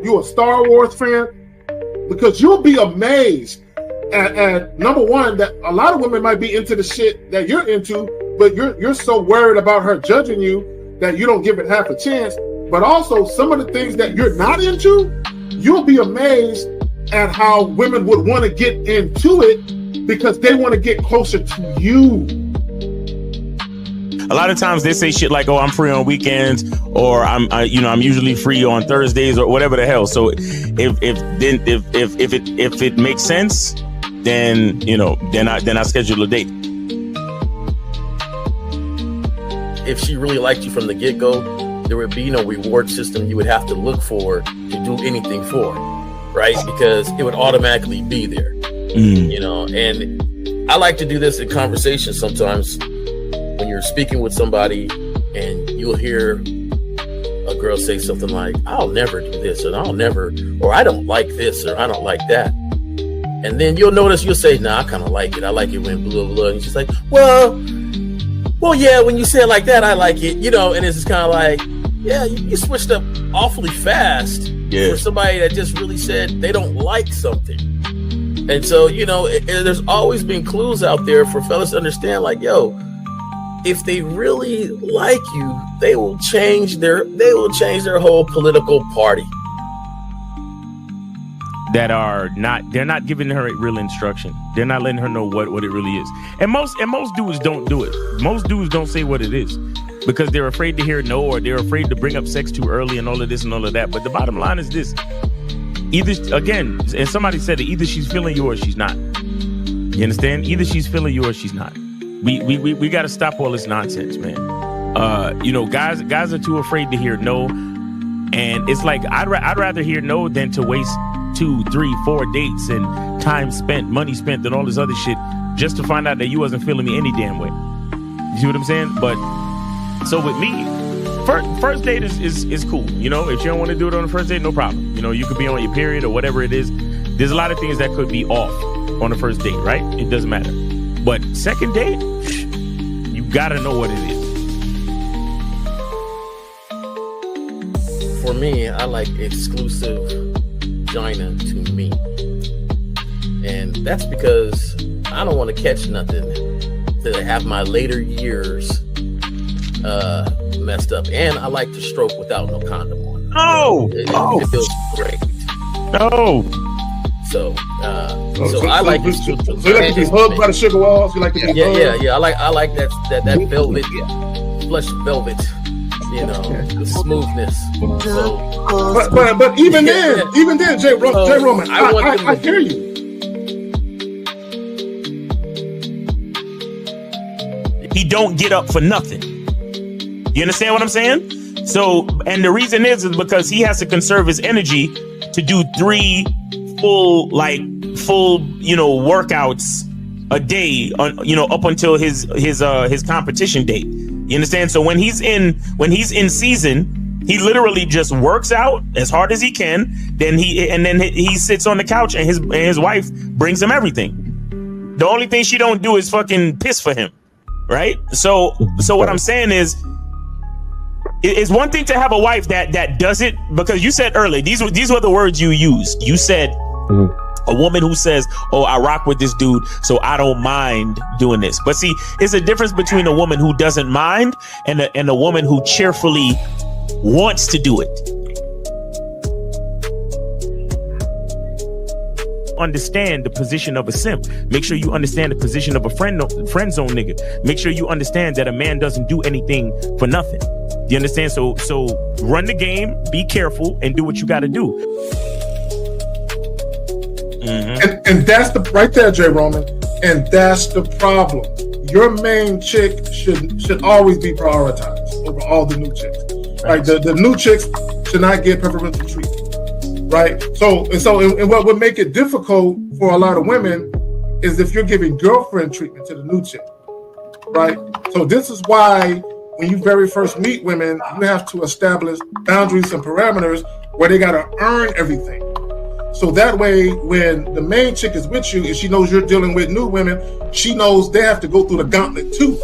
You a Star Wars fan? Because you'll be amazed at number one, that a lot of women might be into the shit that you're into, but you're so worried about her judging you that you don't give it half a chance. But also some of the things that you're not into, you'll be amazed at how women would want to get into it because they want to get closer to you. A lot of times they say shit like, "Oh, I'm free on weekends," or I'm usually free on Thursdays," or whatever the hell. So if it makes sense, then I schedule a date. If she really liked you from the get-go, there would be no reward system you would have to look for to do anything for, right? Because it would automatically be there, And I like to do this in conversation sometimes when you're speaking with somebody and you'll hear a girl say something like, "I'll never do this," or "I don't like this," or "I don't like that." And then you'll notice, you'll say, "Nah, I kind of like it. I like it when blah, blah, blah." And she's like, well, yeah, when you say it like that, I like it, and it's just kind of like, yeah, you switched up awfully fast for somebody that just really said they don't like something. And so, there's always been clues out there for fellas to understand, like, yo, if they really like you, they will change their whole political party. They're not giving her real instruction. They're not letting her know what it really is. And most dudes don't do it. Most dudes don't say what it is because they're afraid to hear no, or they're afraid to bring up sex too early and all of this and all of that. But the bottom line is this. Either, again, and somebody said it, either she's feeling you or she's not. You understand? Either she's feeling you or she's not. We got to stop all this nonsense, man. Guys are too afraid to hear no. And it's like, I'd rather hear no than to waste 2, 3, 4 dates and time spent, money spent, and all this other shit just to find out that you wasn't feeling me any damn way. You see what I'm saying? But so with me, first date is cool. If you don't want to do it on the first date, no problem. You could be on your period or whatever it is. There's a lot of things that could be off on the first date, right? It doesn't matter. But second date, you gotta know what it is. For me, I like exclusive vagina to me. And that's because I don't want to catch nothing to have my later years messed up. And I like to stroke without no condom on. It feels great. No. So I like so you like to be hugged by the sugar walls. You like to be hugged. Yeah. I like that velvet, plush velvet. The smoothness. So, but even then, Jay Roman, I hear you. He don't get up for nothing. You understand what I'm saying? So, and the reason is because he has to conserve his energy to do 3 full workouts a day up until his competition date. You understand? So when he's in season, he literally just works out as hard as he can. Then he sits on the couch and his wife brings him everything. The only thing she don't do is fucking piss for him, right? So what I'm saying is, it's one thing to have a wife that does it, because you said earlier, these were the words you used. You said a woman who says, "Oh, I rock with this dude, so I don't mind doing this." But see, it's a difference between a woman who doesn't mind and a woman who cheerfully wants to do it. Understand the position of a simp. Make sure you understand the position of a friend zone nigga. Make sure you understand that a man doesn't do anything for nothing. You understand? So run the game, be careful, and do what you got to do. Mm-hmm. And that's the right there, Jay Roman. And that's the problem. Your main chick should always be prioritized over all the new chicks. Right? The new chicks should not get preferential treatment. Right? So what would make it difficult for a lot of women is if you're giving girlfriend treatment to the new chick. Right? So this is why when you very first meet women, you have to establish boundaries and parameters where they got to earn everything. So that way, when the main chick is with you, if she knows you're dealing with new women, she knows they have to go through the gauntlet too.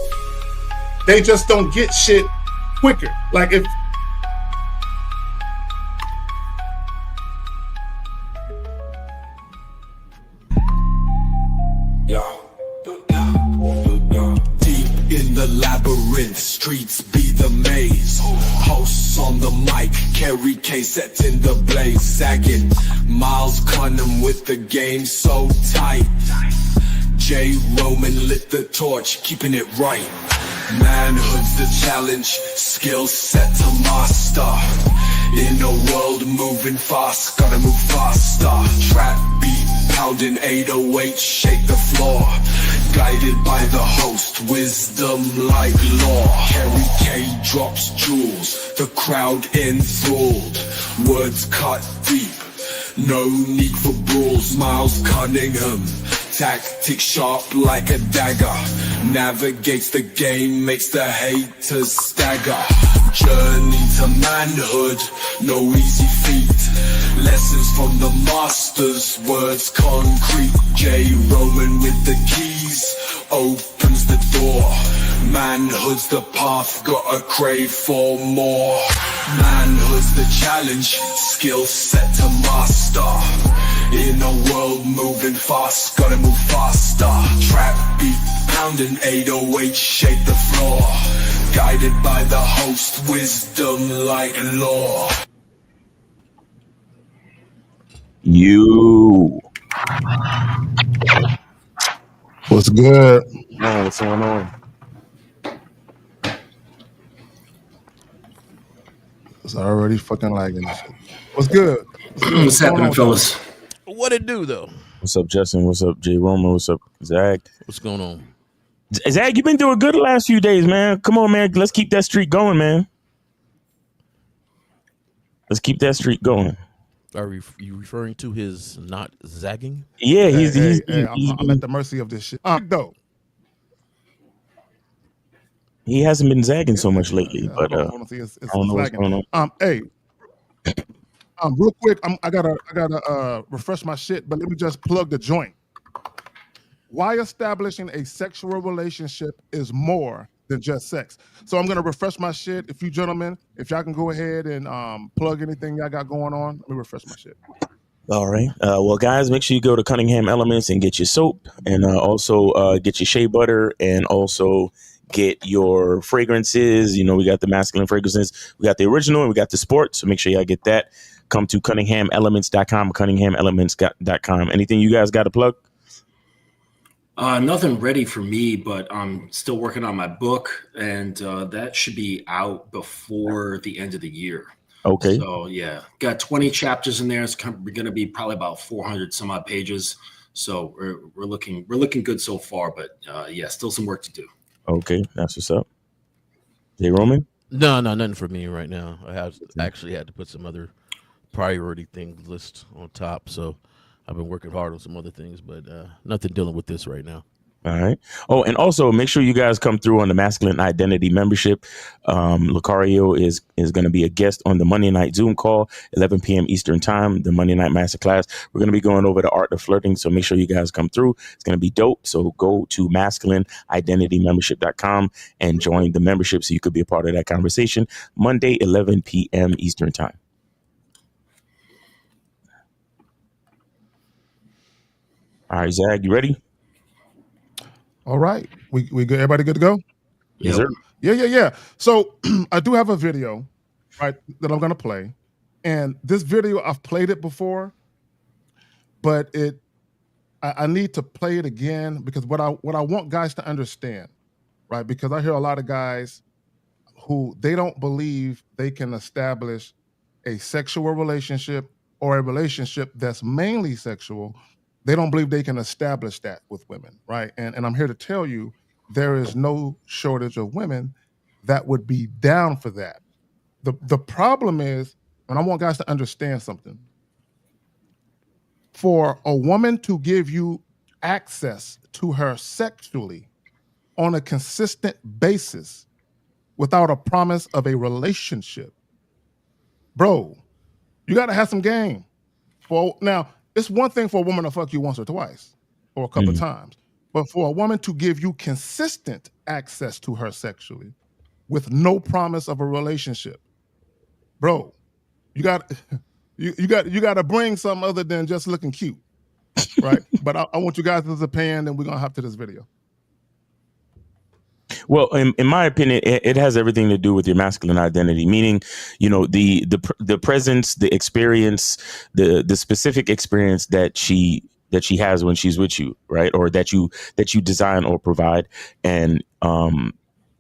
They just don't get shit quicker. Like Kerry K setting the blaze, sagging. Miles Cunham with the game so tight. J. Roman lit the torch, keeping it right. Manhood's the challenge, skill set to master. In a world moving fast, gotta move faster. Trap beat, pounding 808, shake the floor. Guided by the host, wisdom like law. Kerry K drops jewels, the crowd enthralled. Words cut deep, no need for brawls. Miles Cunningham, tactics sharp like a dagger. Navigates the game, makes the haters stagger. Journey to manhood, no easy feat. Lessons from the masters, words concrete. J. Roman with the keys, opens the door. Manhood's the path, gotta crave for more. Manhood's the challenge, skill set to master. In a world moving fast, gotta move faster. Trap beat, pounding 808, shake the floor. Guided by the host, wisdom like law. You. What's good? Oh, what's going on? It's already fucking lagging. What's good? What's happening, fellas? What it do though? What's up, Justin? What's up, J. Roman? What's up, Zach? What's going on? Zach, you've been doing good the last few days, man. Come on, man. Let's keep that streak going, man. Let's keep that streak going. Are you referring to his not zagging? Yeah, I'm at the mercy of this shit. Dope. He hasn't been zagging so much lately, but I don't know what's going on. Hey, real quick, I gotta refresh my shit, but let me just plug the joint. Why establishing a sexual relationship is more than just sex. So I'm gonna refresh my shit. If you gentlemen, if y'all can go ahead and plug anything y'all got going on, let me refresh my shit. All right. Well, guys, make sure you go to Cunningham Elements and get your soap, and also get your shea butter, and also get your fragrances. You know, we got the masculine fragrances, we got the original, and we got the sport. So make sure y'all get that. Come to CunninghamElements.com, CunninghamElements.com. Anything you guys got to plug? Nothing ready for me, but I'm still working on my book, and that should be out before the end of the year. Okay. So yeah, got 20 chapters in there. It's going to be probably about 400 some odd pages. So we're looking good so far, but yeah, still some work to do. Okay, that's what's up. J. Roman? No, nothing for me right now. I have actually had to put some other priority things list on top, so I've been working hard on some other things, but nothing dealing with this right now. All right. Oh, and also make sure you guys come through on the Masculine Identity membership. Lucario is going to be a guest on the Monday night Zoom call, 11 p.m. Eastern time, the Monday night masterclass. We're going to be going over the art of flirting, so make sure you guys come through. It's going to be dope. So go to masculineidentitymembership.com and join the membership so you could be a part of that conversation. Monday, 11 p.m. Eastern time. All right, Zach, you ready? All right, we good. Everybody good to go? Yes, sir. Yeah. So I do have a video, right, that I'm gonna play, and this video I've played it before, but I need to play it again because what I want guys to understand, right? Because I hear a lot of guys who they don't believe they can establish a sexual relationship or a relationship that's mainly sexual. They don't believe they can establish that with women, right? And I'm here to tell you there is no shortage of women that would be down for that. The problem is, and I want guys to understand something, for a woman to give you access to her sexually on a consistent basis without a promise of a relationship, bro, you got to have some game. Now, it's one thing for a woman to fuck you once or twice or a couple of times, but for a woman to give you consistent access to her sexually with no promise of a relationship, bro, you got to bring something other than just looking cute, right? But I want you guys' opinion, and we're gonna hop to this video. Well, in my opinion, it has everything to do with your masculine identity, meaning, the presence, the experience, the specific experience that she has when she's with you, right? Or that you design or provide. And when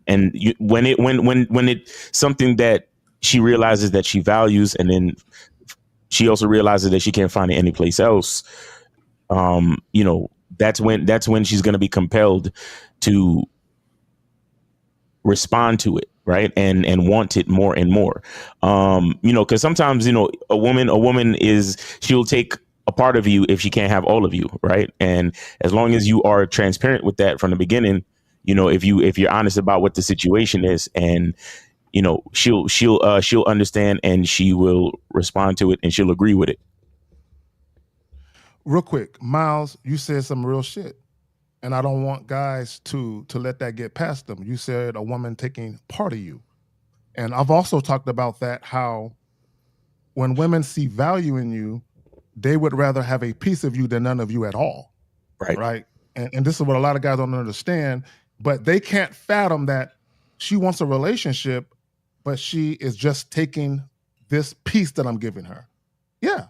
it's something that she realizes that she values, and then she also realizes that she can't find it anyplace else, that's when she's going to be compelled to respond to it, right, and want it more and more, because sometimes, a woman she'll take a part of you if she can't have all of you, right? And as long as you are transparent with that from the beginning, if you're honest about what the situation is, and she'll understand, and she will respond to it, and she'll agree with it. Real quick, Miles, you said some real shit. And I don't want guys to let that get past them. You said a woman taking part of you. And I've also talked about that, how when women see value in you, they would rather have a piece of you than none of you at all. Right. And this is what a lot of guys don't understand, but they can't fathom that she wants a relationship, but she is just taking this piece that I'm giving her. Yeah.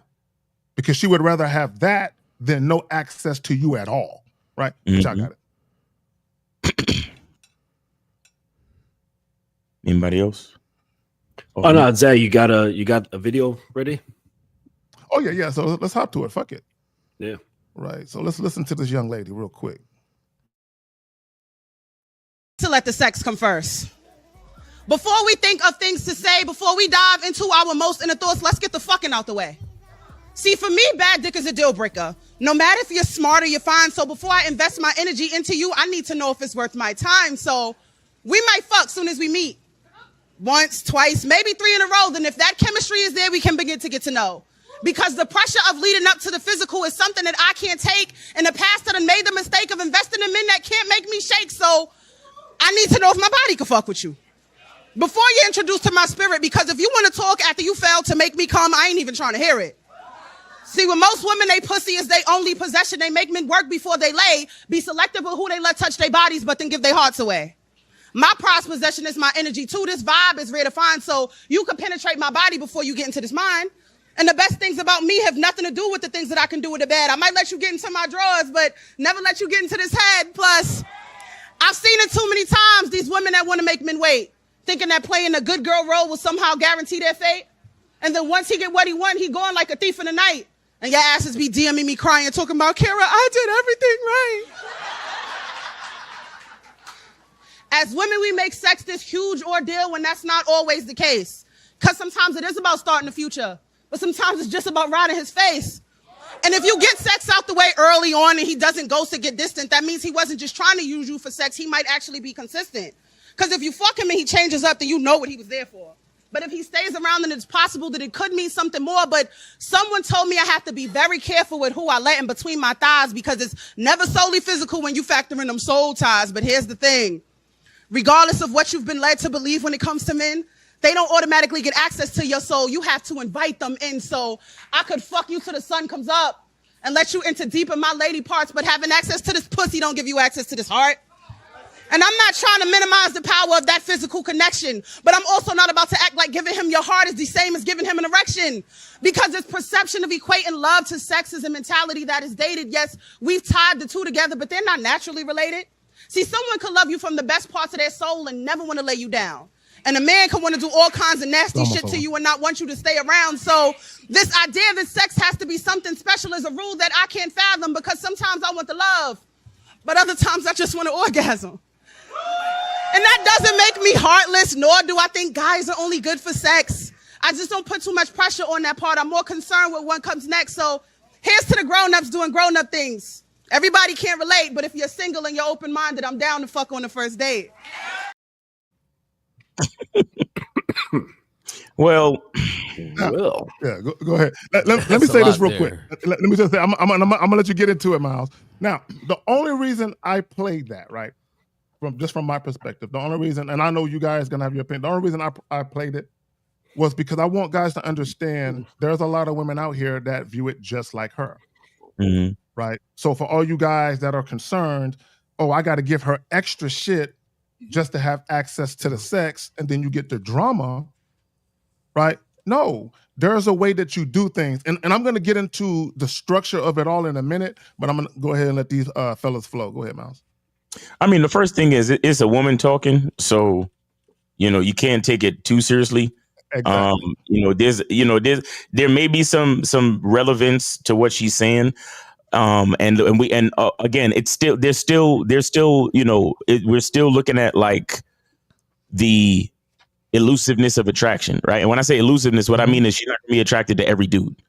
Because she would rather have that than no access to you at all. Right? Mm-hmm. I got it. Anybody else? Oh no, Zay, you got a video ready? Oh yeah. So let's hop to it. Fuck it. Yeah. Right. So let's listen to this young lady real quick. To let the sex come first. Before we think of things to say, before we dive into our most inner thoughts, let's get the fucking out the way. See, for me, bad dick is a deal breaker. No matter if you're smart or you're fine. So before I invest my energy into you, I need to know if it's worth my time. So we might fuck soon as we meet. Once, twice, maybe 3 in a row. Then if that chemistry is there, we can begin to get to know. Because the pressure of leading up to the physical is something that I can't take. In the past, I done made the mistake of investing in men that can't make me shake. So I need to know if my body can fuck with you. Before you're introduced to my spirit, because if you want to talk after you failed to make me come, I ain't even trying to hear it. See, with most women, they pussy is they only possession. They make men work before they lay, be selective of who they let touch their bodies, but then give their hearts away. My prized possession is my energy too. This vibe is rare to find, so you can penetrate my body before you get into this mind. And the best things about me have nothing to do with the things that I can do with the bed. I might let you get into my drawers, but never let you get into this head. Plus, I've seen it too many times, these women that want to make men wait, thinking that playing a good girl role will somehow guarantee their fate. And then once he get what he want, he going like a thief in the night. And your asses be DMing me crying, talking about, Kara, I did everything right. As women, we make sex this huge ordeal when that's not always the case. Because sometimes it is about starting the future, but sometimes it's just about riding his face. And if you get sex out the way early on and he doesn't ghost or get distant, that means he wasn't just trying to use you for sex. He might actually be consistent. Because if you fuck him and he changes up, then you know what he was there for. But if he stays around, then it's possible that it could mean something more. But someone told me I have to be very careful with who I let in between my thighs, because it's never solely physical when you factor in them soul ties. But here's the thing. Regardless of what you've been led to believe when it comes to men, they don't automatically get access to your soul. You have to invite them in. So I could fuck you till the sun comes up and let you into deep in my lady parts, but having access to this pussy don't give you access to this heart. And I'm not trying to minimize the power of that physical connection, but I'm also not about to act like giving him your heart is the same as giving him an erection, because this perception of equating love to sex is a mentality that is dated. Yes, we've tied the two together, but they're not naturally related. See, someone could love you from the best parts of their soul and never want to lay you down. And a man can want to do all kinds of nasty shit to you and not want you to stay around. So this idea that sex has to be something special is a rule that I can't fathom, because sometimes I want the love, but other times I just want to orgasm. And that doesn't make me heartless, nor do I think guys are only good for sex. I just don't put too much pressure on that part. I'm more concerned with what comes next. So here's to the grown-ups doing grown-up things. Everybody can't relate, but if you're single and you're open-minded, I'm down to fuck on the first date. Well, yeah, go ahead. Let me say this real quick. Let me just say, I'm gonna let you get into it, Miles. Now, the only reason I played that, right, from my perspective, the only reason, and I know you guys gonna have your opinion, the only reason I played it was because I want guys to understand there's a lot of women out here that view it just like her. Mm-hmm. Right? So for all you guys that are concerned, oh, I got to give her extra shit just to have access to the sex, and then you get the drama, right? No, there's a way that you do things. And I'm going to get into the structure of it all in a minute, but I'm going to go ahead and let these fellas flow. Go ahead, Miles. I mean, the first thing is it's a woman talking, so you can't take it too seriously. Exactly. There may be some relevance to what she's saying. Again, it's still we're still looking at like the elusiveness of attraction, right? And when I say elusiveness, what I mean is she's not gonna be attracted to every dude.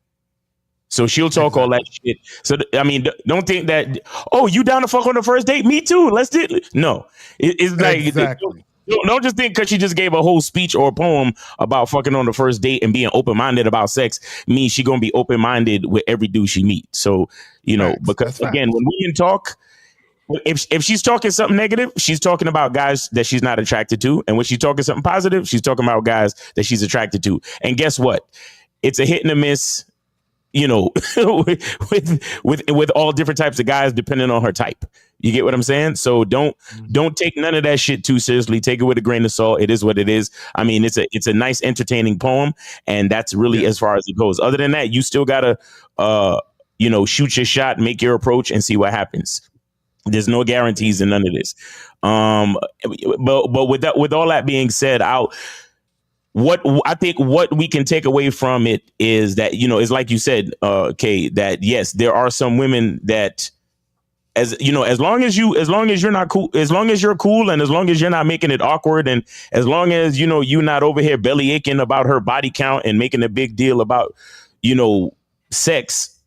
So she'll talk all that shit. So I mean, don't think that, oh, you down to fuck on the first date? Me too. Let's do it. No, it's like exactly. Don't just think because she just gave a whole speech or a poem about fucking on the first date and being open-minded about sex means she gonna be open-minded with every dude she meets. So, because again, when women talk, if she's talking something negative, she's talking about guys that she's not attracted to. And when she's talking something positive, she's talking about guys that she's attracted to. And guess what? It's a hit and a miss, with all different types of guys depending on her type. You get what I'm saying? So don't take none of that shit too seriously. Take it with a grain of salt. It is what it is. I mean, it's a nice, entertaining poem, and that's really as far as it goes. Other than that, you still gotta shoot your shot, make your approach, and see what happens. There's no guarantees in none of this. But with all that being said, what we can take away from it is that, is like you said, Kay, that yes, there are some women that, as long as you're not cool, as long as you're cool, and as long as you're not making it awkward, and as long as you're not over here belly aching about her body count and making a big deal about sex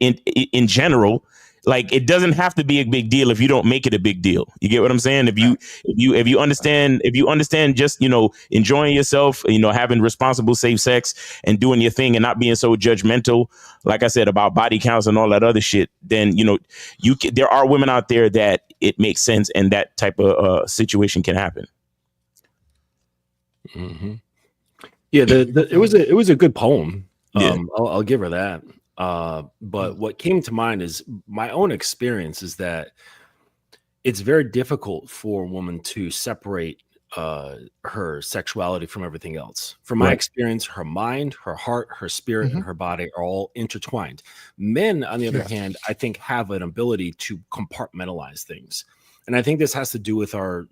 in general. Like, it doesn't have to be a big deal if you don't make it a big deal. You get what I'm saying? If you understand just, enjoying yourself, having responsible, safe sex and doing your thing and not being so judgmental, like I said, about body counts and all that other shit, then, there are women out there that it makes sense and that type of situation can happen. Mm-hmm. Yeah, it was a good poem. Yeah. I'll give her that. But what came to mind is my own experience is that it's very difficult for a woman to separate her sexuality from everything else. From my experience, her mind, her heart, her spirit, and her body are all intertwined. Men, on the other hand, I think have an ability to compartmentalize things. And I think this has to do with our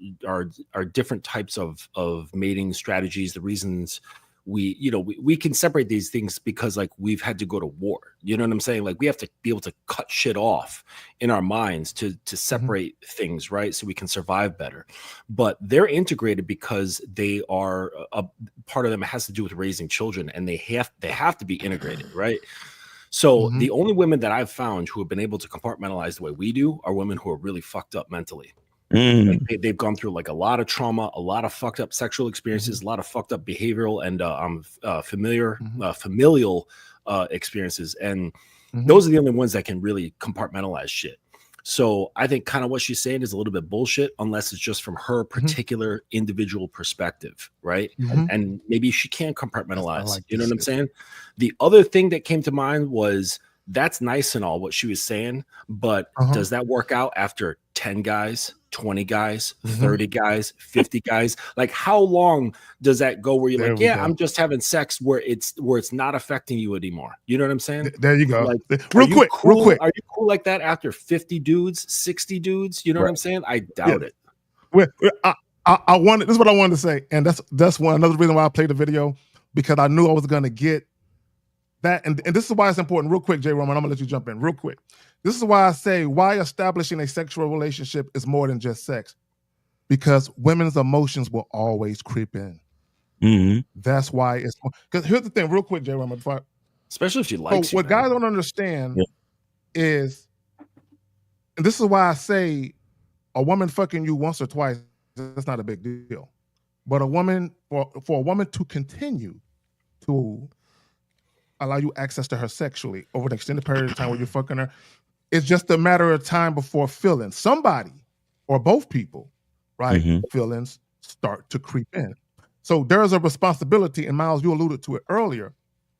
different types of mating strategies, the reasons we can separate these things because like we've had to go to war. You know what I'm saying? Like we have to be able to cut shit off in our minds to separate things, right? So we can survive better. But they're integrated because they are a part of them has to do with raising children, and they have to be integrated, right? So the only women that I've found who have been able to compartmentalize the way we do are women who are really fucked up mentally. Like they've gone through like a lot of trauma, a lot of fucked up sexual experiences, a lot of fucked up behavioral and familial experiences. And those are the only ones that can really compartmentalize shit. So I think kind of what she's saying is a little bit bullshit unless it's just from her particular individual perspective, right? And maybe she can compartmentalize. Like, you know what I'm saying? The other thing that came to mind was that's nice and all what she was saying, but does that work out after 10 guys, 20 guys, 30 guys, 50 guys? Like how long does that go where you're like, I'm just having sex where it's not affecting you anymore? You know what I'm saying? There you go. Like, real quick. Are you cool like that after 50 dudes, 60 dudes? You know what I'm saying? I doubt it. I wanted, this is what I wanted to say. And that's another reason why I played the video, because I knew I was going to get that. And this is why it's important. Real quick, J. Roman, I'm going to let you jump in real quick. This is why I say why establishing a sexual relationship is more than just sex, because women's emotions will always creep in. That's why it's, because here's the thing, real quick, J. Roman, especially if she likes you. What guys don't understand is, and this is why I say a woman fucking you once or twice, that's not a big deal. But a woman, for a woman to continue to allow you access to her sexually over an extended period of time where you're fucking her, it's just a matter of time before feelings, somebody or both people, right? Feelings start to creep in. So there's a responsibility, and Miles, you alluded to it earlier.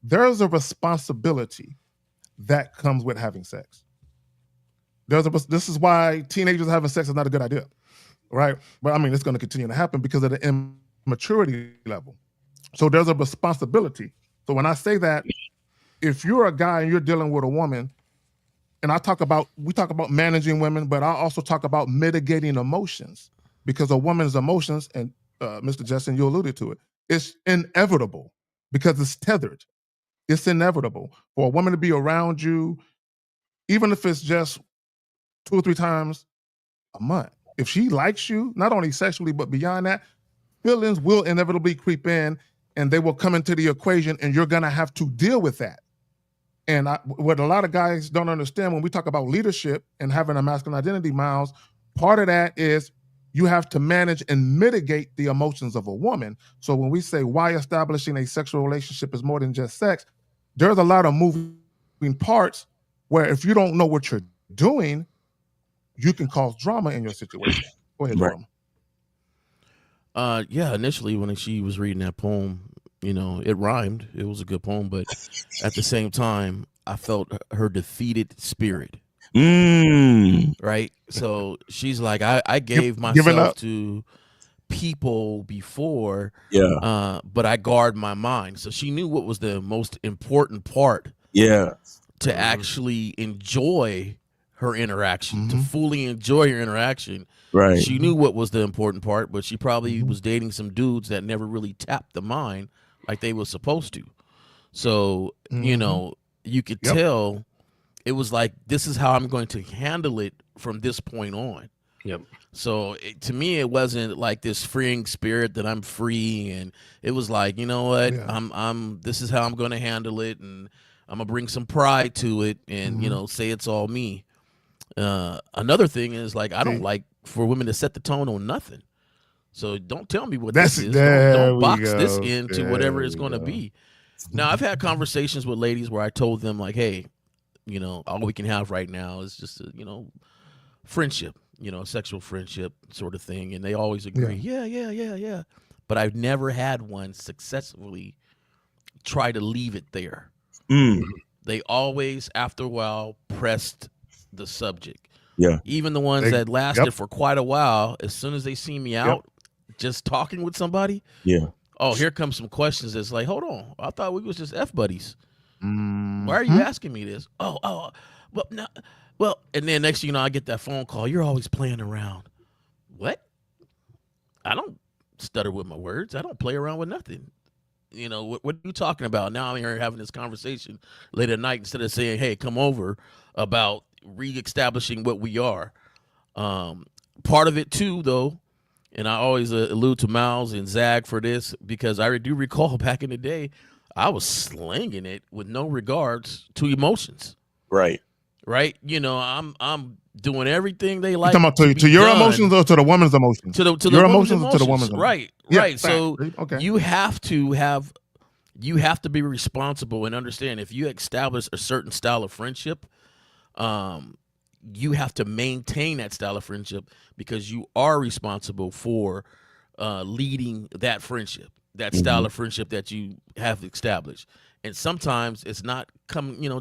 There's a responsibility that comes with having sex. This is why teenagers having sex is not a good idea. right? But I mean, it's going to continue to happen because of the immaturity level. So there's a responsibility. So when I say that, if you're a guy and you're dealing with a woman, and we talk about managing women, but I also talk about mitigating emotions, because a woman's emotions, and Mr. Justin, you alluded to it, it's inevitable because it's tethered. It's inevitable for a woman to be around you, even if it's just 2 or 3 times a month. If she likes you, not only sexually, but beyond that, feelings will inevitably creep in and they will come into the equation, and you're going to have to deal with that. And what a lot of guys don't understand when we talk about leadership and having a masculine identity, Miles, part of that is you have to manage and mitigate the emotions of a woman. So when we say why establishing a sexual relationship is more than just sex, there's a lot of moving parts where if you don't know what you're doing, you can cause drama in your situation. Go ahead, Jerome. Yeah, initially when she was reading that poem, it rhymed. It was a good poem, but at the same time, I felt her defeated spirit. Right? So she's like, I gave myself to people before, but I guard my mind. So she knew what was the most important part. To actually enjoy her interaction, to fully enjoy her interaction. Right. She knew what was the important part, but she probably was dating some dudes that never really tapped the mind like they were supposed to. So, you could tell it was like, this is how I'm going to handle it from this point on. Yep. So to me, it wasn't like this freeing spirit that I'm free, and it was like, you know what, this is how I'm going to handle it, and I'm gonna bring some pride to it, and say it's all me. Another thing is, like, I don't like for women to set the tone on nothing. So don't tell me what this is. Don't box this into whatever it's going to be. Now, I've had conversations with ladies where I told them, like, hey, all we can have right now is just friendship, sexual friendship sort of thing, and they always agree, yeah. But I've never had one successfully try to leave it there. They always, after a while, pressed the subject. Yeah. Even the ones that lasted for quite a while, as soon as they see me out just talking with somebody, oh, here comes some questions that's like, hold on, I thought we was just F buddies. Why are you asking me this? Well, no, and then next thing you know, I get that phone call. You're always playing around. What? I don't stutter with my words. I don't play around with nothing. What are you talking about? Now I'm here having this conversation late at night instead of saying, hey, come over, about reestablishing what we are. Part of it too, though, and I always allude to Miles and Zag for this, because I do recall back in the day, I was slinging it with no regards to emotions. Right. I'm doing everything they like. You're talking about to your emotions or to the woman's emotions? To your emotions or to the woman's emotions? Right. Right. So you have to be responsible and understand, if you establish a certain style of friendship, you have to maintain that style of friendship, because you are responsible for leading that friendship, that style of friendship that you have established. And sometimes it's not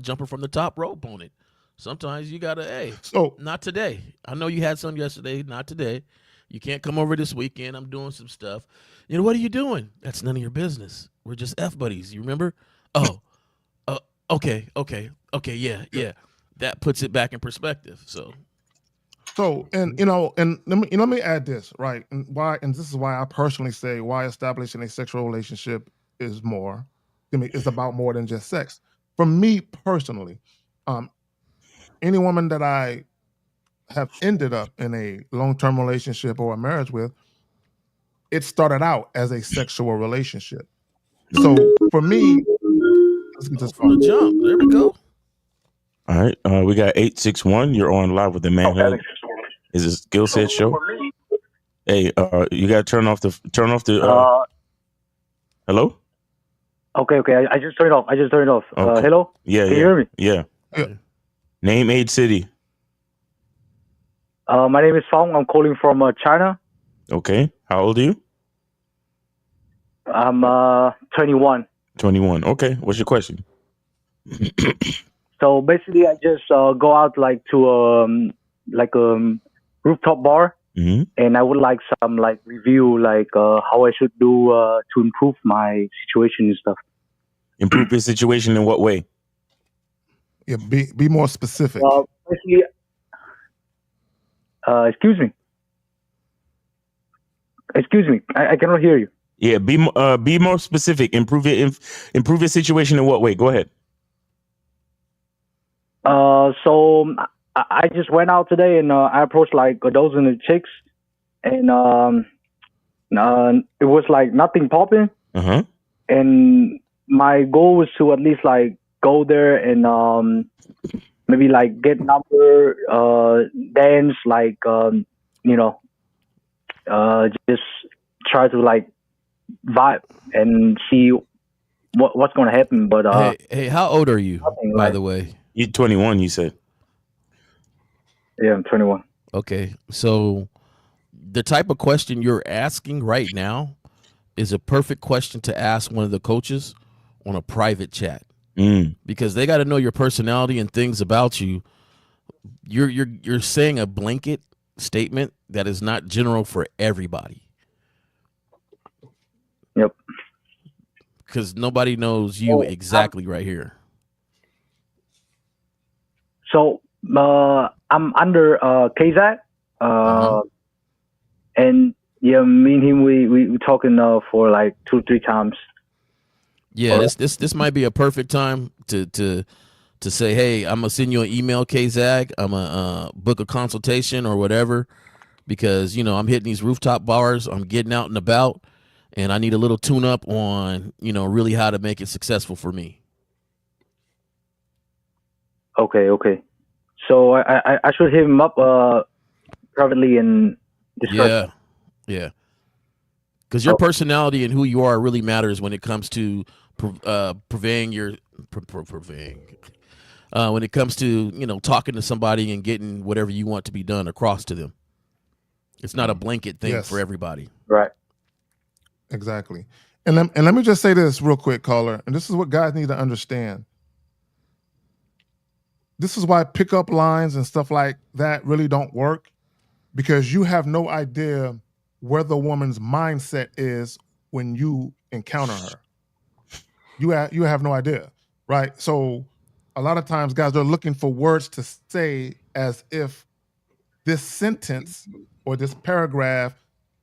jumping from the top rope on it. Sometimes you gotta, not today. I know you had some yesterday, not today. You can't come over this weekend. I'm doing some stuff. What are you doing? That's none of your business. We're just F buddies. You remember? Oh, okay, yeah. That puts it back in perspective. And let me add this, right? And this is why I personally say why establishing a sexual relationship is it's about more than just sex. For me personally, any woman that I have ended up in a long-term relationship or a marriage with, it started out as a sexual relationship. So for me, let's get this from the jump. There we go. All right, we got 861. You're on live with the Manhood. Is this Skill Set Show? Hey, you got to turn off the. Hello. Okay. I just turned it off. Okay. Hello. Yeah. Can you hear me? Yeah. Name, age, city. My name is Fong. I'm calling from China. Okay. How old are you? I'm 21. 21. Okay. What's your question? So basically, I just go out to rooftop bar, and I would like some like review, like how I should do to improve my situation and stuff. Improve your situation in what way? Yeah, be more specific. Basically, excuse me, I cannot hear you. Yeah, be more specific. Improve your situation in what way? Go ahead. So I just went out today and I approached like a dozen of chicks, and it was like nothing popping. And my goal was to at least like go there and maybe like get number, dance, like just try to like vibe and see what's going to happen. But hey, how old are you, by the way? You're 21, you said. Yeah, I'm 21. Okay, so the type of question you're asking right now is a perfect question to ask one of the coaches on a private chat, because they got to know your personality and things about you. You're saying a blanket statement that is not general for everybody. Yep. Because nobody knows you exactly right here. So I'm under KZAC, and yeah, me and him we talking for like 2-3 times. Yeah, this might be a perfect time to say, hey, I'm gonna send you an email, KZAG. I'm gonna book a consultation or whatever, because I'm hitting these rooftop bars. I'm getting out and about, and I need a little tune up on really how to make it successful for me. Okay. So I should hit him up privately and discuss. Yeah. Because your personality and who you are really matters when it comes to when it comes to talking to somebody and getting whatever you want to be done across to them. It's not a blanket thing for everybody. Right. Exactly. And let me just say this real quick, caller, and this is what guys need to understand. This is why pickup lines and stuff like that really don't work, because you have no idea where the woman's mindset is when you encounter her. You have no idea, right? So a lot of times guys are looking for words to say as if this sentence or this paragraph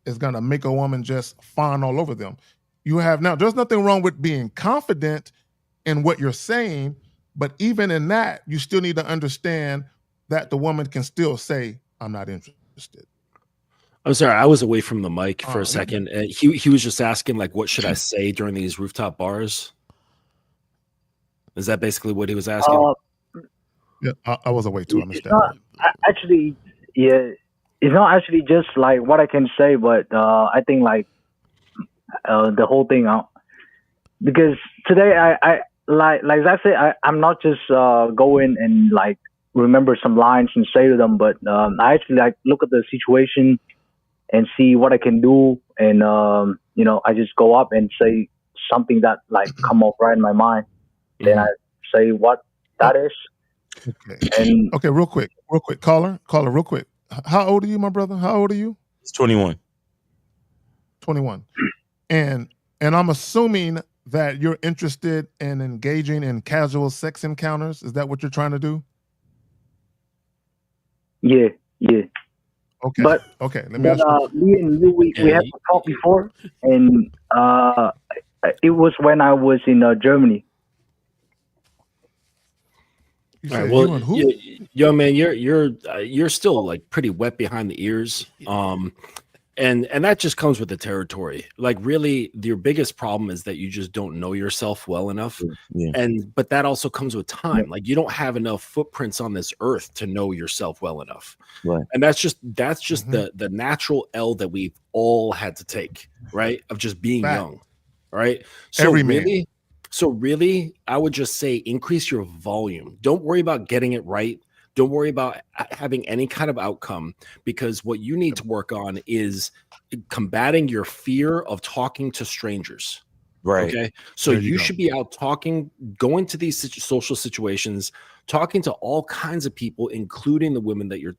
is going to make a woman just fawn all over them. There's nothing wrong with being confident in what you're saying, but even in that, you still need to understand that the woman can still say, I'm not interested. I'm sorry, I was away from the mic for a second. He was just asking, like, what should I say during these rooftop bars? Is that basically what he was asking? Yeah, I was away too. I missed that. Actually, yeah, it's not actually just like what I can say, but I think like the whole thing out, because today I like I said, I'm not just going and like remember some lines and say to them, but I actually like look at the situation and see what I can do, and I just go up and say something that like come up right in my mind. Then I say what that is. Okay. Real quick, caller, real quick. How old are you, my brother? How old are you? It's 21. 21. And I'm assuming that you're interested in engaging in casual sex encounters. Is that what you're trying to do? Yeah. Okay. But let me ask you. Me and you, we have talked before, and it was when I was in Germany. All right, well, young man, you're still like pretty wet behind the ears, and that just comes with the territory. Like, really, your biggest problem is that you just don't know yourself well enough, but that also comes with time. Like, you don't have enough footprints on this earth to know yourself well enough, right? And that's just the natural L that we've all had to take, right? Of just being young, right? So every man. So really, I would just say increase your volume. Don't worry about getting it right. Don't worry about having any kind of outcome, because what you need to work on is combating your fear of talking to strangers. Right. Okay. So you should be out talking, going to these social situations, talking to all kinds of people, including the women that you're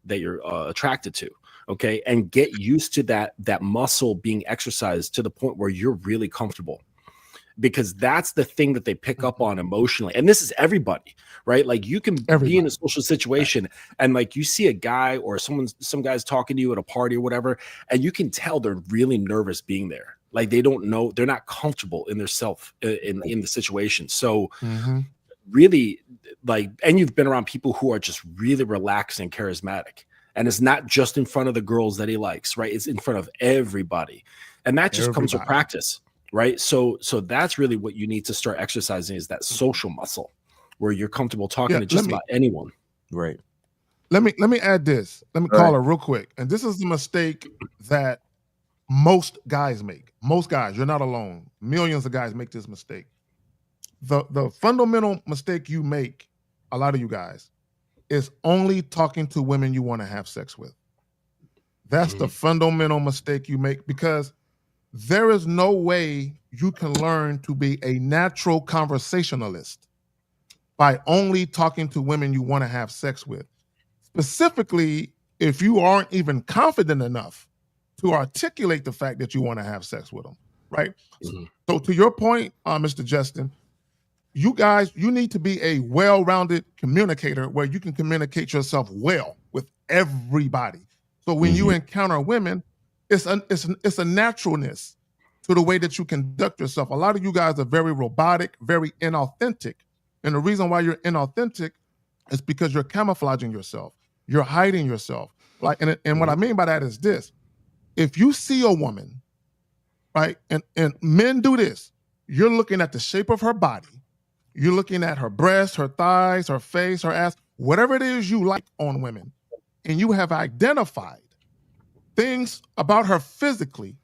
attracted to. okay, and get used to that muscle being exercised to the point where you're really comfortable, because that's the thing that they pick up on emotionally. And this is everybody, right? Like you can be in a social situation and like you see a guy or some guy's talking to you at a party or whatever, and you can tell they're really nervous being there. Like they don't know, they're not comfortable in their self in the situation. So really, like, and you've been around people who are just really relaxed and charismatic. And it's not just in front of the girls that he likes, right? It's in front of everybody. And that just comes with practice, right? So that's really what you need to start exercising, is that social muscle where you're comfortable talking to just about anyone. Right. Let me add this. Let me call her real quick. And this is the mistake that most guys make. Most guys, you're not alone. Millions of guys make this mistake. The fundamental mistake you make, a lot of you guys, is only talking to women you want to have sex with. That's the fundamental mistake you make, because there is no way you can learn to be a natural conversationalist by only talking to women you want to have sex with. Specifically, if you aren't even confident enough to articulate the fact that you want to have sex with them, right? So to your point, Mr. Justin, you guys, you need to be a well-rounded communicator where you can communicate yourself well with everybody. So when you encounter women, it's a naturalness to the way that you conduct yourself. A lot of you guys are very robotic, very inauthentic. And the reason why you're inauthentic is because you're camouflaging yourself. You're hiding yourself. Like, and what I mean by that is this. If you see a woman, right, and men do this, you're looking at the shape of her body. You're looking at her breasts, her thighs, her face, her ass, whatever it is you like on women. And you have identified things about her physically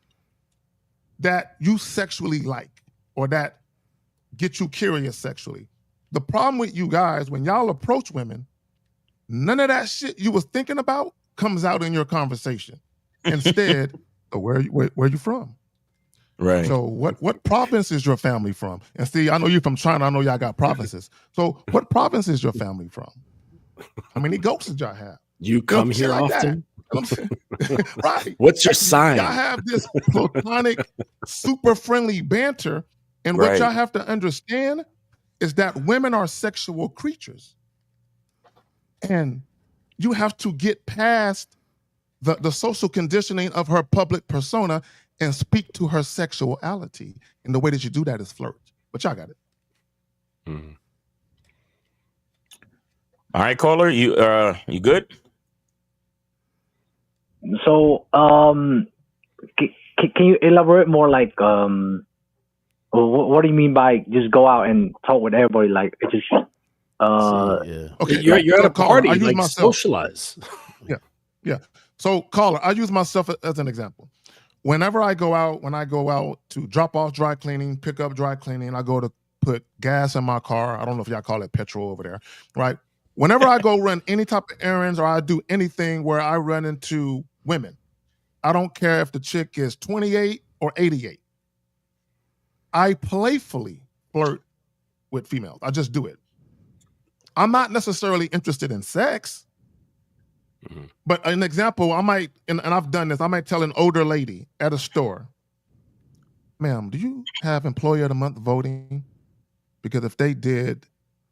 that you sexually like or that get you curious sexually. The problem with you guys, when y'all approach women, none of that shit you was thinking about comes out in your conversation. Instead, where you from? Right. So what province is your family from? And see, I know you're from China. I know y'all got provinces. So what province is your family from? How many goats did y'all have? You come here like often? Right. What's your sign? Y'all have this platonic, super friendly banter. And what y'all have to understand is that women are sexual creatures. And you have to get past the social conditioning of her public persona and speak to her sexuality. And the way that you do that is flirt. But y'all got it. All right, caller, you good? So, can you elaborate more? Like, what do you mean by just go out and talk with everybody? Like, it just Okay, you're at a party. I use Like, myself. socialize. Yeah. So, caller, I use myself as an example. Whenever I go out, to drop off dry cleaning, pick up dry cleaning, I go to put gas in my car. I don't know if y'all call it petrol over there, right? Whenever I go run any type of errands or I do anything where I run into women, I don't care if the chick is 28 or 88. I playfully flirt with females. I just do it. I'm not necessarily interested in sex. But an example, I might, and I've done this, I might tell an older lady at a store, ma'am, do you have Employee of the Month voting? Because if they did,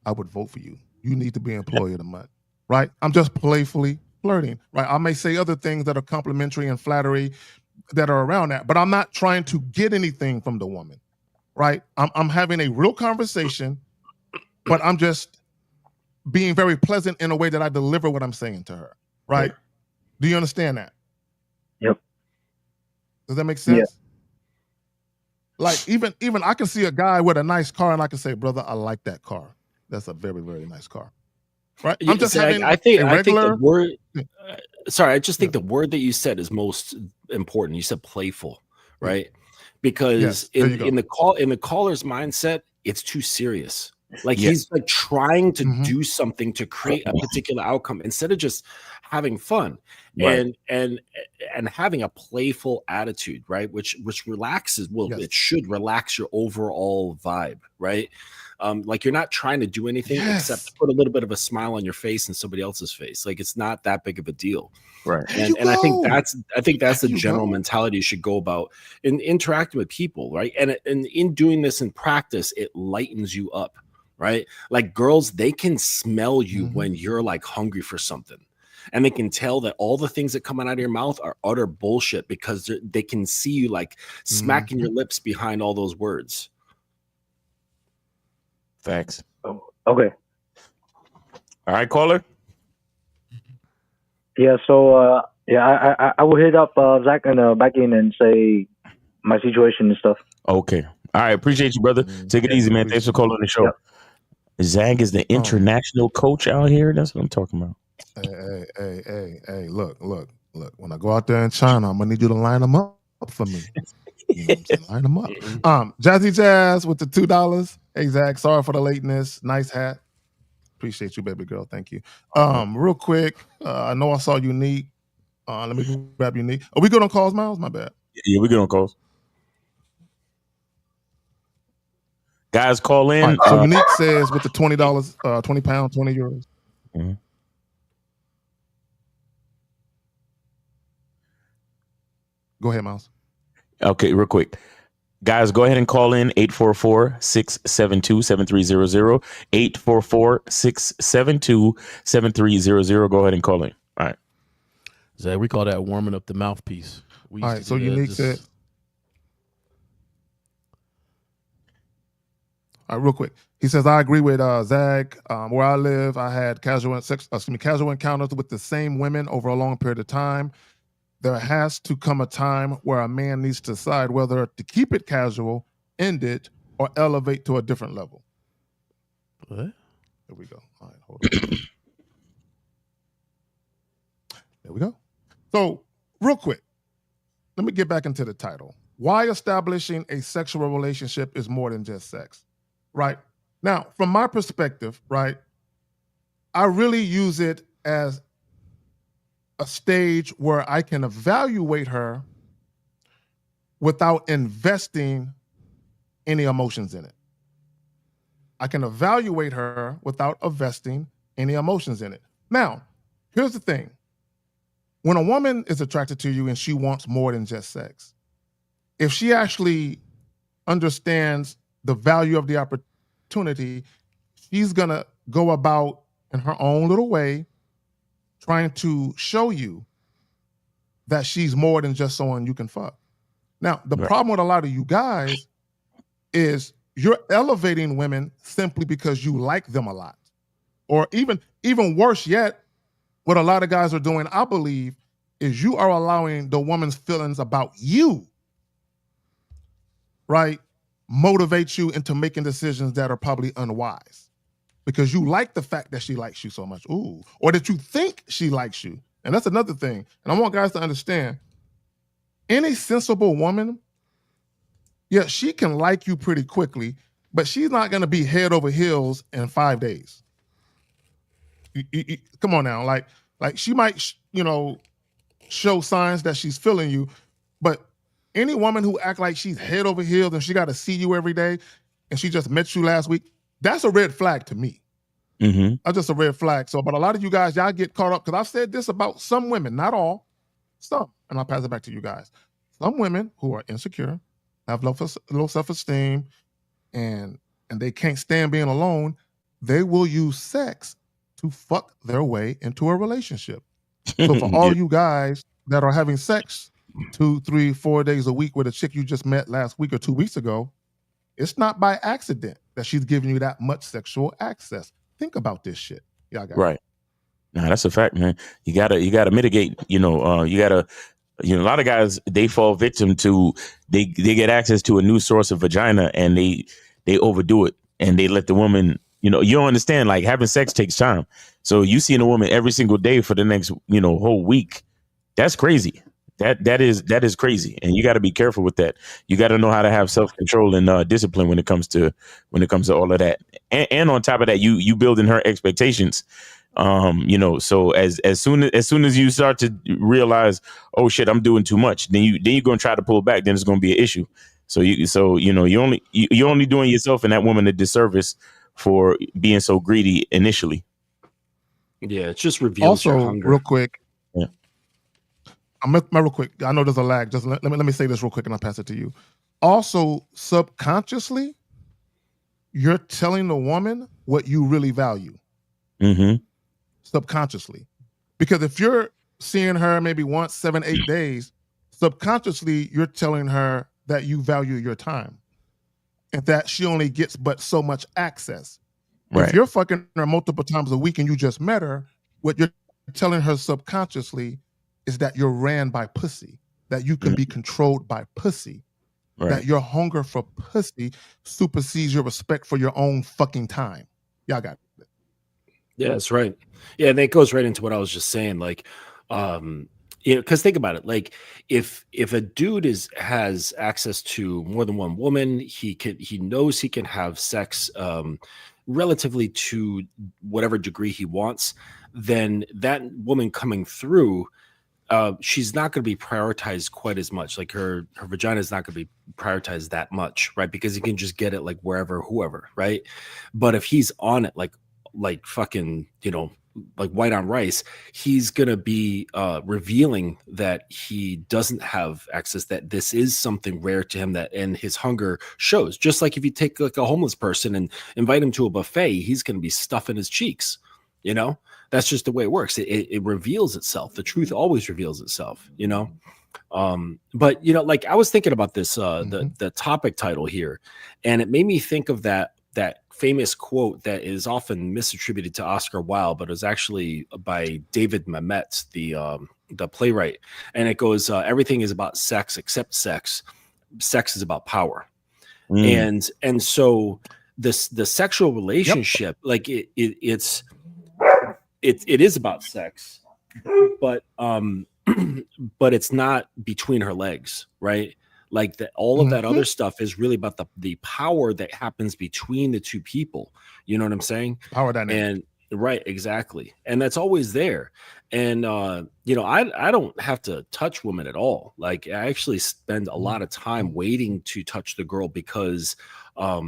I would vote for you. You need to be Employee of the Month, right? I'm just playfully flirting, right? I may say other things that are complimentary and flattery that are around that, but I'm not trying to get anything from the woman, right? I'm having a real conversation, but I'm just being very pleasant in a way that I deliver what I'm saying to her. Right? Yeah. Do you understand that? Yep. Does that make sense? Yeah. Like even I can see a guy with a nice car and I can say, brother, I like that car. That's a very, very nice car. Right? I'm just having I think regular... the word I just think the word that you said is most important. You said playful, right? Because in the caller's mindset, it's too serious. Like he's like trying to do something to create a particular outcome instead of just having fun and having a playful attitude, right? Which relaxes. Well, it should relax your overall vibe, right? Like you're not trying to do anything except to put a little bit of a smile on your face and somebody else's face. Like it's not that big of a deal. Right. And I think that's the general mentality you should go about in interacting with people, right? And in doing this in practice, it lightens you up, right? Like girls, they can smell you when you're like hungry for something. And they can tell that all the things that come out of your mouth are utter bullshit because they can see you like smacking your lips behind all those words. Facts. Oh, okay. All right, caller. Yeah. So I will hit up Zach and back in and say my situation and stuff. Okay. All right. Appreciate you, brother. Take it easy, man. Thanks for calling the show. Yep. Zag is the international coach out here. That's what I'm talking about. Hey, look. When I go out there in China, I'm gonna need you to line them up for me. You know what I'm saying? Line them up. Jazzy Jazz with the $2. Hey, Zach, sorry for the lateness. Nice hat. Appreciate you, baby girl. Thank you. Real quick, I know I saw Unique. Let me grab Unique. Are we good on calls, Miles? My bad. Yeah, we're good on calls. Guys, call in. Right, so Unique says with the $20, 20 pounds, 20 euros. Mm-hmm. Go ahead, Miles. Okay, real quick. Guys, go ahead and call in 844-672-7300. 844-672-7300. Go ahead and call in. All right. Zach, we call that warming up the mouthpiece. All right, so Unique said. All right, real quick. He says, I agree with Zach. Where I live, I had casual encounters with the same women over a long period of time. There has to come a time where a man needs to decide whether to keep it casual, end it, or elevate to a different level. What? There we go. All right, hold on. There we go. So, real quick, let me get back into the title. Why establishing a sexual relationship is more than just sex, right? Now, from my perspective, right, I really use it as a stage where I can evaluate her without investing any emotions in it. I can evaluate her without investing any emotions in it. Now, here's the thing. When a woman is attracted to you and she wants more than just sex, if she actually understands the value of the opportunity, she's going to go about in her own little way trying to show you that she's more than just someone you can fuck. Now, the problem with a lot of you guys is you're elevating women simply because you like them a lot. Or even worse yet, what a lot of guys are doing, I believe, is you are allowing the woman's feelings about you, right, motivate you into making decisions that are probably unwise. Because you like the fact that she likes you so much. Ooh. Or that you think she likes you. And that's another thing. And I want guys to understand, any sensible woman, yeah, she can like you pretty quickly, but she's not going to be head over heels in 5 days. Come on now. Like she might, show signs that she's feeling you, but any woman who act like she's head over heels and she got to see you every day and she just met you last week, that's a red flag to me. Mm-hmm. That's just a red flag. So, but a lot of you guys, y'all get caught up because I've said this about some women, not all, some, and I'll pass it back to you guys. Some women who are insecure, have low self-esteem, and they can't stand being alone, they will use sex to fuck their way into a relationship. So for all you guys that are having sex 2, 3, 4 days a week with a chick you just met last week or 2 weeks ago, it's not by accident that she's giving you that much sexual access. Think about this shit. Y'all got right. Nah, that's a fact, man. You gotta mitigate. You gotta. A lot of guys, they fall victim to they get access to a new source of vagina and they overdo it and they let the woman. You don't understand. Like having sex takes time. So you seeing a woman every single day for the next whole week. That's crazy. That is crazy, and you got to be careful with that. You got to know how to have self-control and discipline when it comes to all of that. And on top of that, you building her expectations. So as soon as you start to realize, oh shit, I'm doing too much, then you're gonna try to pull back. Then it's gonna be an issue. So you're only doing yourself and that woman a disservice for being so greedy initially. Yeah, it just reveals your Also, hunger. real quick. Yeah. Real quick. I know there's a lag. Just let me say this real quick, and I'll pass it to you. Also, subconsciously, you're telling the woman what you really value. Mm-hmm. Subconsciously, because if you're seeing her maybe once 7-8 days, subconsciously you're telling her that you value your time and that she only gets but so much access. Right. If you're fucking her multiple times a week and you just met her, what you're telling her subconsciously is that you're ran by pussy, that you can be controlled by pussy, that your hunger for pussy supersedes your respect for your own fucking time. Y'all got it. Yeah, that's right. Yeah, and that goes right into what I was just saying. Like, because think about it. Like, if a dude has access to more than one woman, he knows he can have sex relatively to whatever degree he wants. Then that woman coming through, she's not going to be prioritized quite as much. Like her vagina is not going to be prioritized that much, right? Because he can just get it like wherever, whoever, right? But if he's on it, like fucking, like white on rice, he's going to be revealing that he doesn't have access, that this is something rare to him, and his hunger shows. Just like if you take like a homeless person and invite him to a buffet, he's going to be stuffing his cheeks, That's just the way it works. It reveals itself. The truth always reveals itself, But like I was thinking about this, the topic title here, and it made me think of that famous quote that is often misattributed to Oscar Wilde, but it was actually by David Mamet, the playwright, and it goes, "Everything is about sex except sex. Sex is about power." And so the sexual relationship, like it is about sex, but but it's not between her legs, right? Like all of that other stuff is really about the power that happens between the two people. You know what I'm saying? Power dynamic. And right, exactly. And that's always there. And I don't have to touch women at all. Like I actually spend a lot of time waiting to touch the girl because I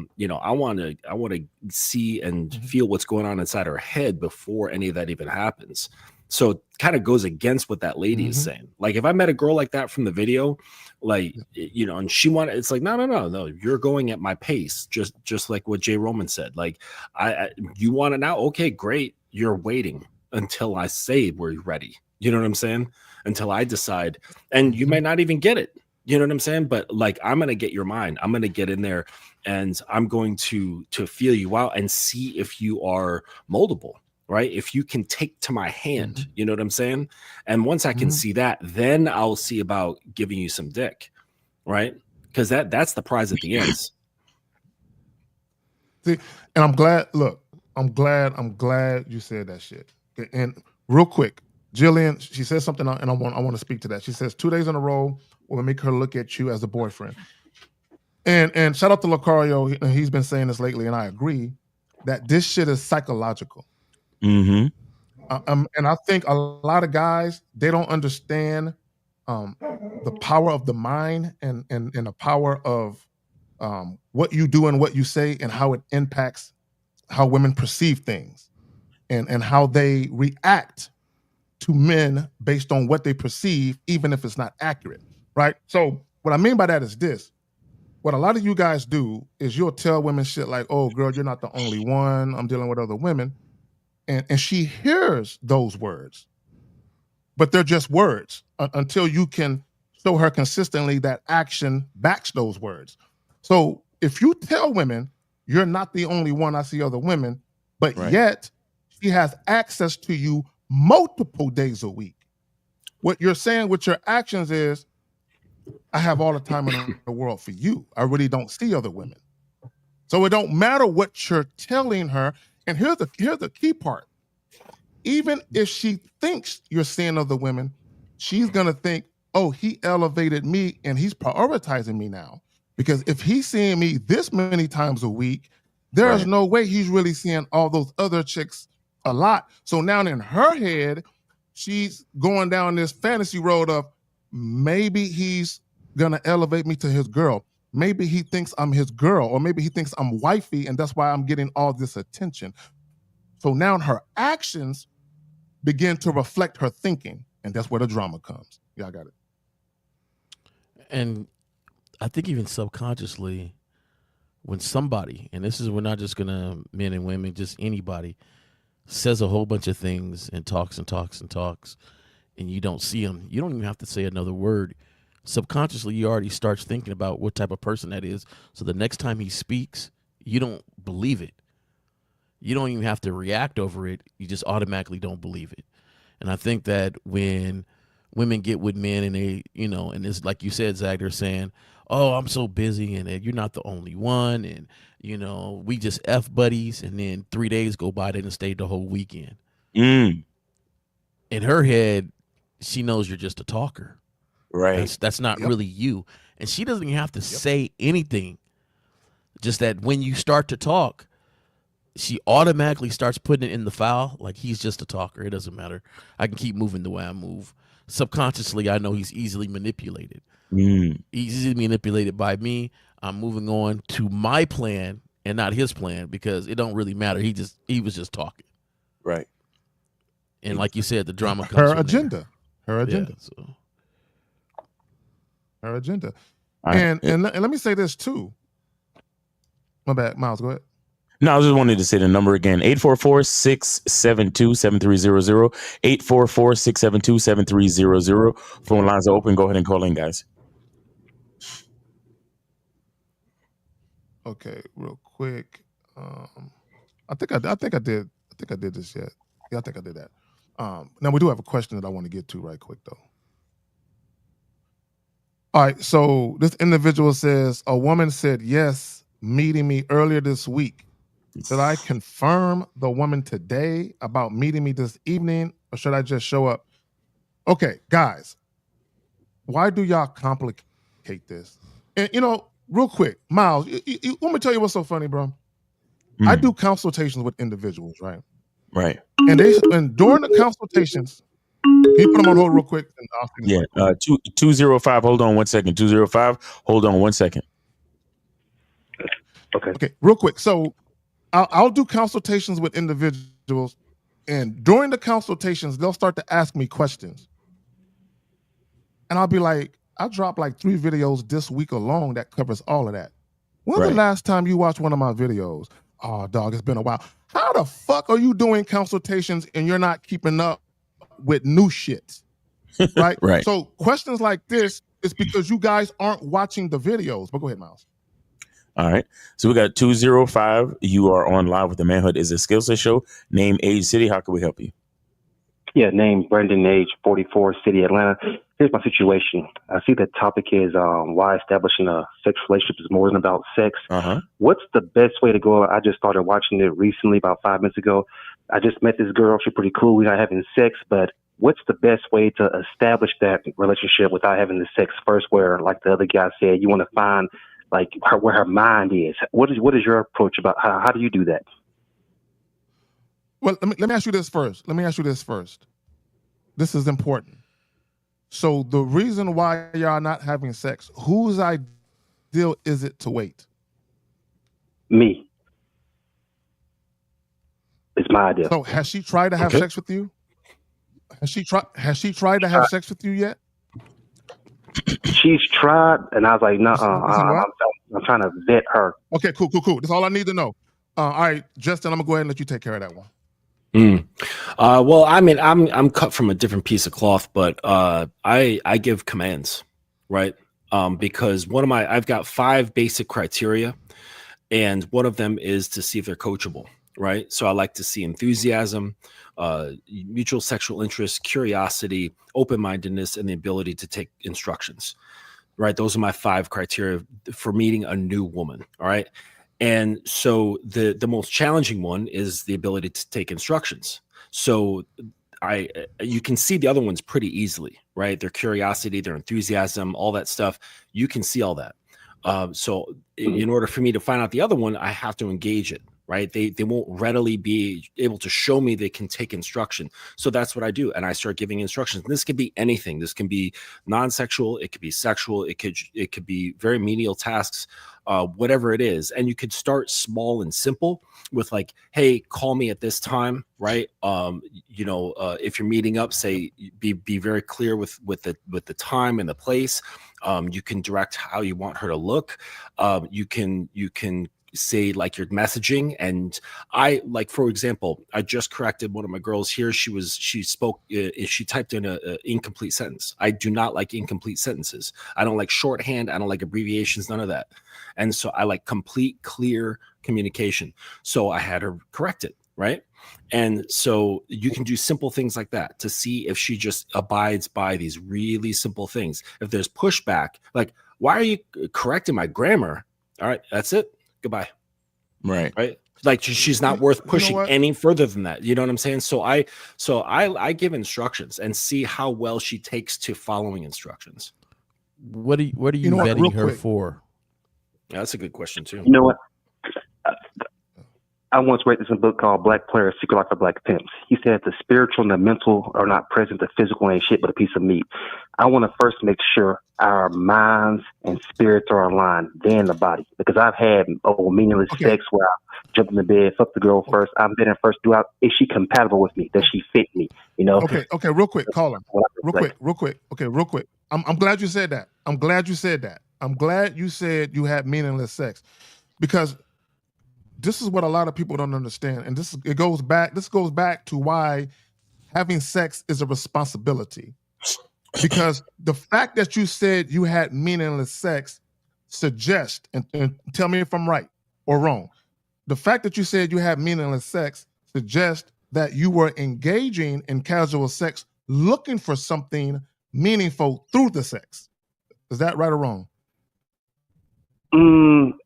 want to see and feel what's going on inside her head before any of that even happens. So it kind of goes against what that lady is saying. Like if I met a girl like that from the video, like, and she wanted, it's like, no, you're going at my pace. Just like what Jay Roman said, like you want it now. Okay, great. You're waiting until I say we're ready. You know what I'm saying? Until I decide, and you may not even get it. You know what I'm saying? But like, I'm going to get your mind. I'm going to get in there and I'm going to feel you out and see if you are moldable. Right? If you can take to my hand, you know what I'm saying? And once I can see that, then I'll see about giving you some dick, right? Because that's the prize at the end. See, and I'm glad you said that shit. And real quick, Jillian, she says something, and I want to speak to that. She says 2 days in a row will make her look at you as a boyfriend. And shout out to Lucario, he's been saying this lately, and I agree that this shit is psychological. And I think a lot of guys, they don't understand the power of the mind and the power of what you do and what you say and how it impacts how women perceive things and how they react to men based on what they perceive, even if it's not accurate, right? So what I mean by that is this. What a lot of you guys do is you'll tell women shit like, oh, girl, you're not the only one. I'm dealing with other women. And she hears those words, but they're just words until you can show her consistently that action backs those words. So if you tell women, you're not the only one, I see other women, but yet she has access to you multiple days a week. What you're saying with your actions is, I have all the time in the world for you. I really don't see other women. So it don't matter what you're telling her. And here's the key part. Even if she thinks you're seeing other women, she's going to think, oh, he elevated me and he's prioritizing me now. Because if he's seeing me this many times a week, there's no way he's really seeing all those other chicks a lot. So now in her head, she's going down this fantasy road of maybe he's going to elevate me to his girl. maybe he thinks I'm his girl, or maybe he thinks I'm wifey, and that's why I'm getting all this attention. So now her actions begin to reflect her thinking, and that's where the drama comes. Yeah, I got it. And I think even subconsciously, when somebody, and this is, we're not just gonna, men and women, just anybody, says a whole bunch of things and talks and talks and talks, and you don't see them, you don't even have to say another word. Subconsciously, you already starts thinking about what type of person that is. So the next time he speaks, you don't believe it. You don't even have to react over it. You just automatically don't believe it. And I think that when women get with men and they, you know, and it's like you said, Zach, they're saying, oh, I'm so busy, and you're not the only one, and, you know, we just F buddies, and then 3 days go by, they didn't stay the whole weekend. In her head, she knows you're just a talker. Right. That's not really you. And she doesn't even have to say anything. Just that when you start to talk, she automatically starts putting it in the file like he's just a talker. It doesn't matter. I can keep moving the way I move. Subconsciously, I know he's easily manipulated. He's easily manipulated by me. I'm moving on to my plan and not his plan, because it don't really matter. He was just talking. Right. And like you said, the drama comes Her from agenda. there. Her agenda. Yeah, so. Her agenda. Right. And let me say this too. My bad. Miles, go ahead. No, I just wanted to say the number again, 844-672-7300, 844-672-7300. Phone lines are open. Go ahead and call in, guys. Okay, real quick. I think I did this yet. Yeah, I think I did that. Now we do have a question that I want to get to right quick though. All right, so this individual says, a woman said yes, meeting me earlier this week. Should I confirm the woman today about meeting me this evening, or should I just show up? Okay, guys, why do y'all complicate this? And, you know, real quick, Miles, you want me to tell you what's so funny, bro? I do consultations with individuals, right? Right. And during the consultations, can you put them on hold real quick? Yeah. 205. Hold on 1 second. 205. Hold on 1 second. Okay, real quick. So I'll do consultations with individuals, and during the consultations, they'll start to ask me questions. And I'll be like, I dropped like 3 videos this week alone that covers all of that. When's the last time you watched one of my videos? Oh, dog, it's been a while. How the fuck are you doing consultations and you're not keeping up with new shit? Right? Right. So questions like this is because you guys aren't watching the videos. But go ahead, Miles. All right. So we got 205. You are on Live with the Manhood is a Skill Set Show. Name, age, city. How can we help you? Yeah, name Brendan, age 44, city Atlanta. Here's my situation. I see the topic is why establishing a sex relationship is more than about sex. What's the best way to go? I just started watching it recently, about 5 minutes ago. I just met this girl. She's pretty cool. We're not having sex, but what's the best way to establish that relationship without having the sex first, where, like the other guy said, you want to find like where her mind is? What is your approach about how do you do that? Well, let me ask you this first. This is important. So the reason why y'all not having sex, whose ideal is it to wait? Me. It's my idea. So has she tried to have sex with you? Has she tried to have sex with you yet? She's tried, and I was like, no, I'm trying to vet her. Okay, cool. That's all I need to know. All right, Justin, I'm gonna go ahead and let you take care of that one. Well, I mean, I'm cut from a different piece of cloth, but I give commands, right? Because I've got 5 basic criteria, and one of them is to see if they're coachable, right? So I like to see enthusiasm, mutual sexual interest, curiosity, open-mindedness, and the ability to take instructions, right? Those are my 5 criteria for meeting a new woman, all right? And so the most challenging one is the ability to take instructions. So you can see the other ones pretty easily, right? Their curiosity, their enthusiasm, all that stuff. You can see all that. So in order for me to find out the other one, I have to engage it. right? They won't readily be able to show me they can take instruction. So that's what I do. And I start giving instructions. This can be anything. This can be non-sexual. It could be sexual. It could be very menial tasks, whatever it is. And you could start small and simple with like, hey, call me at this time, right? If you're meeting up, say, be very clear with the time and the place. You can direct how you want her to look. You can say like your messaging. And I, like, for example, I just corrected one of my girls here. She typed in a incomplete sentence. I do not like incomplete sentences. I don't like shorthand. I don't like abbreviations, none of that. And so I like complete, clear communication. So I had her correct it, right? And so you can do simple things like that to see if she just abides by these really simple things. If there's pushback, like, why are you correcting my grammar? All right, that's it. Goodbye. Right. Like she's not worth pushing any further than that. You know what I'm saying? So I give instructions and see how well she takes to following instructions. What are you vetting her for? Yeah, that's a good question too. You know what? I once read this in a book called Black Players, Secret Life of Black Pimps. He said the spiritual and the mental are not present. The physical ain't shit but a piece of meat. I want to first make sure our minds and spirits are aligned, then the body. Because I've had meaningless sex where I jump in the bed, fuck the girl first. I've been in first throughout. Is she compatible with me? Does she fit me? You know? Okay, real quick, caller. Real quick. I'm glad you said that. I'm glad you said you had meaningless sex. Because this is what a lot of people don't understand. And this goes back to why having sex is a responsibility. Because the fact that you said you had meaningless sex suggests, and tell me if I'm right or wrong, the fact that you said you had meaningless sex suggests that you were engaging in casual sex looking for something meaningful through the sex. Is that right or wrong?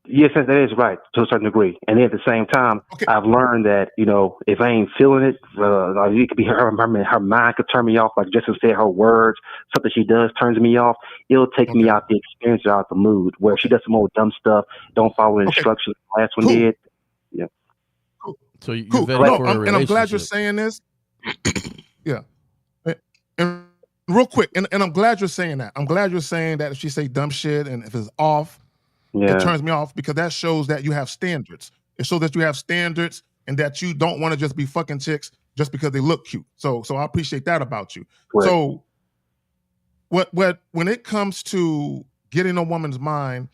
Yes, that is right to a certain degree. And then at the same time, I've learned that, if I ain't feeling it, it could be her mind could turn me off. Like Jessica said, her words, something she does turns me off. It'll take me out the experience, out the mood, where she does some old dumb stuff, don't follow instructions. The last one did. Yeah. Cool. So you're vetting for a relationship. And I'm glad you're saying this. Yeah. And real quick, and I'm glad you're saying that. I'm glad you're saying that if she say dumb shit and if it's off, it turns me off, because that shows that you have standards. It shows that you have standards and that you don't want to just be fucking chicks just because they look cute. So I appreciate that about you. Right. So when it comes to getting a woman's mind,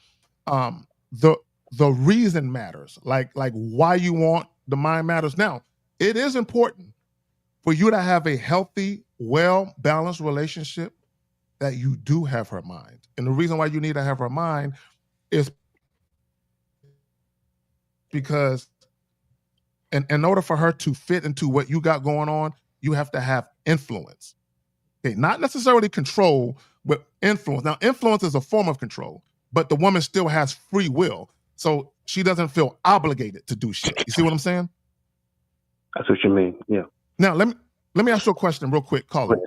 the reason matters. Like why you want the mind matters. Now, it is important for you to have a healthy, well-balanced relationship that you do have her mind. And the reason why you need to have her mind is because in order for her to fit into what you got going on, you have to have influence. Okay, not necessarily control, but influence. Now, influence is a form of control, but the woman still has free will. So she doesn't feel obligated to do shit. You see what I'm saying? That's what you mean, yeah. Now, let me ask you a question real quick, caller.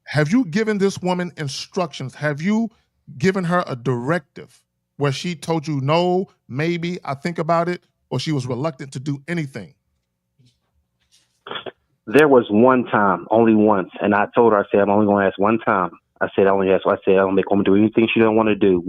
Have you given this woman instructions? Have you given her a directive where she told you, no, maybe, I think about it, or she was reluctant to do anything? There was one time, only once, and I told her, I said, I'm only going to ask one time. I said, I don't make woman do anything she don't want to do.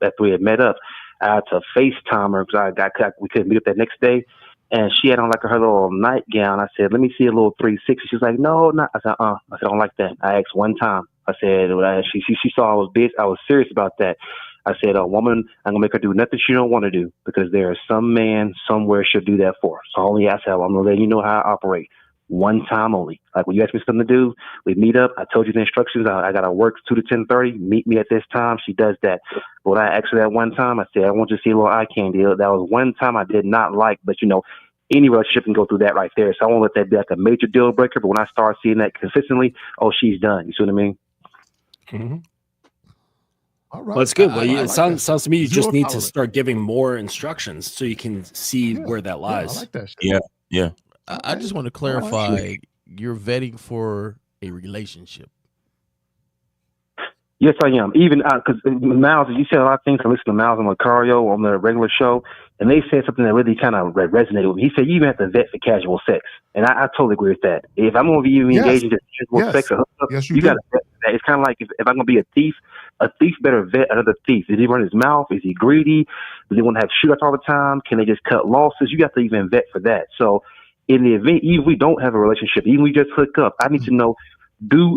After we had met up, I had to FaceTime her because we couldn't meet up that next day. And she had on like her little nightgown. I said, let me see a little 360. She's like, no, not. I said, I don't like that. I asked one time. I said, she saw I was busy. I was serious about that. I said, a woman, I'm going to make her do nothing she don't want to do, because there is some man somewhere she'll do that for. So only I said, I'm going to let you know how I operate. One time only. Like when you ask me something to do, we meet up. I told you the instructions. I got to work 2 to 10:30. Meet me at this time. She does that. But when I asked her that one time, I said, I want you to see a little eye candy. That was one time I did not like, but any relationship can go through that right there. So I won't let that be like a major deal breaker. But when I start seeing that consistently, she's done. You see what I mean? Mm-hmm. All right. Well, that's good. Well, it sounds to me you just need to start giving more instructions so you can see where that lies. I like that shit. Yeah. I just want to clarify, you're vetting for a relationship. Yes, I am. Even because Miles, you said a lot of things. I listen to Miles and Macario on the regular show. and they said something that really kind of resonated with me. He said, you even have to vet for casual sex. And I totally agree with that. If I'm going to be engaged in just casual sex or hookup, you got to vet for that. It's kind of like if I'm going to be a thief better vet another thief. Does he run his mouth? Is he greedy? Does he want to have shootouts all the time? Can they just cut losses? You got to even vet for that. So in the event, even if we don't have a relationship, even if we just hook up, I need to know,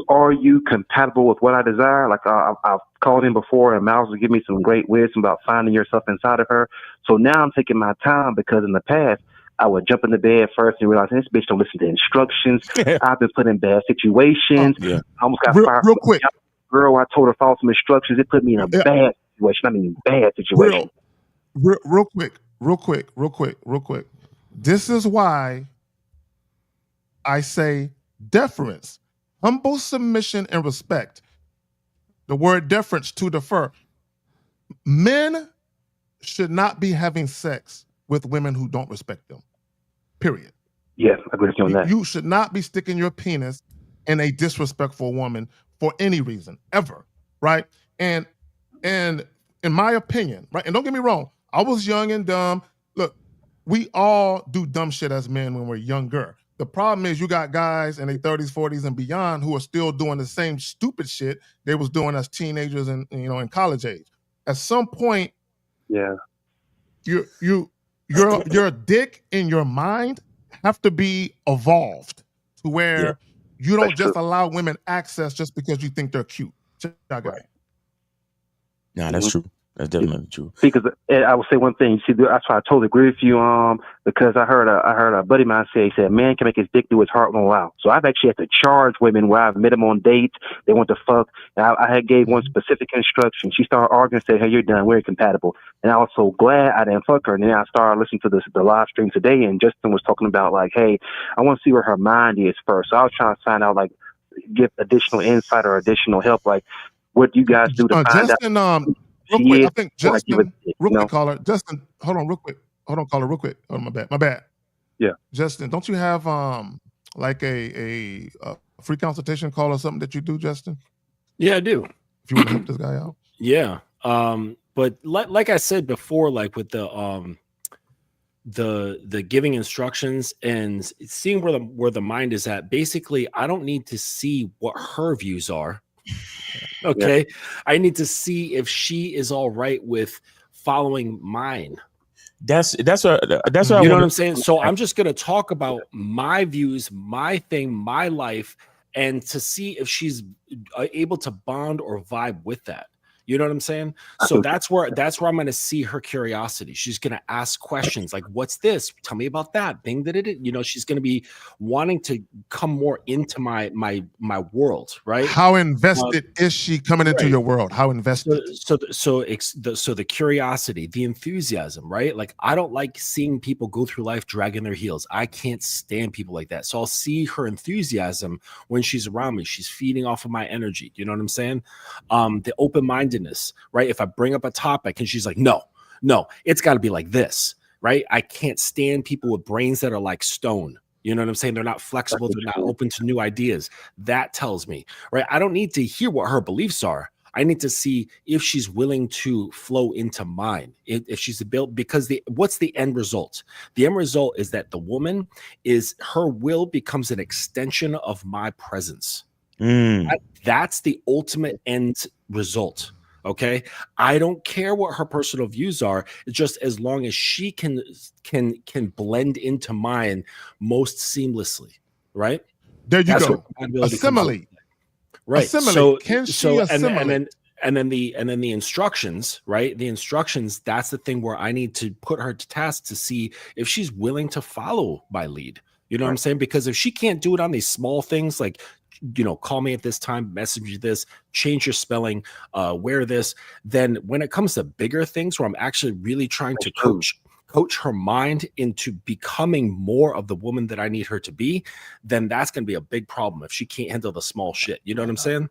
are you compatible with what I desire? Like I've called him before, and Miles will give me some great wisdom about finding yourself inside of her. So now I'm taking my time, because in the past I would jump in the bed first and realize this bitch don't listen to instructions. I've been put in bad situations. I almost got fired. Real quick, girl, I told her follow some instructions. It put me in a bad situation. I mean, bad situation. Real quick. This is why I say deference. Humble submission and respect. The word deference, to defer. Men should not be having sex with women who don't respect them. Period. Yes, I agree with you on that. You should not be sticking your penis in a disrespectful woman for any reason, ever. Right? And in my opinion, right? And don't get me wrong, I was young and dumb. Look, we all do dumb shit as men when we're younger. The problem is you got guys in their 30s, 40s, and beyond who are still doing the same stupid shit they was doing as teenagers and in college age. At some point, your dick and your mind have to be evolved to where you don't just allow women access just because you think they're cute. Right. No, that's true. That's definitely true. Because I will say one thing. You see, that's why I totally agree with you. Because I heard a buddy of mine say, he said, man can make his dick do his heart won't allow. So I've actually had to charge women where I've met them on dates. They want to fuck. And I had gave one specific instruction. She started arguing, said, hey, you're done. We're incompatible. And I was so glad I didn't fuck her. And then I started listening to the live stream today, and Justin was talking about like, hey, I want to see where her mind is first. So I was trying to find out, like, give additional insight or additional help, like what you guys do to find Justin, out. Real quick, I think Justin, real quick, caller. Justin, hold on, real quick. Hold on, caller, real quick. Oh, my bad. Yeah. Justin, don't you have like a free consultation call or something that you do, Justin? Yeah, I do. If you want to help this guy out. Yeah. But like I said before, like with the giving instructions and seeing where the mind is at, basically, I don't need to see what her views are. Okay. Yeah. I need to see if she is all right with following mine. That's what you know what I'm saying? So I'm just going to talk about my views, my thing, my life, and to see if she's able to bond or vibe with that. You know what I'm saying? So that's where I'm going to see her curiosity. She's going to ask questions like, what's this? Tell me about that thing that it is. You know, she's going to be wanting to come more into my world, right? How invested is she coming into your world? How invested? So the curiosity, the enthusiasm, right? Like, I don't like seeing people go through life dragging their heels. I can't stand people like that. So I'll see her enthusiasm when she's around me. She's feeding off of my energy. You know what I'm saying? The open-mindedness. Right? If I bring up a topic and she's like, no, it's got to be like this, right? I can't stand people with brains that are like stone. You know what I'm saying? They're not flexible. They're not open to new ideas. That tells me, right? I don't need to hear what her beliefs are. I need to see if she's willing to flow into mine. If she's built, because what's the end result? The end result is that the woman her will becomes an extension of my presence. That's the ultimate end result. Okay, I don't care what her personal views are, just as long as she can blend into mine most seamlessly, right? There you go. Assimilate, right? Assimilate. Can she assimilate? And then the instructions, right? The instructions. That's the thing where I need to put her to task to see if she's willing to follow my lead. You know what I'm saying? Because if she can't do it on these small things like, you know, call me at this time, message you this, change your spelling, wear this, then when it comes to bigger things where I'm actually really trying to coach her mind into becoming more of the woman that I need her to be, then that's going to be a big problem if she can't handle the small shit. You know what I'm saying?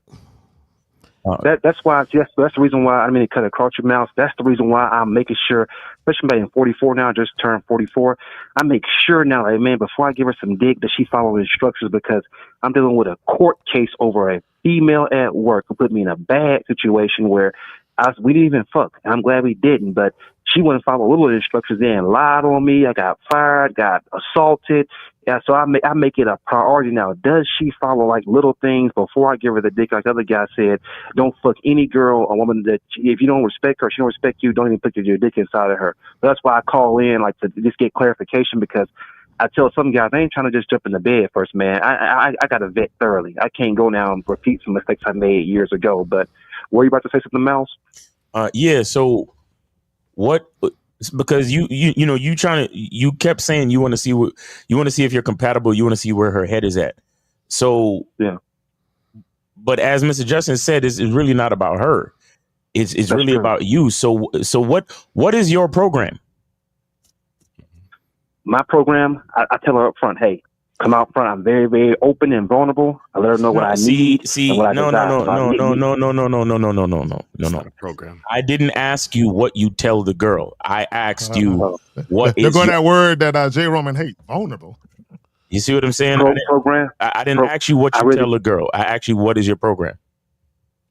That's why. That's the reason why. I mean, to cut across your mouth. That's the reason why I'm making sure, especially being 44 now, just turned 44. I make sure now, like, man, before I give her some dick, that she follow the instructions, because I'm dealing with a court case over a female at work who put me in a bad situation where we didn't even fuck. And I'm glad we didn't, but She wouldn't follow little instructions and lied on me. I got fired, got assaulted. Yeah, so I make it a priority now. Does she follow like little things before I give her the dick? Like the other guy said, don't fuck any girl or woman that if you don't respect her, she don't respect you. Don't even put your dick inside of her. But that's why I call in like to just get clarification, because I tell some guys I ain't trying to just jump in the bed first, man. I got to vet thoroughly. I can't go now and repeat some mistakes I made years ago. But were you about to say something else? Yeah. So what? Because you kept saying you want to see if you're compatible. You want to see where her head is at. So yeah. But as Mr. Justin said, it's really not about her. It's really true. About you. So what is your program? My program, I tell her up front, hey, come out front. I'm very, very open and vulnerable. I let her know what I need. No. Program. I didn't ask you what you tell the girl. I asked you what they're going that word that J. Roman hate, vulnerable. You see what I'm saying? Program. I didn't ask you what you tell the girl. I asked you what is your program.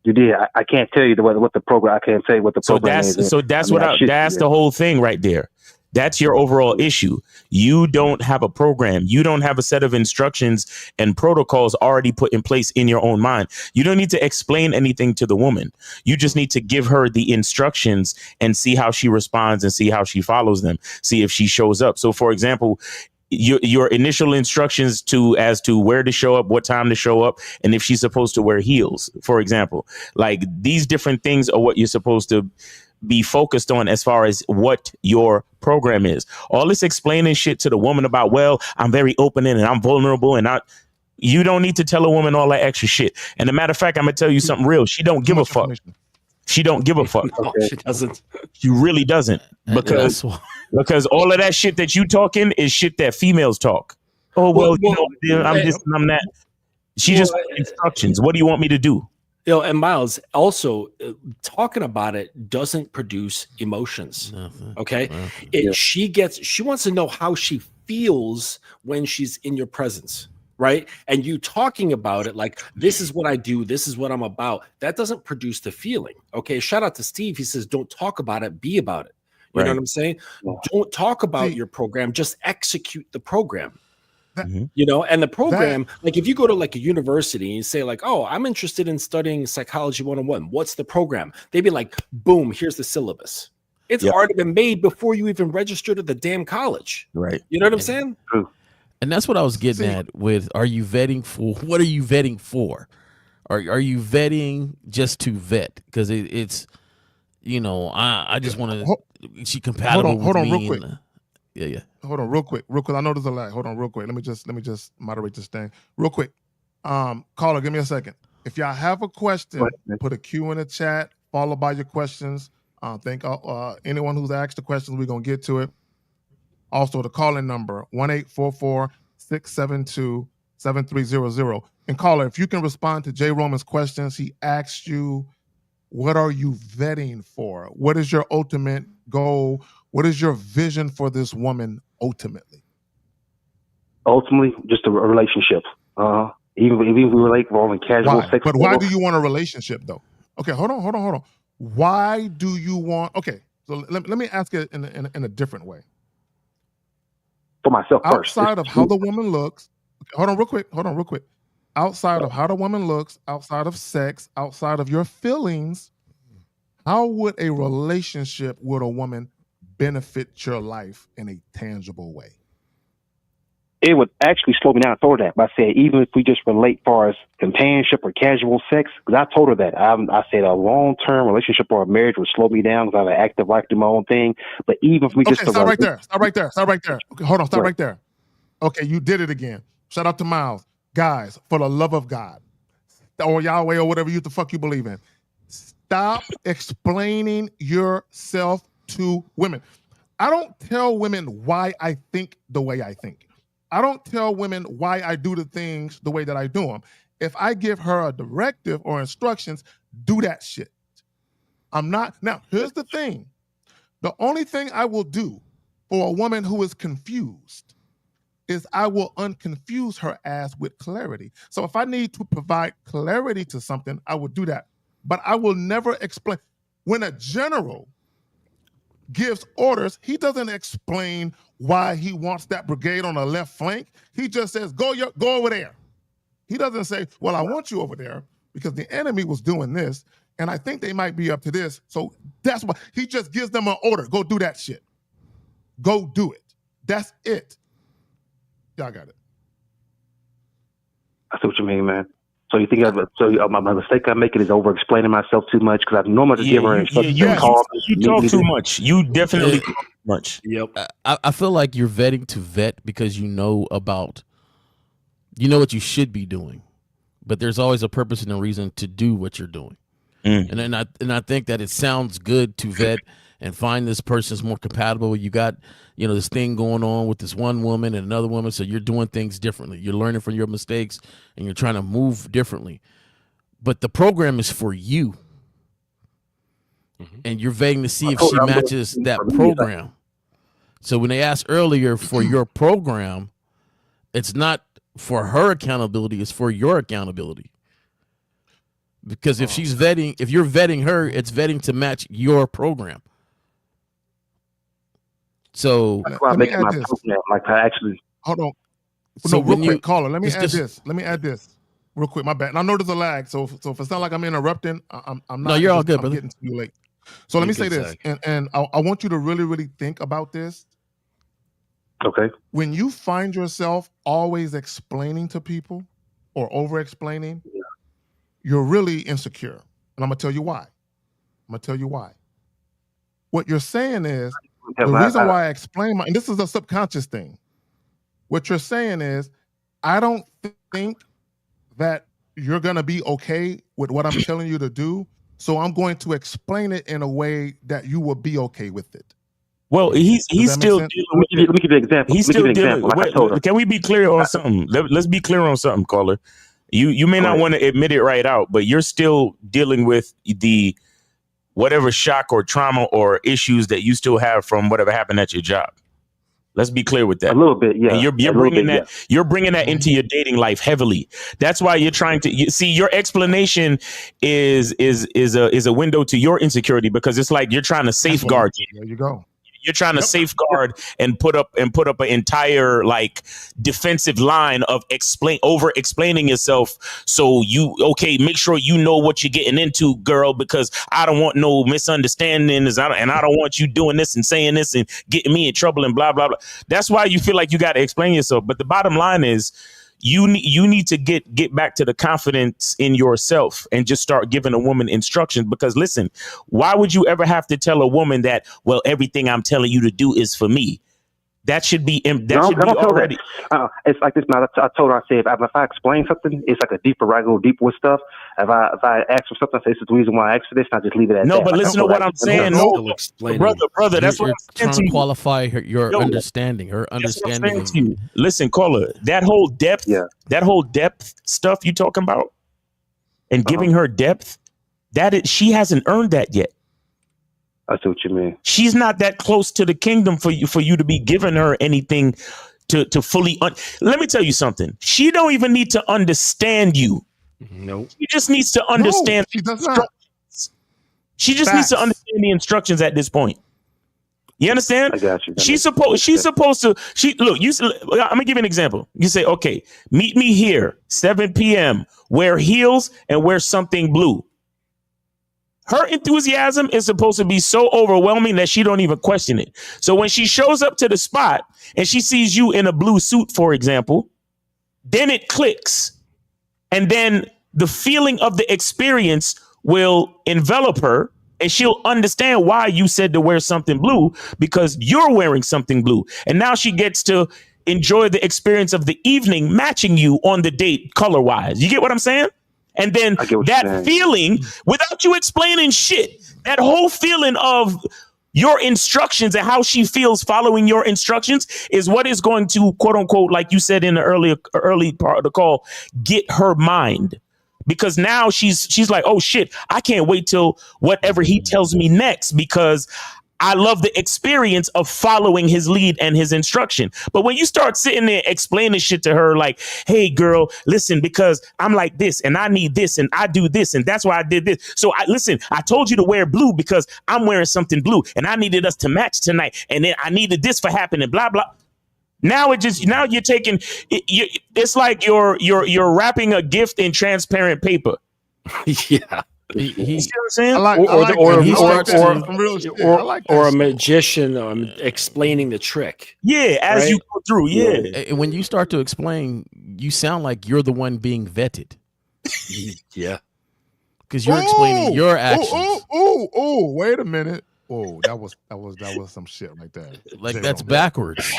You did. I can't tell you what the program. I can't say what the program is. So that's that's the whole thing right there. That's your overall issue. You don't have a program. You don't have a set of instructions and protocols already put in place in your own mind. You don't need to explain anything to the woman. You just need to give her the instructions and see how she responds and see how she follows them. See if she shows up. So, for example, your initial instructions as to where to show up, what time to show up, and if she's supposed to wear heels, for example, like these different things are what you're supposed to be focused on as far as what your program is. All this explaining shit to the woman about, well, I'm very open and I'm vulnerable and you don't need to tell a woman all that extra shit. And a matter of fact, I'm gonna tell you something real. She don't give a fuck. She don't give a fuck. No, she doesn't. She really doesn't. Because all of that shit that you talking is shit that females talk. Oh, well, I'm this and I'm that. She just instructions. What do you want me to do? And Miles, also talking about it doesn't produce emotions. Okay. She wants to know how she feels when she's in your presence. Right. And you talking about it like, this is what I do. This is what I'm about. That doesn't produce the feeling. Okay. Shout out to Steve. He says, don't talk about it. Be about it. You know what I'm saying? Don't talk about your program. Just execute the program. And the program, like if you go to like a university and you say like, oh, I'm interested in studying psychology 101. What's the program? They'd be like, boom, here's the syllabus. It's already been made before you even registered at the damn college. Right. You know what I'm saying? True. And that's what I was getting at with, are you vetting for? What are you vetting for? Are you vetting just to vet? Because it's, I just want to, is she compatible hold on, with me? real quick. Yeah. Hold on, real quick. I know there's a lag. Hold on, real quick. Let me just moderate this thing real quick. Caller, give me a second. If y'all have a question, put a Q in the chat, followed by your questions. Thank anyone who's asked the questions. We're gonna get to it. Also, the calling number 1-844-672-7300. And caller, if you can respond to J. Roman's questions, he asked you, what are you vetting for? What is your ultimate goal? What is your vision for this woman ultimately? Ultimately, just a relationship. Even if we relate involving casual sex. But why do you want a relationship though? Okay, hold on. Why do you want? Okay, so let me ask it in a different way. For myself first. Outside of how the woman looks. Hold on, real quick. Outside of how the woman looks, outside of sex, outside of your feelings, how would a relationship with a woman benefit your life in a tangible way? It would actually slow me down for that. But I said, even if we just relate far as companionship or casual sex, because I told her that. I said a long-term relationship or a marriage would slow me down because I have an active life, do my own thing. But even if we just... Stop right there. Okay, hold on, stop right there. Okay, you did it again. Shout out to Miles. Guys, for the love of God, or Yahweh, or whatever the fuck you believe in, stop explaining yourself to women. I don't tell women why I think the way I think. I don't tell women why I do the things the way that I do them. If I give her a directive or instructions, do that shit. I'm not. Now, here's the thing. The only thing I will do for a woman who is confused is I will unconfuse her ass with clarity. So if I need to provide clarity to something, I will do that. But I will never explain. When a general gives orders, he doesn't explain why he wants that brigade on the left flank. He just says, go over there. He doesn't say, well, I want you over there because the enemy was doing this, and I think they might be up to this. So that's why he just gives them an order. Go do that shit. Go do it. That's it. Y'all got it. I see what you mean, man. So you think my mistake I'm making is over explaining myself too much because I normally just give her instructions. You talk too much. You definitely talk too much. Yep. I feel like you're vetting to vet because you know what you should be doing, but there's always a purpose and a reason to do what you're doing. And I think that it sounds good to vet and find this person's more compatible. You got, this thing going on with this one woman and another woman. So you're doing things differently. You're learning from your mistakes and you're trying to move differently. But the program is for you. And you're vetting to see if she matches that program. So when they asked earlier for your program, it's not for her accountability, it's for your accountability. Because if you're vetting her, it's vetting to match your program. So let me add this. Hold on. So real quick, caller. Let me add this real quick. My bad. And I know there's a lag, so if it's not like I'm interrupting, I'm not. No, you're all good, I'm getting too late. So let me say this, and I want you to really, really think about this. Okay. When you find yourself always explaining to people or over-explaining, you're really insecure, and I'm gonna tell you why. What you're saying is. The reason why I explain and this is a subconscious thing. What you're saying is, I don't think that you're going to be okay with what I'm telling you to do. So I'm going to explain it in a way that you will be okay with it. Well, he's still dealing with it. Let me give you an example. He's still dealing. Can we be clear on something? Let's be clear on something, caller. You may not want to admit it right out, but you're still dealing with the whatever shock or trauma or issues that you still have from whatever happened at your job. Let's be clear with that. A little bit, yeah. And you're bringing that into your dating life heavily. That's why you're trying to see your explanation is a window to your insecurity because it's like you're trying to safeguard you. There you go. You're trying to safeguard and put up an entire defensive line of over explaining yourself. So make sure you know what you're getting into, girl, because I don't want no misunderstandings. And I don't want you doing this and saying this and getting me in trouble and blah, blah, blah. That's why you feel like you got to explain yourself. But the bottom line is you need to get back to the confidence in yourself and just start giving a woman instructions. Because listen, why would you ever have to tell a woman that, well, everything I'm telling you to do is for me? That should be already. It's like this, man. I told her, I said, if I explain something, it's like a deeper with stuff. If I ask for something, I say, this is the reason why I asked for this, and I just leave it at that. No, but listen to what I'm saying. No, brother, that's what I'm trying to qualify your understanding. Her understanding. Listen, caller, that whole depth stuff you talking about, and giving her depth, she hasn't earned that yet. I see what you mean. She's not that close to the kingdom for you to be giving her anything to fully. Let me tell you something. She don't even need to understand you. Nope. She just needs to understand. She does not. She just needs to understand the instructions at this point. You understand? I got you. She's supposed to. Look. I'm gonna give you an example. You say, okay, meet me here, 7 p.m. Wear heels and wear something blue. Her enthusiasm is supposed to be so overwhelming that she don't even question it. So when she shows up to the spot and she sees you in a blue suit, for example, then it clicks. And then the feeling of the experience will envelop her and she'll understand why you said to wear something blue because you're wearing something blue. And now she gets to enjoy the experience of the evening matching you on the date color wise. You get what I'm saying? And then that feeling, without you explaining shit, that whole feeling of your instructions and how she feels following your instructions is what is going to, quote unquote, like you said in the early part of the call, get her mind. Because now she's like, oh, shit, I can't wait till whatever he tells me next, because I love the experience of following his lead and his instruction. But when you start sitting there explaining shit to her like, hey, girl, listen, because I'm like this and I need this and I do this and that's why I did this. So I told you to wear blue because I'm wearing something blue and I needed us to match tonight. And then I needed this for happening, blah, blah. Now you're taking it's like you're wrapping a gift in transparent paper. Yeah. You see what I'm saying? Or a magician explaining the trick. Yeah, as you go through. Yeah. And when you start to explain, you sound like you're the one being vetted. Yeah. Because you're explaining your actions. Oh, wait a minute. Oh, that was some shit right there. Like that's backwards.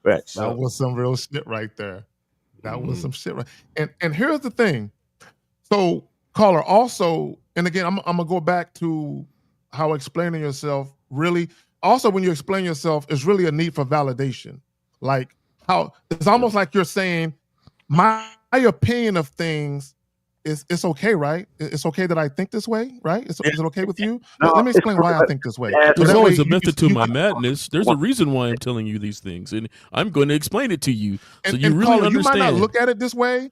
That was some real shit right there. That was some shit right. And here's the thing. So caller also, and again, I'm gonna go back to how explaining yourself really also when you explain yourself is really a need for validation. Like how it's almost like you're saying my opinion of things it's okay, right? It's okay that I think this way, right? Is it okay with you? Let me explain why I think this way. There's always a method to my madness. There's a reason why I'm telling you these things, and I'm going to explain it to you so you really caller, understand. You might not look at it this way.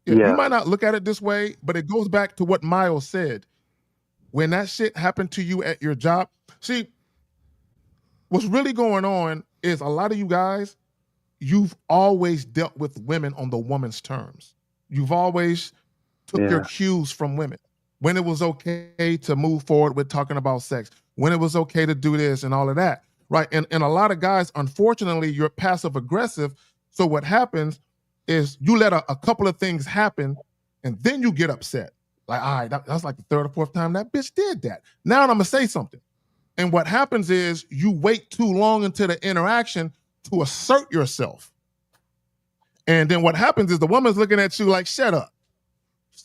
You might not look at it this way, but it goes back to what Miles said. When that shit happened to you at your job, see, what's really going on is a lot of you guys, you've always dealt with women on the woman's terms. You've always took your cues from women. When it was okay to move forward with talking about sex, when it was okay to do this and all of that, right? And a lot of guys, unfortunately, you're passive aggressive. So what happens is you let a couple of things happen and then you get upset. Like, all right, that's like the third or fourth time that bitch did that. Now I'm going to say something. And what happens is you wait too long into the interaction to assert yourself. And then what happens is the woman's looking at you like, shut up.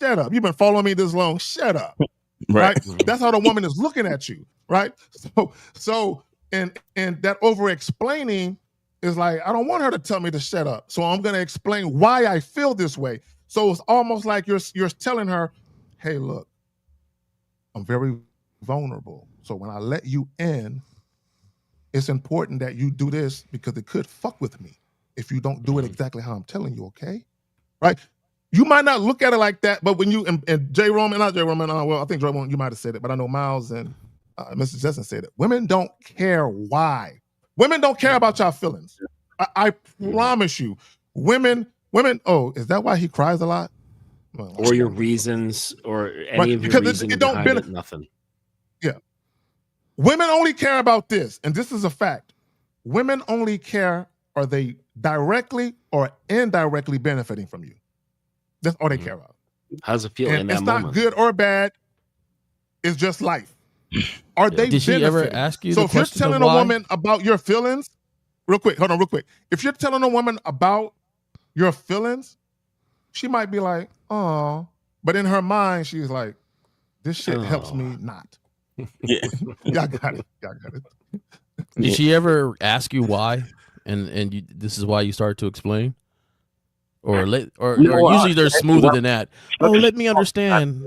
Shut up. You've been following me this long. Shut up. Right? That's how the woman is looking at you. Right? So and that over-explaining is like, I don't want her to tell me to shut up. So I'm going to explain why I feel this way. So it's almost like you're telling her, hey, look, I'm very vulnerable. So when I let you in, it's important that you do this because it could fuck with me if you don't do it exactly how I'm telling you, okay? Right? You might not look at it like that, but when you, and Jay Roman, not Jay Roman, well, I think Jay Roman, you might have said it, but I know Miles and Mr. Justin said it. Women don't care why. Women don't care about y'all feelings. I promise you. Women, oh, is that why he cries a lot? Well, or your reasons, or any of your because reasons it don't behind it, nothing. Yeah. Women only care about this, and this is a fact. Women only care, are they directly or indirectly benefiting from you? That's all they care about. How's it feel in that it's moment? Not good or bad. It's just life. Are they Did she benefiting? ever ask you So the if you're question telling of a why? woman about your feelings, real quick, hold on real quick. If you're telling a woman about your feelings, she might be like, oh, but in her mind, she's like, this shit helps me not. Yeah. Y'all got it. Y'all got it. Did she ever ask you why? And you, this is why you started to explain? Or usually they're smoother than that. Oh, let me understand.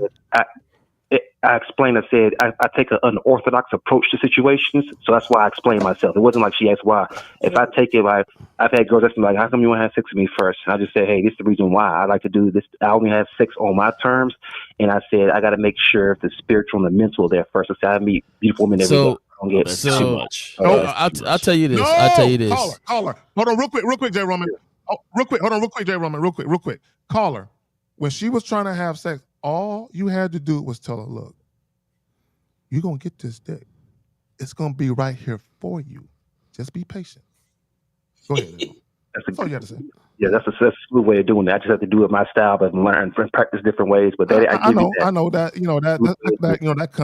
I explained, I said, I take an unorthodox approach to situations, so that's why I explained myself. It wasn't like she asked why. If I take it, like, I've had girls ask me, like, how come you want to have sex with me first? And I just said, hey, this is the reason why. I like to do this. I only have sex on my terms. And I said, I got to make sure if the spiritual and the mental are there first. I said, I meet beautiful women every day. I don't get too much. I'll tell you this. I'll tell you this. Caller. Hold on real quick, Jay Roman. Oh, real quick. Hold on real quick, Jay Roman. Real quick. Caller, when she was trying to have sex, all you had to do was tell her, look, you're going to get this dick. It's going to be right here for you. Just be patient. Go ahead. That's all you have to say. Yeah, that's a smooth way of doing that. I just have to do it my style, but learn and practice different ways. But I know that.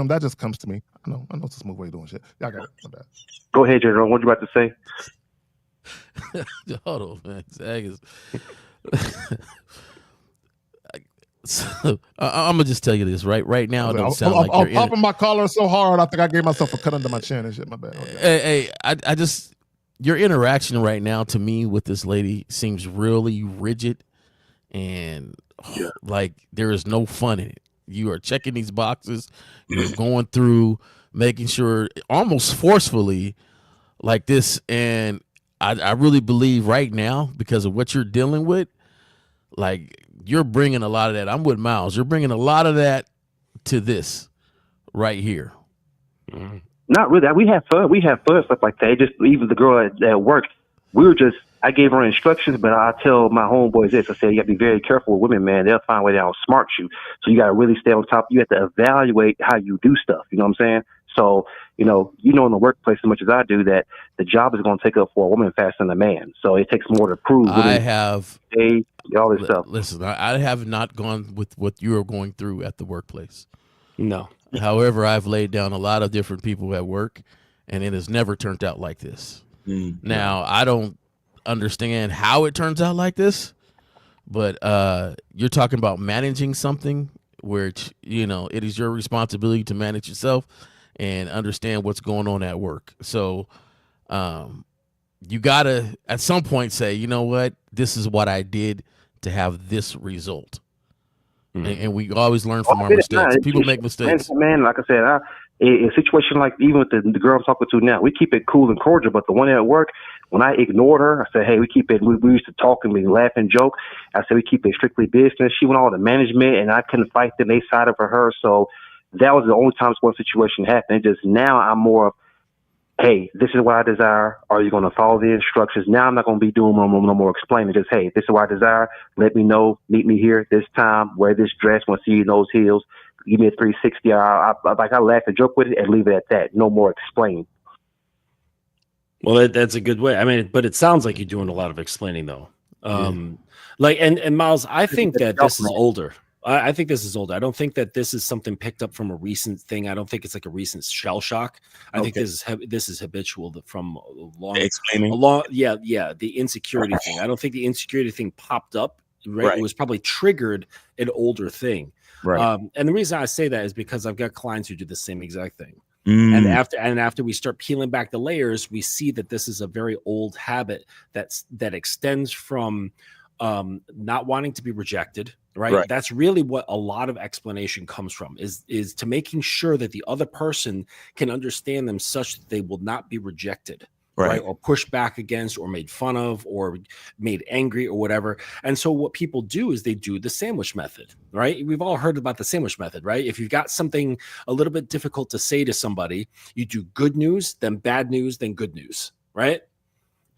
That just comes to me. I know it's a smooth way of doing shit. Y'all got it. Go ahead, General. What you about to say? Hold on, man. Zag is. So, I'm gonna just tell you this right now. It don't sound like I'm popping my collar so hard. I think I gave myself a cut under my chin and shit. My bad. Hey, I just your interaction right now to me with this lady seems really rigid and like there is no fun in it. You are checking these boxes. You're going through making sure almost forcefully like this. And I really believe right now, because of what you're dealing with, like you're bringing a lot of that. I'm with Miles. You're bringing a lot of that to this right here. Mm-hmm. Not really. We have fun. We have fun, stuff like that. Just even the girl at work, I gave her instructions, but I tell my homeboys this. I said, you got to be very careful with women, man. They'll find a way to outsmart you. So you got to really stay on top. You have to evaluate how you do stuff. You know what I'm saying? So, in the workplace as much as I do, that the job is going to take up for a woman faster than a man. So it takes more to prove. All this stuff. Listen, I have not gone with what you are going through at the workplace. No. However, I've laid down a lot of different people at work, and it has never turned out like this. Now, I don't understand how it turns out like this, but you're talking about managing something where it is your responsibility to manage yourself and understand what's going on at work. So you gotta at some point say, you know what, this is what I did to have this result. And we always learn from our mistakes. People make mistakes, man. Like I said, a situation like even with the girl I'm talking to now, we keep it cool and cordial. But the one at work, when I ignored her, I said, hey, we keep it. We used to talk and we laugh and joke. I said we keep it strictly business. She went all the management, and I couldn't fight them. They sided for her, so that was the only time one situation happened. Just now, I'm more of, hey, this is what I desire. Are you going to follow the instructions? Now I'm not going to be doing no more explaining. Just, hey, this is what I desire. Let me know. Meet me here this time. Wear this dress. Want to see you in those heels. Give me a 360. I laugh and joke with it and leave it at that. No more explaining. Well, that's a good way. I mean, but it sounds like you're doing a lot of explaining, though. And Miles, I think that this is older. I think this is older. I don't think that this is something picked up from a recent thing. I don't think it's like a recent shell shock. I think this is habitual from a long. The insecurity thing. I don't think the insecurity thing popped up. Right? It was probably triggered an older thing. Right. And the reason I say that is because I've got clients who do the same exact thing. And after we start peeling back the layers, we see that this is a very old habit that extends from not wanting to be rejected. Right. That's really what a lot of explanation comes from is to making sure that the other person can understand them such that they will not be rejected. Right. Or pushed back against or made fun of or made angry or whatever. And so what people do is they do the sandwich method, right? We've all heard about the sandwich method, right? If you've got something a little bit difficult to say to somebody, you do good news, then bad news, then good news, right?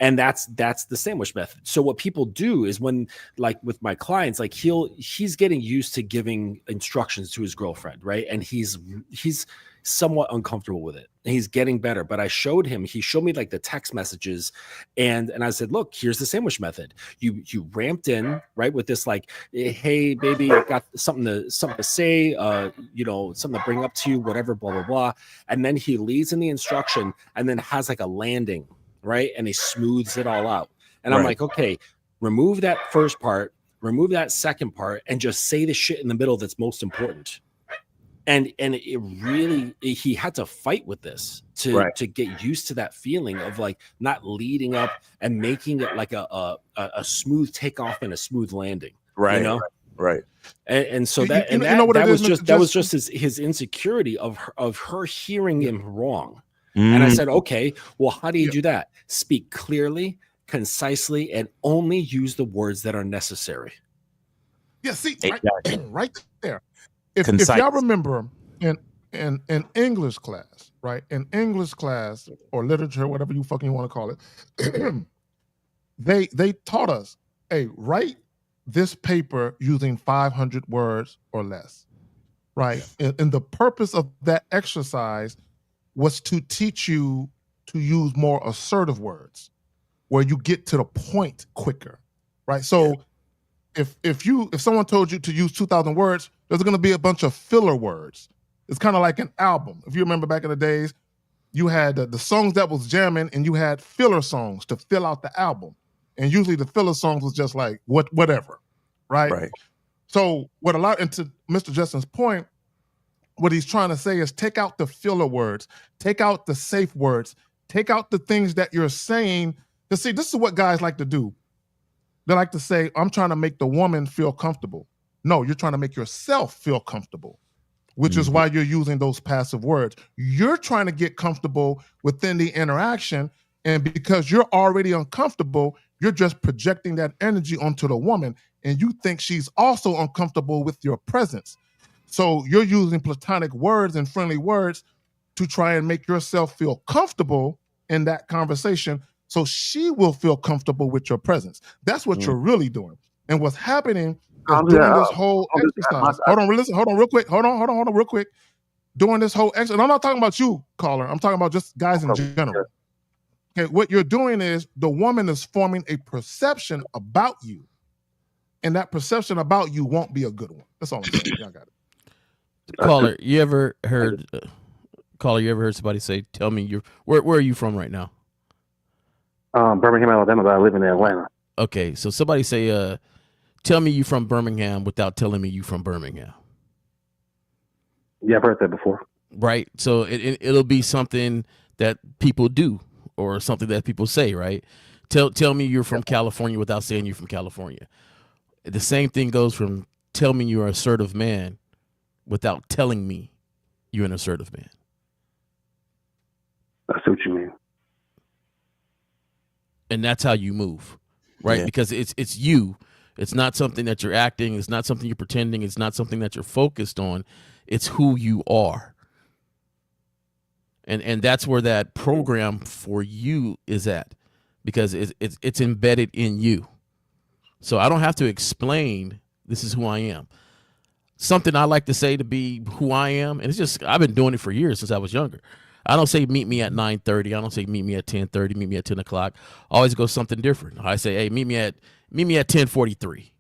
And that's the sandwich method. So what people do is when, like with my clients, like he's getting used to giving instructions to his girlfriend, right? And he's somewhat uncomfortable with it. And he's getting better. But he showed me like the text messages and I said, look, here's the sandwich method. You ramped in, right, with this like, hey baby, I got something to say, something to bring up to you, whatever, blah, blah, blah. And then he leads in the instruction and then has like a landing. Right. And he smooths it all out. And I'm like, okay, remove that first part, remove that second part, and just say the shit in the middle that's most important. And it really, he had to fight with this to get used to that feeling of like not leading up and making it like a smooth takeoff and a smooth landing. Right. You know? Right. And so that was just his insecurity of her hearing him wrong. And I said, okay, well, how do you do that? Speak clearly, concisely, and only use the words that are necessary. Yeah, see, right there. If y'all remember in English class, right? In English class or literature, whatever you fucking want to call it, they taught us, hey, write this paper using 500 words or less, right? And the purpose of that exercise was to teach you to use more assertive words where you get to the point quicker, right? So if someone told you to use 2,000 words, there's going to be a bunch of filler words. It's kind of like an album. If you remember back in the days, you had the songs that was jamming and you had filler songs to fill out the album. And usually the filler songs was just like whatever, right? Right. So and to Mr. Justin's point, what he's trying to say is take out the filler words, take out the safe words, take out the things that you're saying. See, this is what guys like to do. They like to say, I'm trying to make the woman feel comfortable. No, you're trying to make yourself feel comfortable. which is why you're using those passive words. You're trying to get comfortable within the interaction, and because you're already uncomfortable, you're just projecting that energy onto the woman, and you think she's also uncomfortable with your presence. So you're using platonic words and friendly words to try and make yourself feel comfortable in that conversation so she will feel comfortable with your presence. That's what you're really doing. And what's happening is during this whole exercise. Hold on, real quick. Hold on, real quick. During this whole exercise, and I'm not talking about you, caller. I'm talking about just guys in general. Okay, what you're doing is the woman is forming a perception about you, and that perception about you won't be a good one. That's all I'm saying. Y'all got it. Caller, you ever heard somebody say, "Tell me where are you from right now?" Birmingham, Alabama, but I live in Atlanta. Okay, so somebody say, "Tell me you from Birmingham," without telling me you from Birmingham. Yeah, I've heard that before. Right. So it'll be something that people do or something that people say, right? Tell me you're from California without saying you're from California. The same thing goes from tell me you're an assertive man without telling me you're an assertive man. I see what you mean. And that's how you move, right? Yeah. Because it's you. It's not something that you're acting. It's not something you're pretending. It's not something that you're focused on. It's who you are. And that's where that program for you is at, because it's embedded in you. So I don't have to explain this is who I am. Something I like to say to be who I am, and it's just I've been doing it for years since I was younger. I don't say meet me at 9:30. I don't say meet me at 10:30. Meet me at 10 o'clock. I always go something different. I say, hey, meet me at 10:43.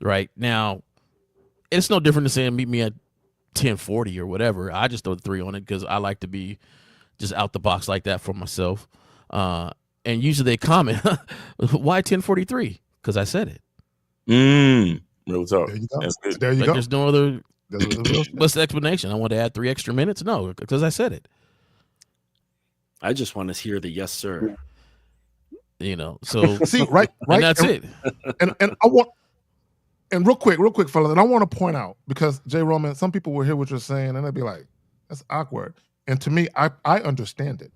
Right now, it's no different than saying meet me at 10:40 or whatever. I just throw the 3 on it because I like to be just out the box like that for myself. And usually they comment, why 10:43? Because I said it. Real talk. There you go. That's good. There you go. There's no other. What's the explanation? I want to add 3 extra minutes? No, because I said it. I just want to hear the yes, sir. You know, so see, right, and that's it. And I want, and real quick, fellas, and I want to point out, because Jay Roman, some people will hear what you're saying and they'll be like, that's awkward. And to me, I understand it.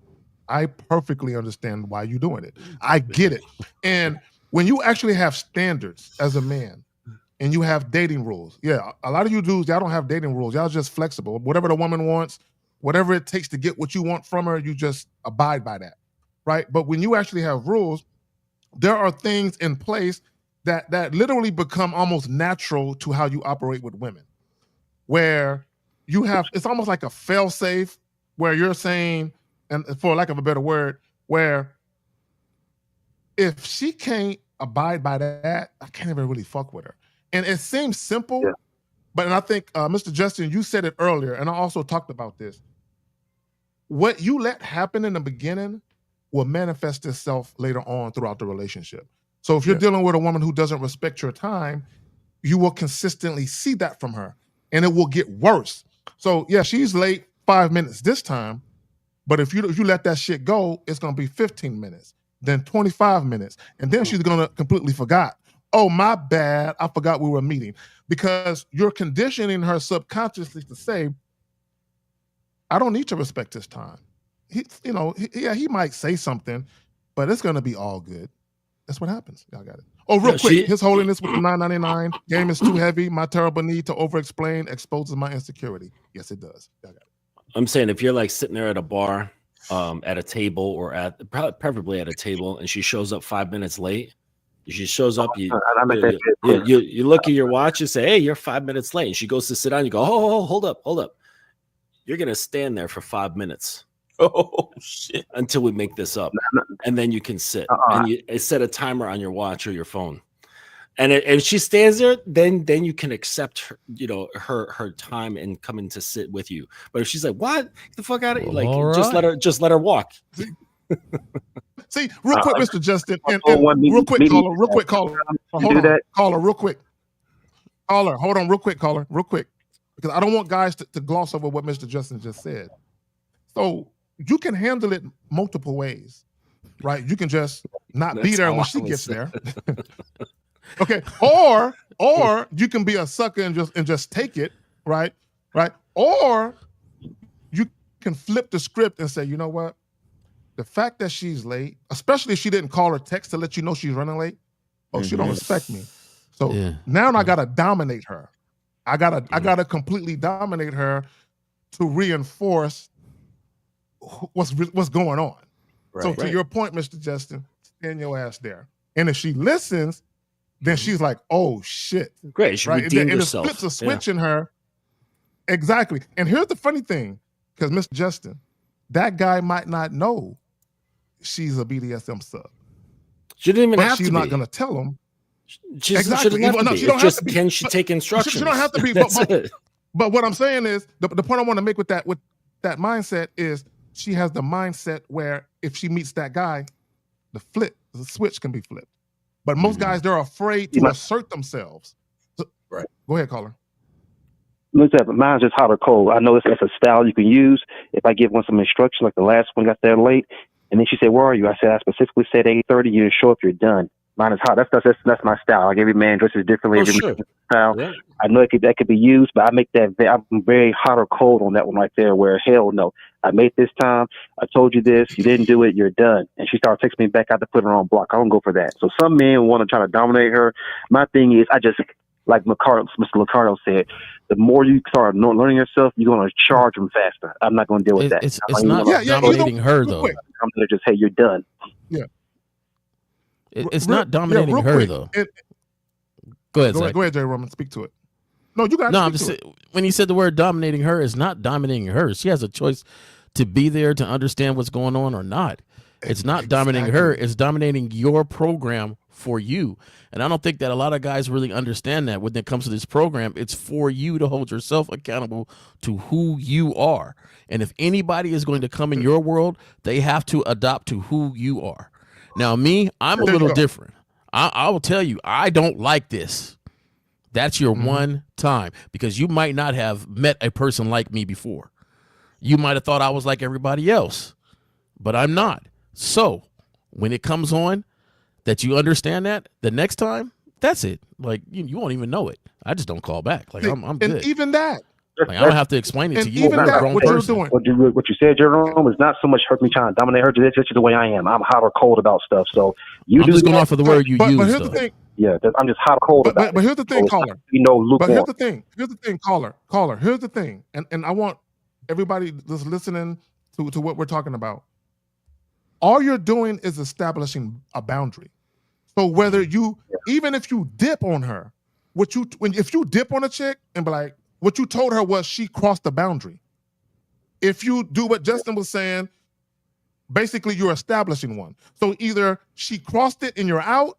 I perfectly understand why you're doing it. I get it. And when you actually have standards as a man, and you have dating rules. Yeah, a lot of you dudes, y'all don't have dating rules. Y'all just flexible. Whatever the woman wants, whatever it takes to get what you want from her, you just abide by that, right? But when you actually have rules, there are things in place that literally become almost natural to how you operate with women, where you have, it's almost like a fail-safe, where you're saying, and for lack of a better word, where if she can't abide by that, I can't even really fuck with her. And it seems simple, but and I think, Mr. Justin, you said it earlier, and I also talked about this. What you let happen in the beginning will manifest itself later on throughout the relationship. So if you're dealing with a woman who doesn't respect your time, you will consistently see that from her, and it will get worse. So yeah, she's late 5 minutes this time, but if you let that shit go, it's going to be 15 minutes, then 25 minutes, and then she's going to completely forgot. Oh, my bad. I forgot we were meeting, because you're conditioning her subconsciously to say, I don't need to respect his time. He might say something, but it's going to be all good. That's what happens. Y'all got it. Oh, real quick. His Holiness with the $9.99. Game is too heavy. My terrible need to over-explain exposes my insecurity. Yes, it does. Y'all got it. I'm saying if you're like sitting there at a bar, at a table, or preferably at a table, and she shows up 5 minutes late, she shows up, you look at your watch and say, hey, you're 5 minutes late. And she goes to sit down. You go, oh, hold up. You're going to stand there for 5 minutes. Oh, shit. Until we make this up. And then you can sit. And you set a timer on your watch or your phone. And if she stands there, then you can accept her, her time and coming to sit with you. But if she's like, what? Get the fuck out of here. Like, just let her walk. See, real quick, Mr. Justin, and real quick, caller. Hold on, real quick, because I don't want guys to gloss over what Mr. Justin just said. So you can handle it multiple ways, right? You can just not be there when she gets there. Okay, or you can be a sucker and just take it right? Or you can flip the script and say, you know what? The fact that she's late, especially if she didn't call or text to let you know she's running late, she don't respect me. So now I gotta dominate her. I gotta completely dominate her to reinforce what's going on. Right. So to your point, Mr. Justin, stand your ass there. And if she listens, then she's like, "Oh shit!" Great, she redeemed herself. And it flips a switch in her. Exactly. And here's the funny thing, because Mr. Justin, that guy might not know she's a BDSM sub. She didn't even have to be. She's not going to tell him. She doesn't have to be. She don't have to be. Can she take instructions? She don't have to be. But what I'm saying is, the point I want to make with that mindset is, she has the mindset where if she meets that guy, the switch can be flipped. But most guys, they're afraid to assert themselves. So, go ahead, caller. Look at mine's just hot or cold. I know that's a style you can use. If I give one some instruction, like the last one got there late, and then she said, "Where are you?" I said, "I specifically said 8:30. You didn't show up. You're done." Mine is hot. That's my style. Like every man dresses differently. Every man style. Yeah. I know that could be used, but I make that. I'm very hot or cold on that one right there. Where hell no, I made this time. I told you this. You didn't do it. You're done. And she started texting me back. I had to put her on block. I don't go for that. So some men want to try to dominate her. My thing is, I just like Mr. Ricardo said. The more you start learning yourself, you're going to charge them faster. I'm not going to deal with that. It's not dominating her though. I'm going to just say you're done. Yeah. It's not dominating her though. Go ahead, Jay Roman. Speak to it. No, you got. No, I'm just saying, when you said the word dominating her, it's not dominating her. She has a choice to be there to understand what's going on or not. It's not dominating her. It's dominating your program for you. And I don't think that a lot of guys really understand that when it comes to this program. It's for you to hold yourself accountable to who you are. And if anybody is going to come in your world, they have to adopt to who you are. Now, me, I'm a little different. I will tell you, I don't like this. That's your one time, because you might not have met a person like me before. You might have thought I was like everybody else, but I'm not. So when it comes on that you understand that, the next time, that's it. Like, you won't even know it. I just don't call back. Like, I'm good. And even that. Like, I don't have to explain it to you. Even that, what you're doing. What you said, Jerome, is not so much hurt me trying to dominate her. This is the way I am. I'm hot or cold about stuff. So I'm just going off of the word you use. But here's the thing. Yeah, I'm just hot or cold about it. But here's the thing, caller. Lukewarm. But here's the thing. Here's the thing, caller. Here's the thing. And I want everybody that's listening to what we're talking about. All you're doing is establishing a boundary. So whether even if you dip on her, if you dip on a chick and be like, what you told her was she crossed the boundary. If you do what Justin was saying, basically you're establishing one. So either she crossed it and you're out,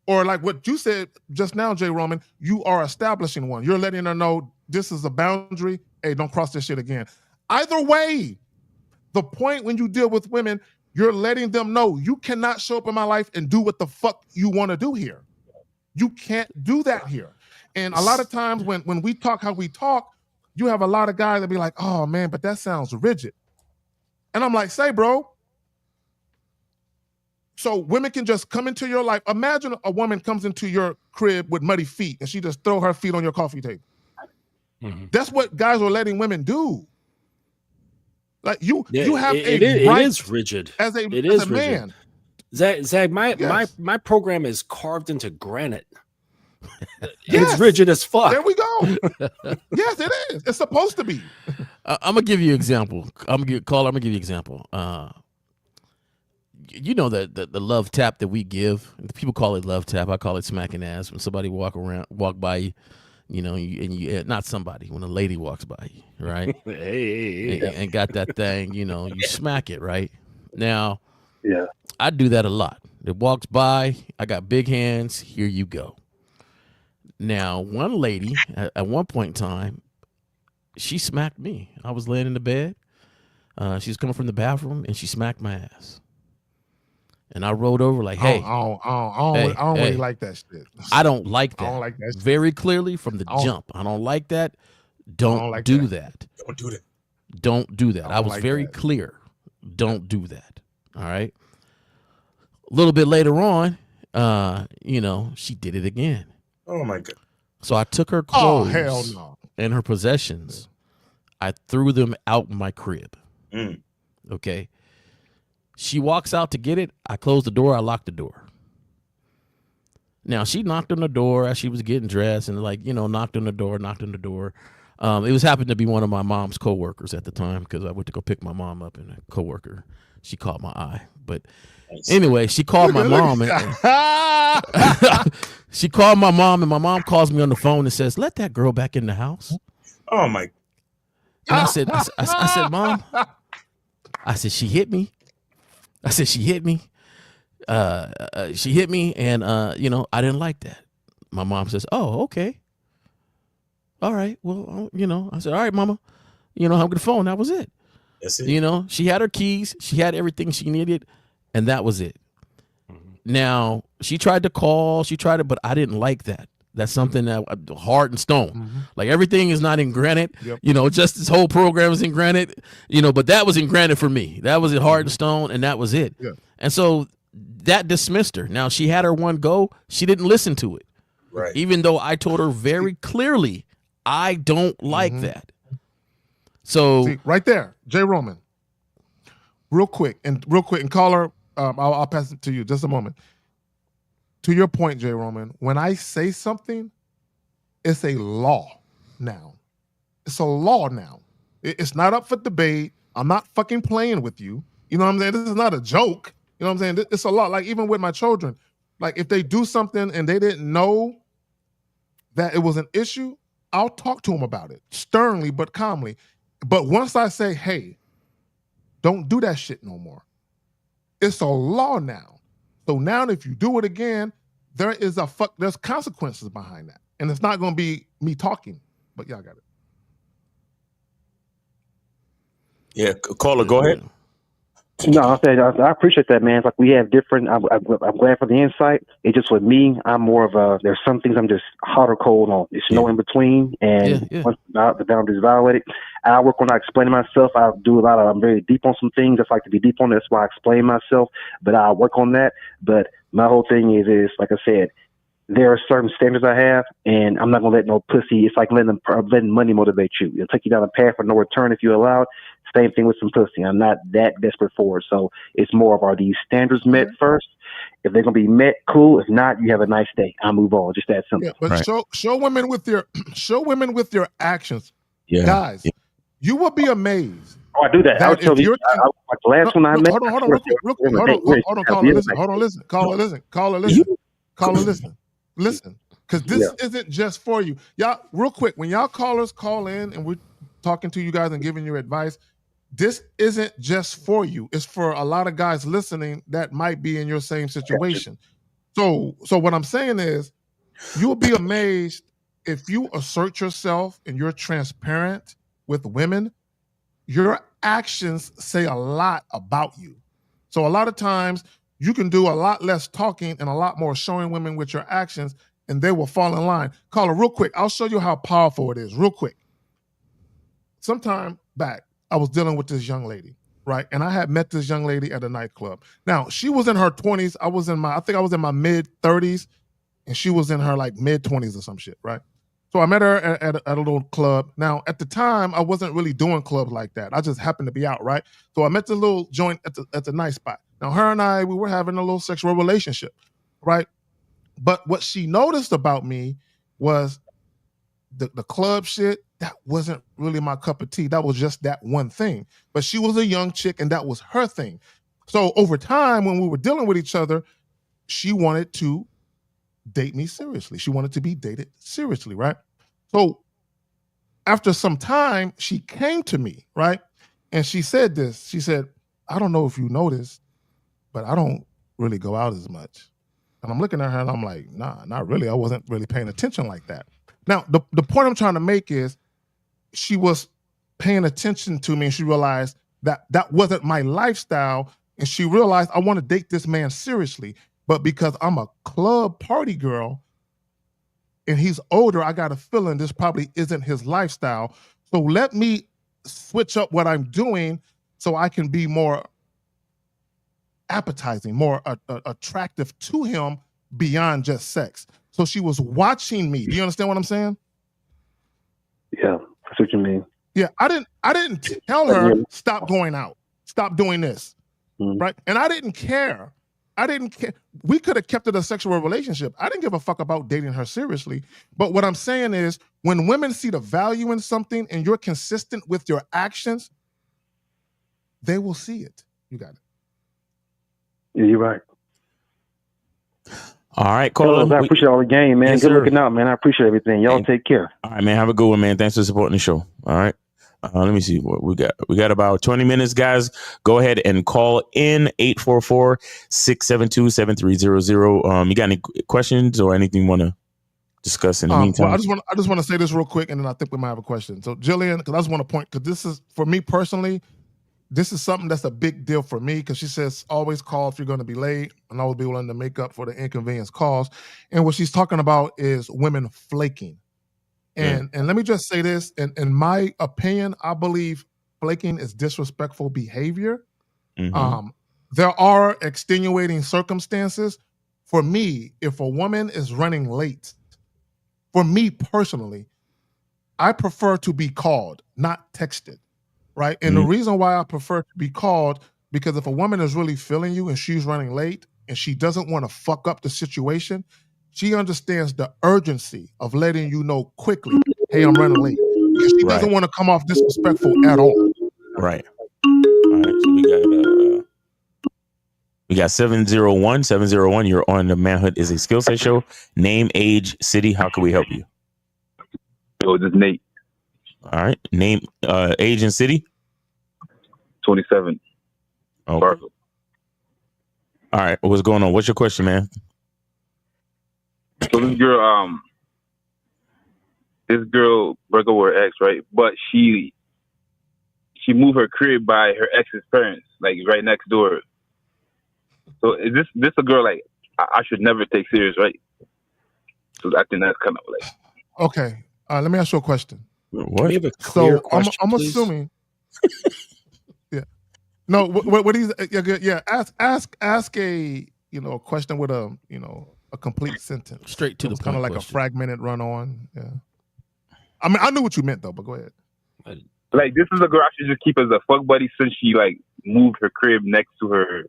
or like what you said just now, Jay Roman, you are establishing one. You're letting her know this is a boundary. Hey, don't cross this shit again. Either way, the point when you deal with women, you're letting them know you cannot show up in my life and do what the fuck you want to do here. You can't do that here. And a lot of times when we talk how we talk, you have a lot of guys that be like, oh man, but that sounds rigid. And I'm like, say, bro. So women can just come into your life. Imagine a woman comes into your crib with muddy feet and she just throw her feet on your coffee table. Mm-hmm. That's what guys are letting women do. Like you have it is rigid. As a man. Zach, my program is carved into granite. It's rigid as fuck. There we go. Yes, it is. It's supposed to be. I'm gonna give you an example. I'm gonna give you an example. You know the love tap that we give. People call it love tap. I call it smacking ass. When somebody walk by you, not somebody. When a lady walks by you, right? And got that thing, you smack it, right? Now, yeah, I do that a lot. It walks by. I got big hands. Here you go. Now, one lady at one point in time, she smacked me. I was laying in the bed. She was coming from the bathroom, and she smacked my ass. And I rolled over like, hey. I don't really like that shit. I don't like that. I don't like that shit. Very clearly from the jump. I don't like that. Don't do that. Don't do that. Don't do that. I was very clear. Don't do that. All right. A little bit later on, she did it again. Oh my God. So I took her clothes. Oh hell no. and her possessions, I threw them out my crib. Okay. She walks out to get it. I closed the door. I locked the door. Now, she knocked on the door as she was getting dressed and knocked on the door. It was happened to be one of my mom's coworkers at the time because I went to go pick my mom up, and a coworker, she caught my eye. But anyway, she called my mom. She called my mom, and my mom calls me on the phone and says, "Let that girl back in the house." Oh, my. And I said, Mom, I said, she hit me. She hit me, and I didn't like that. My mom says, "Oh, okay. All right. Well, I said, all right, Mama, hung up the phone. That was it. That's it. She had her keys. She had everything she needed, and that was it. Now, she tried to call. But I didn't like that. That's something that hard and stone. Like everything is not in granite. Yep. Just this whole program is in granite. But that was in granite for me. That was hard and stone, and that was it. Yeah. And so that dismissed her. Now she had her one go. She didn't listen to it. Right. Even though I told her very clearly, I don't like that. So see, right there, Jay Roman. Real quick, and caller, I'll pass it to you just a moment. To your point, Jay Roman, when I say something, it's a law now. It's a law now. It's not up for debate. I'm not fucking playing with you. You know what I'm saying? This is not a joke. You know what I'm saying? It's a law. Like even with my children, like if they do something and they didn't know that it was an issue, I'll talk to them about it sternly but calmly. But once I say, hey, don't do that shit no more, it's a law now. So now if you do it again, there's consequences behind that. And it's not going to be me talking. But y'all got it. Yeah, caller, go ahead. No, I appreciate that, man. It's like we have different. I'm glad for the insight. It's just with me, I'm more of a. There's some things I'm just hot or cold on. There's no in between, and once the boundaries violated, I work on not explaining myself. I do a lot of. I'm very deep on some things. I like to be deep on. That's why I explain myself. But I work on that. But my whole thing is like I said, there are certain standards I have, and I'm not gonna let no pussy. It's like letting money motivate you. It'll take you down a path of no return if you allow it. Same thing with some pussy. I'm not that desperate for it. So it's more of, are these standards met first? If they're gonna be met, cool. If not, you have a nice day. I'll move on. Just that simple. Yeah, but show women with your actions. Yeah. Guys, you will be amazed. Oh, I do that. I'll tell you. Like the last one I met. Hold on, real quick. Hold on, caller, listen. Listen, because this isn't just for you. Y'all, real quick, when y'all callers call in and we're talking to you guys and giving you advice, this isn't just for you. It's for a lot of guys listening that might be in your same situation. So what I'm saying is, you'll be amazed if you assert yourself and you're transparent with women, your actions say a lot about you. So a lot of times you can do a lot less talking and a lot more showing women with your actions, and they will fall in line. Caller, real quick, I'll show you how powerful it is, real quick. Sometime back, I was dealing with this young lady, right? And I had met this young lady at a nightclub. Now, she was in her 20s. I think I was in my mid-30s, and she was in her like mid-20s or some shit, right? So I met her at a little club. Now, at the time, I wasn't really doing clubs like that. I just happened to be out, right? So I met the little joint at the nice spot. Now, her and I, we were having a little sexual relationship, right? But what she noticed about me was the club shit, that wasn't really my cup of tea. That was just that one thing. But she was a young chick, and that was her thing. So over time, when we were dealing with each other, she wanted to date me seriously. She wanted to be dated seriously, right? So after some time, she came to me, right? And she said this. She said, I don't know if you noticed, but I don't really go out as much. And I'm looking at her and I'm like, nah, not really. I wasn't really paying attention like that. Now, the point I'm trying to make is she was paying attention to me, and she realized that that wasn't my lifestyle. And she realized I want to date this man seriously. But because I'm a club party girl and he's older, I got a feeling this probably isn't his lifestyle. So let me switch up what I'm doing so I can be more appetizing, more attractive to him beyond just sex. So she was watching me. Do you understand what I'm saying? Yeah. That's what you mean. Yeah, I didn't tell her stop going out, stop doing this, right? And I didn't care. We could have kept it a sexual relationship. I didn't give a fuck about dating her seriously. But what I'm saying is, when women see the value in something and you're consistent with your actions, they will see it. You got it. Yeah, you're right. All right, Colin. I appreciate all the game, man. Yes, Good sir. looking out, man. I appreciate everything. Y'all take care. All right, man. Have a good one, man. Thanks for supporting the show. All right. Let me see what we got. We got about 20 minutes, guys. Go ahead and call in 844-672-7300. You got any questions or anything you want to discuss in the meantime? Well, I just want to say this real quick, and then I think we might have a question. So, Jillian, because I just want to point, because this is, for me personally, this is something that's a big deal for me, because she says always call if you're going to be late and always be willing to make up for the inconvenience caused. And what she's talking about is women flaking. And let me just say this, in my opinion, I believe flaking is disrespectful behavior. There are extenuating circumstances. For me, if a woman is running late, for me personally, I prefer to be called, not texted, right? And the reason why I prefer to be called, because if a woman is really feeling you and she's running late and she doesn't want to fuck up the situation, she understands the urgency of letting you know quickly, hey, I'm running late. Because she doesn't want to come off disrespectful at all. Right. All right. So we got 701. 701. You're on the Manhood is a Skill Set show. Name, age, city. How can we help you? Yo, this is Nate. All right. Name, age, and city. 27. Okay. All right. What's going on? What's your question, man? So this girl broke up with her ex, right? But she moved her crib by her ex's parents, like right next door. So is this a girl like I should never take serious, right? So I think that's kind of like. Okay, let me ask you a question. What? So question, I'm assuming. Yeah. No. What he's Ask a question with a a complete sentence. Straight to the point. Kind of like question. a fragmented run on. Yeah. I mean, I knew what you meant though, but go ahead. Like, this is a girl I should just keep as a fuck buddy since she like moved her crib next to her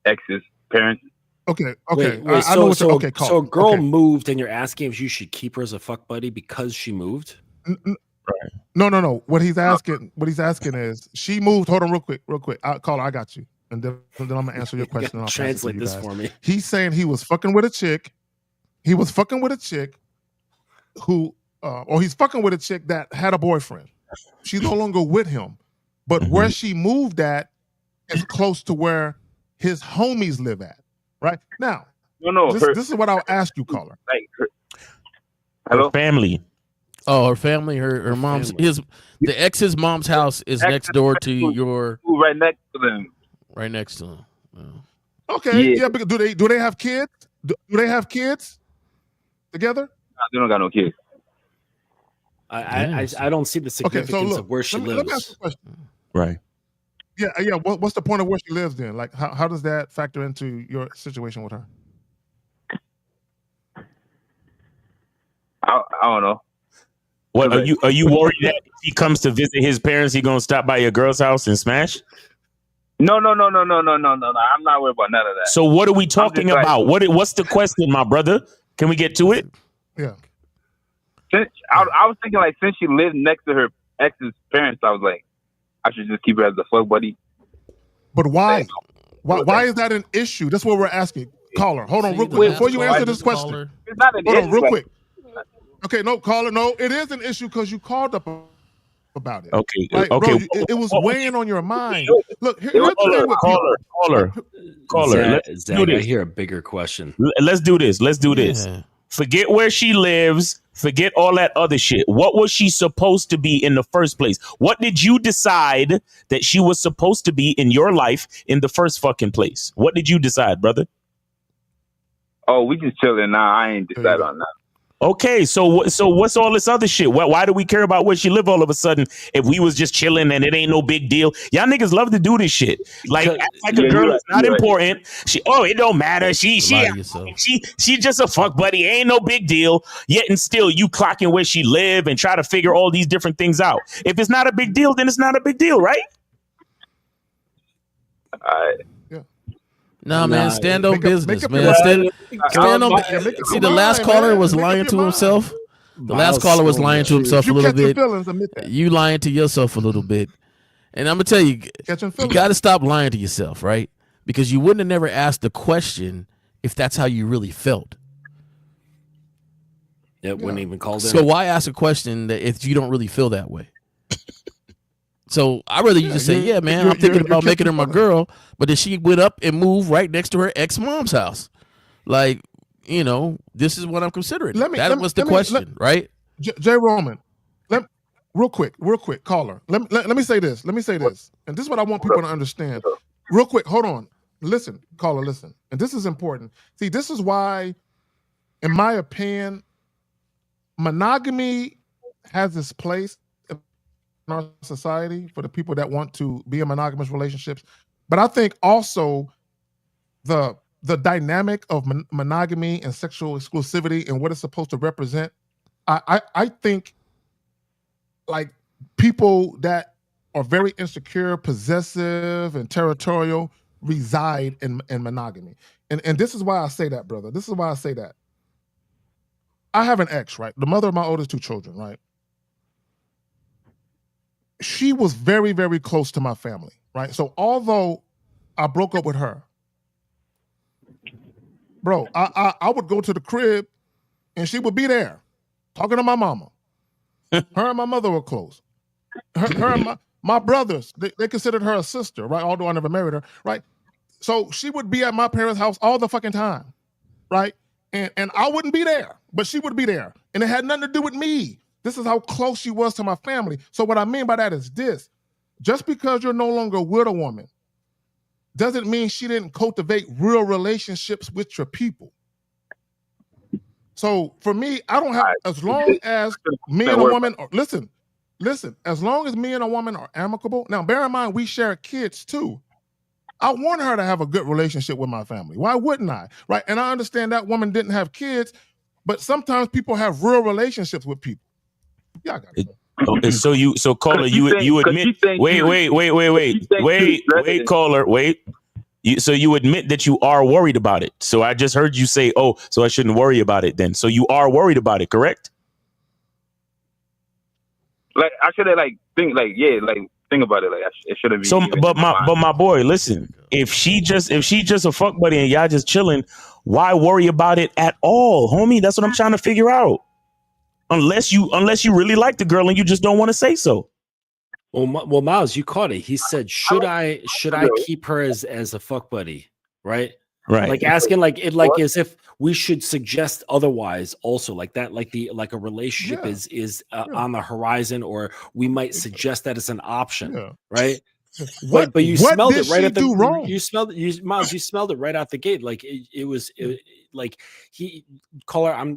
ex's parents. Okay. Wait, I know what you're okay. So a girl moved, and you're asking if you should keep her as a fuck buddy because she moved. No. What he's asking is she moved. Hold on, real quick. Caller, I got you. And then I'm gonna answer your question. And I'll translate this for me. He's saying he was fucking with a chick. He was fucking with a chick who, or he's fucking with a chick that had a boyfriend. She's no longer with him, but where she moved at is close to where his homies live at. Right now, this is what I'll ask you, caller. Like, her family. Oh, her family. Her mom's. The ex's mom's house is next door to your. Right next to them. Right next to them. Oh. Okay. Yeah. But do they have kids? Do they have kids together? No, they don't got no kids. I don't see the significance of where she lives. Let me ask you a question. Right. Yeah. What's the point of where she lives then? Like, how does that factor into your situation with her? I don't know. What are you worried that if he comes to visit his parents, he gonna stop by your girl's house and smash? No. I'm not worried about none of that. So what are we talking about? What's the question, my brother? Can we get to it? Yeah. I was thinking, like, since she lived next to her ex's parents, I was like, I should just keep her as a fuck buddy. But why? Why is that an issue? That's what we're asking. Caller, hold on real quick. Before you answer this question. It's not an issue. Hold on real quick. Okay, no, caller, no. It is an issue because you called up about it. Okay, like, okay. Bro, it was weighing on your mind. Look, here's the thing with caller. Zach, I hear a bigger question. Let's do this. Yeah. Forget where she lives. Forget all that other shit. What was she supposed to be in the first place? What did you decide that she was supposed to be in your life in the first fucking place? What did you decide, brother? Oh, we just chilling now. I ain't decided on that. Okay, so what's all this other shit? Why do we care about where she live all of a sudden if we was just chilling and it ain't no big deal? Y'all niggas love to do this shit. Like act like a girl is not important. It don't matter. She just a fuck buddy. Ain't no big deal. Yet and still you clocking where she live and try to figure all these different things out. If it's not a big deal, then it's not a big deal, right? No, man, stand on business, man. Stand on. See, the last caller was lying to himself. The last caller was lying to himself a little bit. You lying to yourself a little bit. And I'm gonna tell you, you got to stop lying to yourself, right? Because you wouldn't have never asked the question if that's how you really felt. It wouldn't even call it. So why ask a question that if you don't really feel that way? So I'd rather you just say, yeah, man, I'm thinking about making her my girl. But then she went up and moved right next to her ex-mom's house. Like, this is what I'm considering. That was the question, right? Jay Roman, real quick, caller. Let me say this. And this is what I want people to understand. Real quick, hold on. Listen, caller, listen. And this is important. See, this is why, in my opinion, monogamy has its place in our society for the people that want to be in monogamous relationships. But I think also the dynamic of monogamy and sexual exclusivity and what it's supposed to represent, I think like people that are very insecure, possessive, and territorial reside in monogamy. And this is why I say that, brother. This is why I say that. I have an ex, right? The mother of my oldest 2 children, right? She was very, very close to my family, right? So although I broke up with her, bro, I would go to the crib and she would be there talking to my mama. Her and my mother were close. Her and my brothers, they considered her a sister, right? Although I never married her, right? So she would be at my parents' house all the fucking time, right? And I wouldn't be there, but she would be there. And it had nothing to do with me. This is how close she was to my family. So what I mean by that is this. Just because you're no longer with a woman doesn't mean she didn't cultivate real relationships with your people. So for me, I don't have, as long as me and a woman, listen, as long as me and a woman are amicable. Now, bear in mind, we share kids too. I want her to have a good relationship with my family. Why wouldn't I? Right? And I understand that woman didn't have kids, but sometimes people have real relationships with people. Yeah, I got it. So caller, you admit? Wait, caller, wait. So you admit that you are worried about it. So I just heard you say, "Oh, so I shouldn't worry about it." Then, so you are worried about it, correct? Like I should have think about it. Like it should have been. So, but my boy, listen. If she just a fuck buddy and y'all just chilling, why worry about it at all, homie? That's what I'm trying to figure out. Unless you really like the girl and you just don't want to say so. Well, Miles, you caught it. He said, "Should I keep her as a fuck buddy?" Right. Like asking, as if we should suggest otherwise. Also, like that, like a relationship is on the horizon, or we might suggest that as an option, right? But you smelled it right at the wrong. You smelled it, Miles. You smelled it right out the gate. Like it was like caller.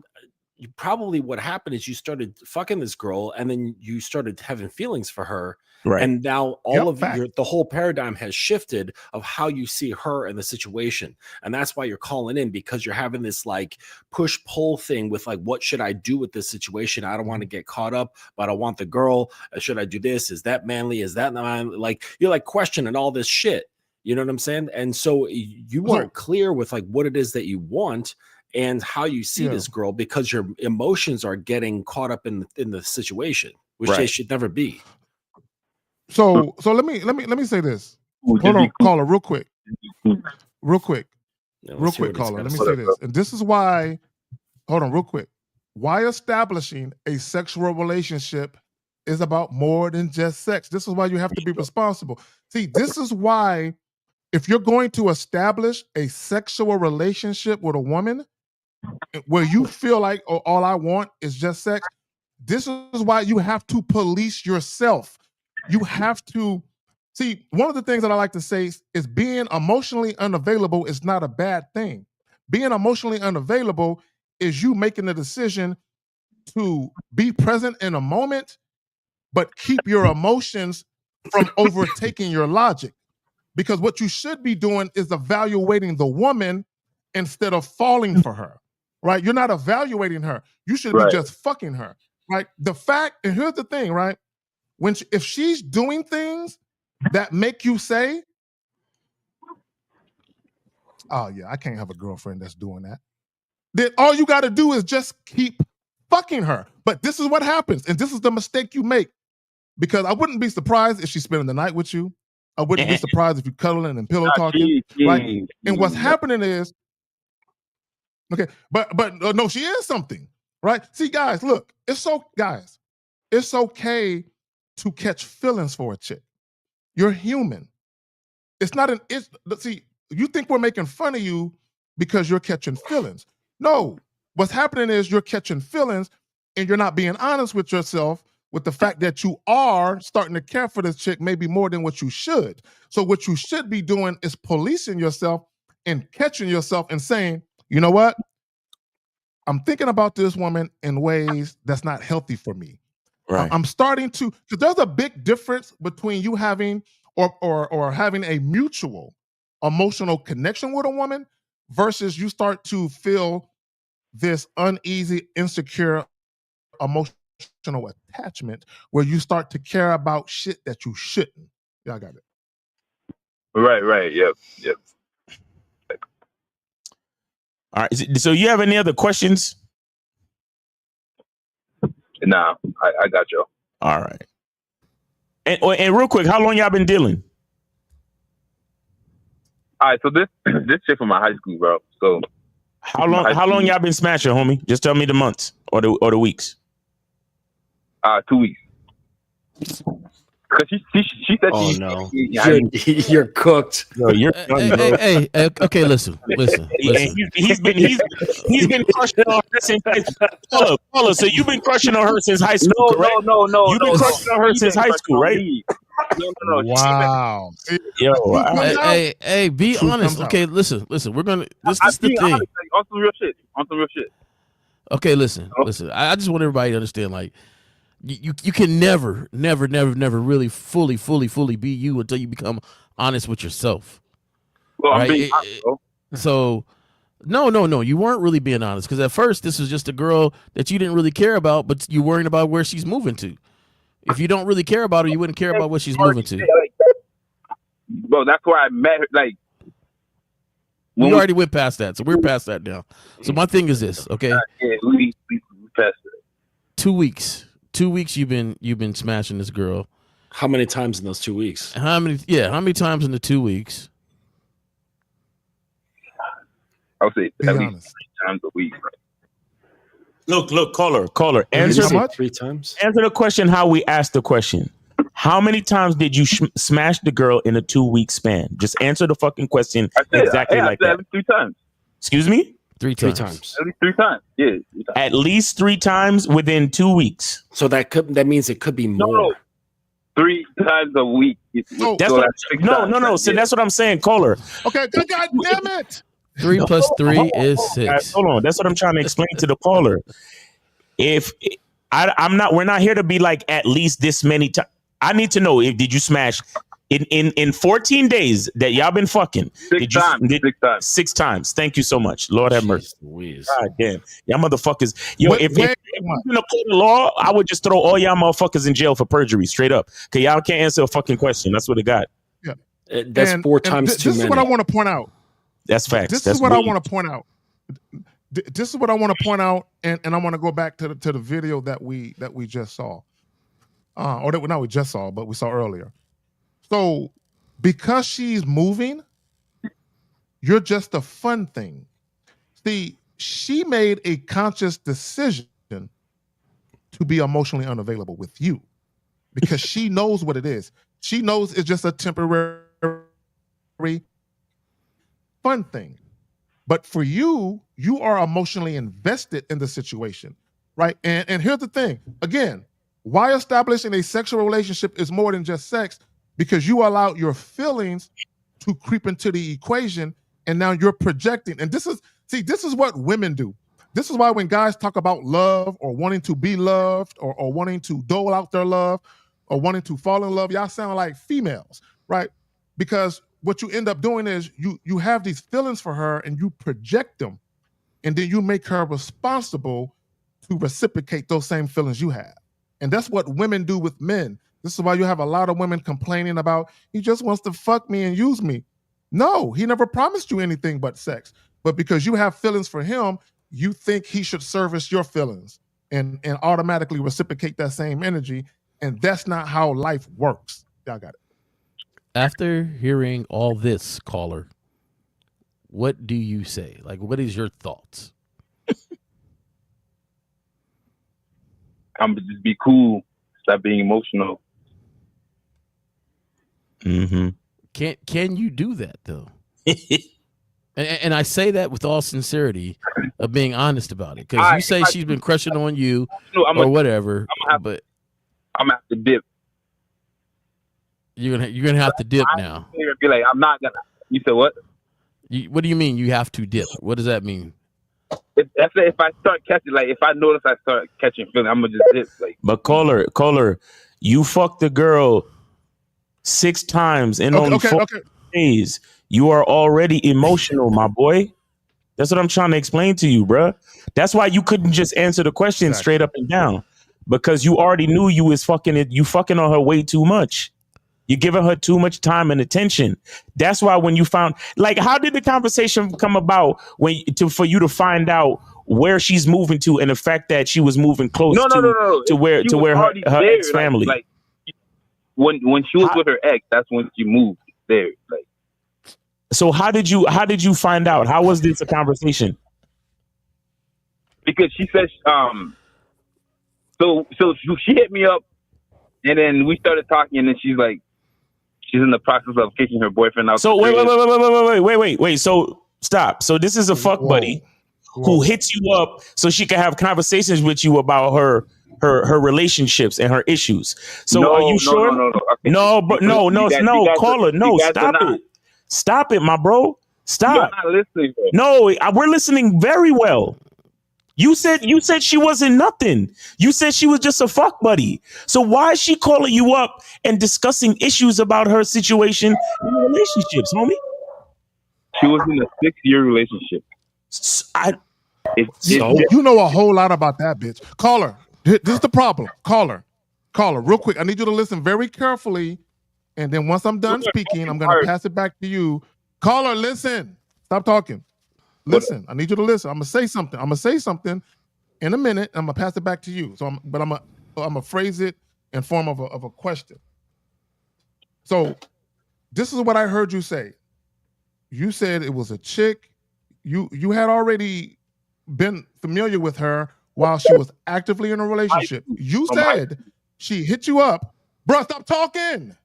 Probably what happened is you started fucking this girl and then you started having feelings for her. Right. And now the whole paradigm has shifted of how you see her in the situation. And that's why you're calling in, because you're having this like push pull thing with like, what should I do with this situation? I don't want to get caught up, but I want the girl. Should I do this? Is that manly? Is that not manly? Like you're like questioning all this shit. You know what I'm saying? And so you weren't clear with like what it is that you want and how you see this girl, because your emotions are getting caught up in the situation, which they should never be. So let me say this. Hold on, caller, real quick, caller. Let me say this, and this is why. Hold on, real quick. Why establishing a sexual relationship is about more than just sex. This is why you have to be responsible. See, this is why if you're going to establish a sexual relationship with a woman where you feel like all I want is just sex, this is why you have to police yourself. You have to see, one of the things that I like to say is being emotionally unavailable is not a bad thing. Being emotionally unavailable is you making the decision to be present in a moment, but keep your emotions from overtaking your logic. Because what you should be doing is evaluating the woman instead of falling for her, right? You're not evaluating her. You should be just fucking her, right? The fact, and here's the thing, right? If she's doing things that make you say, oh yeah, I can't have a girlfriend that's doing that, then all you got to do is just keep fucking her. But this is what happens, and this is the mistake you make, because I wouldn't be surprised if she's spending the night with you. I wouldn't be surprised if you're cuddling and pillow talking, right? And what's happening is, okay, but no, she is something, right? See, guys, look, it's okay to catch feelings for a chick. You're human. It's not see, you think we're making fun of you because you're catching feelings. No, what's happening is you're catching feelings and you're not being honest with yourself with the fact that you are starting to care for this chick maybe more than what you should. So what you should be doing is policing yourself and catching yourself and saying, you know what? I'm thinking about this woman in ways that's not healthy for me. Right. I'm starting to, because there's a big difference between you having or having a mutual emotional connection with a woman versus you start to feel this uneasy, insecure, emotional attachment where you start to care about shit that you shouldn't. Yeah, I got it. Right. Yep. All right. So you have any other questions? Nah, I got you. All right. And real quick, how long y'all been dealing? All right, so this chick from my high school, bro. So how long y'all been smashing, homie? Just tell me the months or the weeks. 2 weeks. Cause she said oh no, you're cooked. No, you're hey, okay, listen. He's been crushing on her since high school. Paula, so you've been crushing on her since high school, correct? No. You've been crushing on her since high school, right? No. Wow. Yo, hey, be honest. Okay, listen. We're gonna. This is the thing. On some real shit. Okay, listen. I just want everybody to understand, like, you can never really fully be you until you become honest with yourself. Well, right? I'm being honest, bro. So, no, you weren't really being honest, because at first this was just a girl that you didn't really care about, but you're worrying about where she's moving to. If you don't really care about her, you wouldn't care about what she's moving to. Bro, that's why I met her. Like, we already went past that, so we're past that now. So my thing is this, okay? Yeah, we passed it. 2 weeks. 2 weeks you've been smashing this girl. How many times in those 2 weeks? How many times in the 2 weeks? I would say at least 3 times a week, right? Look, caller. Answer how much? 3 times. Answer the question how we asked the question. How many times did you smash the girl in a 2 week span? Just answer the fucking question exactly like that. 3 times. Excuse me? 3 times. At least 3 times. Yeah. 3 times. At least 3 times within 2 weeks. So that means it could be more. No. 3 times a week. No. So that's what I'm saying, caller. Okay, God damn it. 3 plus 3 is 6. Guys, hold on. That's what I'm trying to explain to the caller. We're not here to be like at least this many times. I need to know, did you smash in 14 days that y'all been fucking? 6 times. 6 times. 6 times. Thank you so much. Lord have mercy. God damn. Y'all motherfuckers. Yo, if you're gonna play the law, I would just throw all y'all motherfuckers in jail for perjury, straight up. Cause y'all can't answer a fucking question. That's what it got. Yeah. That's 4 times too many. This is what I want to point out. That's facts. This is what I want to point out. This is what I want to point out, and I want to go back to the video that we just saw, we just saw, but we saw earlier. So, because she's moving, you're just a fun thing. See, she made a conscious decision to be emotionally unavailable with you because she knows what it is. She knows it's just a temporary fun thing. But for you, you are emotionally invested in the situation, right? And here's the thing. Again, why establishing a sexual relationship is more than just sex, because you allow your feelings to creep into the equation, and now you're projecting. And this is what women do. This is why when guys talk about love or wanting to be loved or wanting to dole out their love or wanting to fall in love, y'all sound like females, right? Because what you end up doing is you have these feelings for her and you project them, and then you make her responsible to reciprocate those same feelings you have. And that's what women do with men. This is why you have a lot of women complaining about, he just wants to fuck me and use me. No, he never promised you anything but sex. But because you have feelings for him, you think he should service your feelings and automatically reciprocate that same energy. And that's not how life works. Y'all got it. After hearing all this, caller, what do you say? Like, what is your thoughts? I'm gonna just be cool. Stop being emotional. Mm-hmm. Can you do that though? and I say that with all sincerity of being honest about it, because you say she's been crushing on you or whatever, but I'm gonna have to dip. You're gonna have to dip now. Be like, I'm not gonna. You said what? What do you mean you have to dip? What does that mean? If I start catching, like, if I notice I start catching feeling, I'm gonna just dip. Like, but caller, you fucked the girl 6 times in only 4 days. You are already emotional, my boy. That's what I'm trying to explain to you, bruh. That's why you couldn't just answer the question straight up and down, because you already knew you was fucking it. You fucking on her way too much. You're giving her too much time and attention. That's why when you found, like, how did the conversation come about for you to find out where she's moving to and the fact that she was moving close to where her ex family? Like when she was with her ex, that's when she moved there. Like, so how did you find out? How was this a conversation? Because she said, so she hit me up, and then we started talking, and then she's like, she's in the process of kicking her boyfriend out. So wait. So stop. So this is a fuck buddy who hits you up so she can have conversations with you about her relationships and her issues. So are you sure? No, caller, no, stop it. Stop it, my bro. Stop. You're not listening, bro. No, we're listening very well. You said she wasn't nothing. You said she was just a fuck buddy. So why is she calling you up and discussing issues about her situation in relationships, homie? She was in a 6-year relationship. You know a whole lot about that bitch. Caller, this is the problem. Caller, real quick. I need you to listen very carefully. And then once I'm done speaking, I'm going to pass it back to you. Caller, listen. Stop talking. Listen, I need you to listen. I'm gonna say something in a minute. I'm gonna pass it back to you. I'm gonna phrase it in form of a question. So, this is what I heard you say. You said it was a chick. You had already been familiar with her while she was actively in a relationship. You said she hit you up, bro. Stop talking.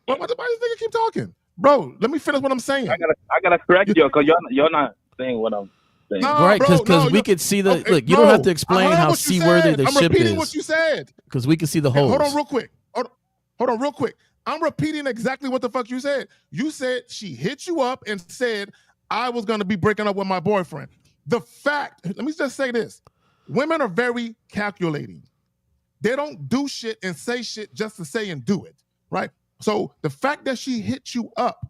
Why does this nigga keep talking? Bro, let me finish what I'm saying. I gotta correct you because you're not saying what I'm saying. No, right, because we could see the look. You don't have to explain how seaworthy the ship is. I'm repeating what you said because we can see the holes. Hold on, real quick. I'm repeating exactly what the fuck you said. You said she hit you up and said I was gonna be breaking up with my boyfriend. Let me just say this: women are very calculating. They don't do shit and say shit just to say and do it, right? So the fact that she hit you up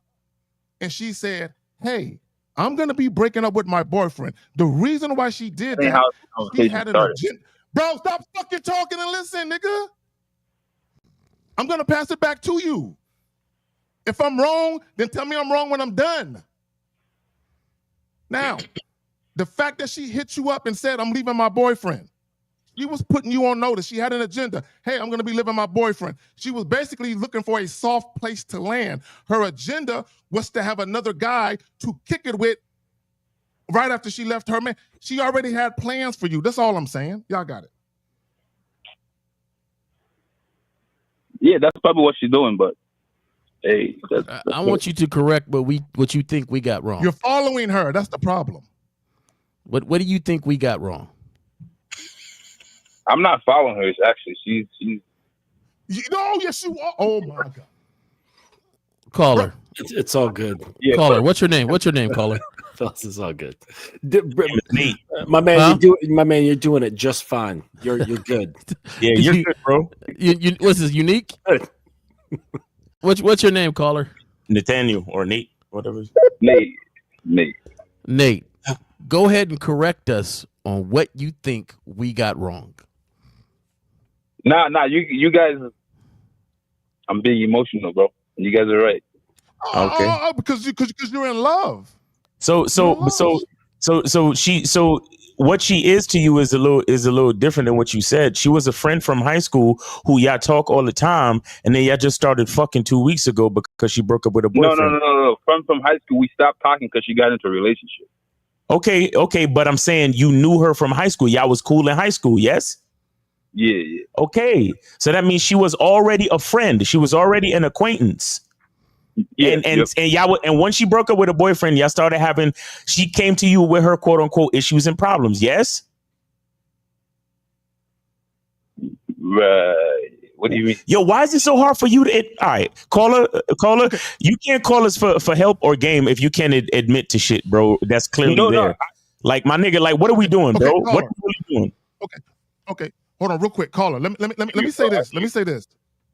and she said, hey, I'm going to be breaking up with my boyfriend. The reason why she did that, she had an agenda. Bro, stop fucking talking and listen, nigga. I'm going to pass it back to you. If I'm wrong, then tell me I'm wrong when I'm done. Now, the fact that she hit you up and said, I'm leaving my boyfriend, she was putting you on notice. She had an agenda. Hey, I'm going to be living my boyfriend. She was basically looking for a soft place to land. Her agenda was to have another guy to kick it with right after she left her man. She already had plans for you. That's all I'm saying. Y'all got it. Yeah, that's probably what she's doing, but hey. I want you to correct what you think we got wrong. You're following her. That's the problem. What do you think we got wrong? I'm not following her. Actually, she's. Yes, you are. Oh my God. Caller, it's all good. Yeah, caller, what's your name? Caller? Fellas, it's all good. Nate. My man, Huh? you're doing it just fine. You're good. Yeah, you're good, bro. You what's this, Unique? What's your name, caller? Nathaniel or Nate, whatever. Nate. Nate. Go ahead and correct us on what you think we got wrong. Nah, you guys. I'm being emotional, bro. You guys are right. Okay. Because you're in love. So what she is to you is a little different than what you said. She was a friend from high school who y'all talk all the time, and then y'all just started fucking 2 weeks ago because she broke up with a boyfriend. No. From high school, we stopped talking because she got into a relationship. Okay, but I'm saying you knew her from high school. Y'all was cool in high school, yes? Yeah. Okay, so that means she was already a friend. She was already an acquaintance. Yeah, and y'all, and once she broke up with a boyfriend, y'all started having. She came to you with her quote unquote issues and problems. Yes. Right. What do you mean? Yo, why is it so hard for you to? All right, caller. You can't call us for help or game if you can't admit to shit, bro. That's clearly there. Like my nigga, like what are we doing, bro? Caller. What are we doing? Okay. Hold on, real quick, caller. Let me say this. Let me say this,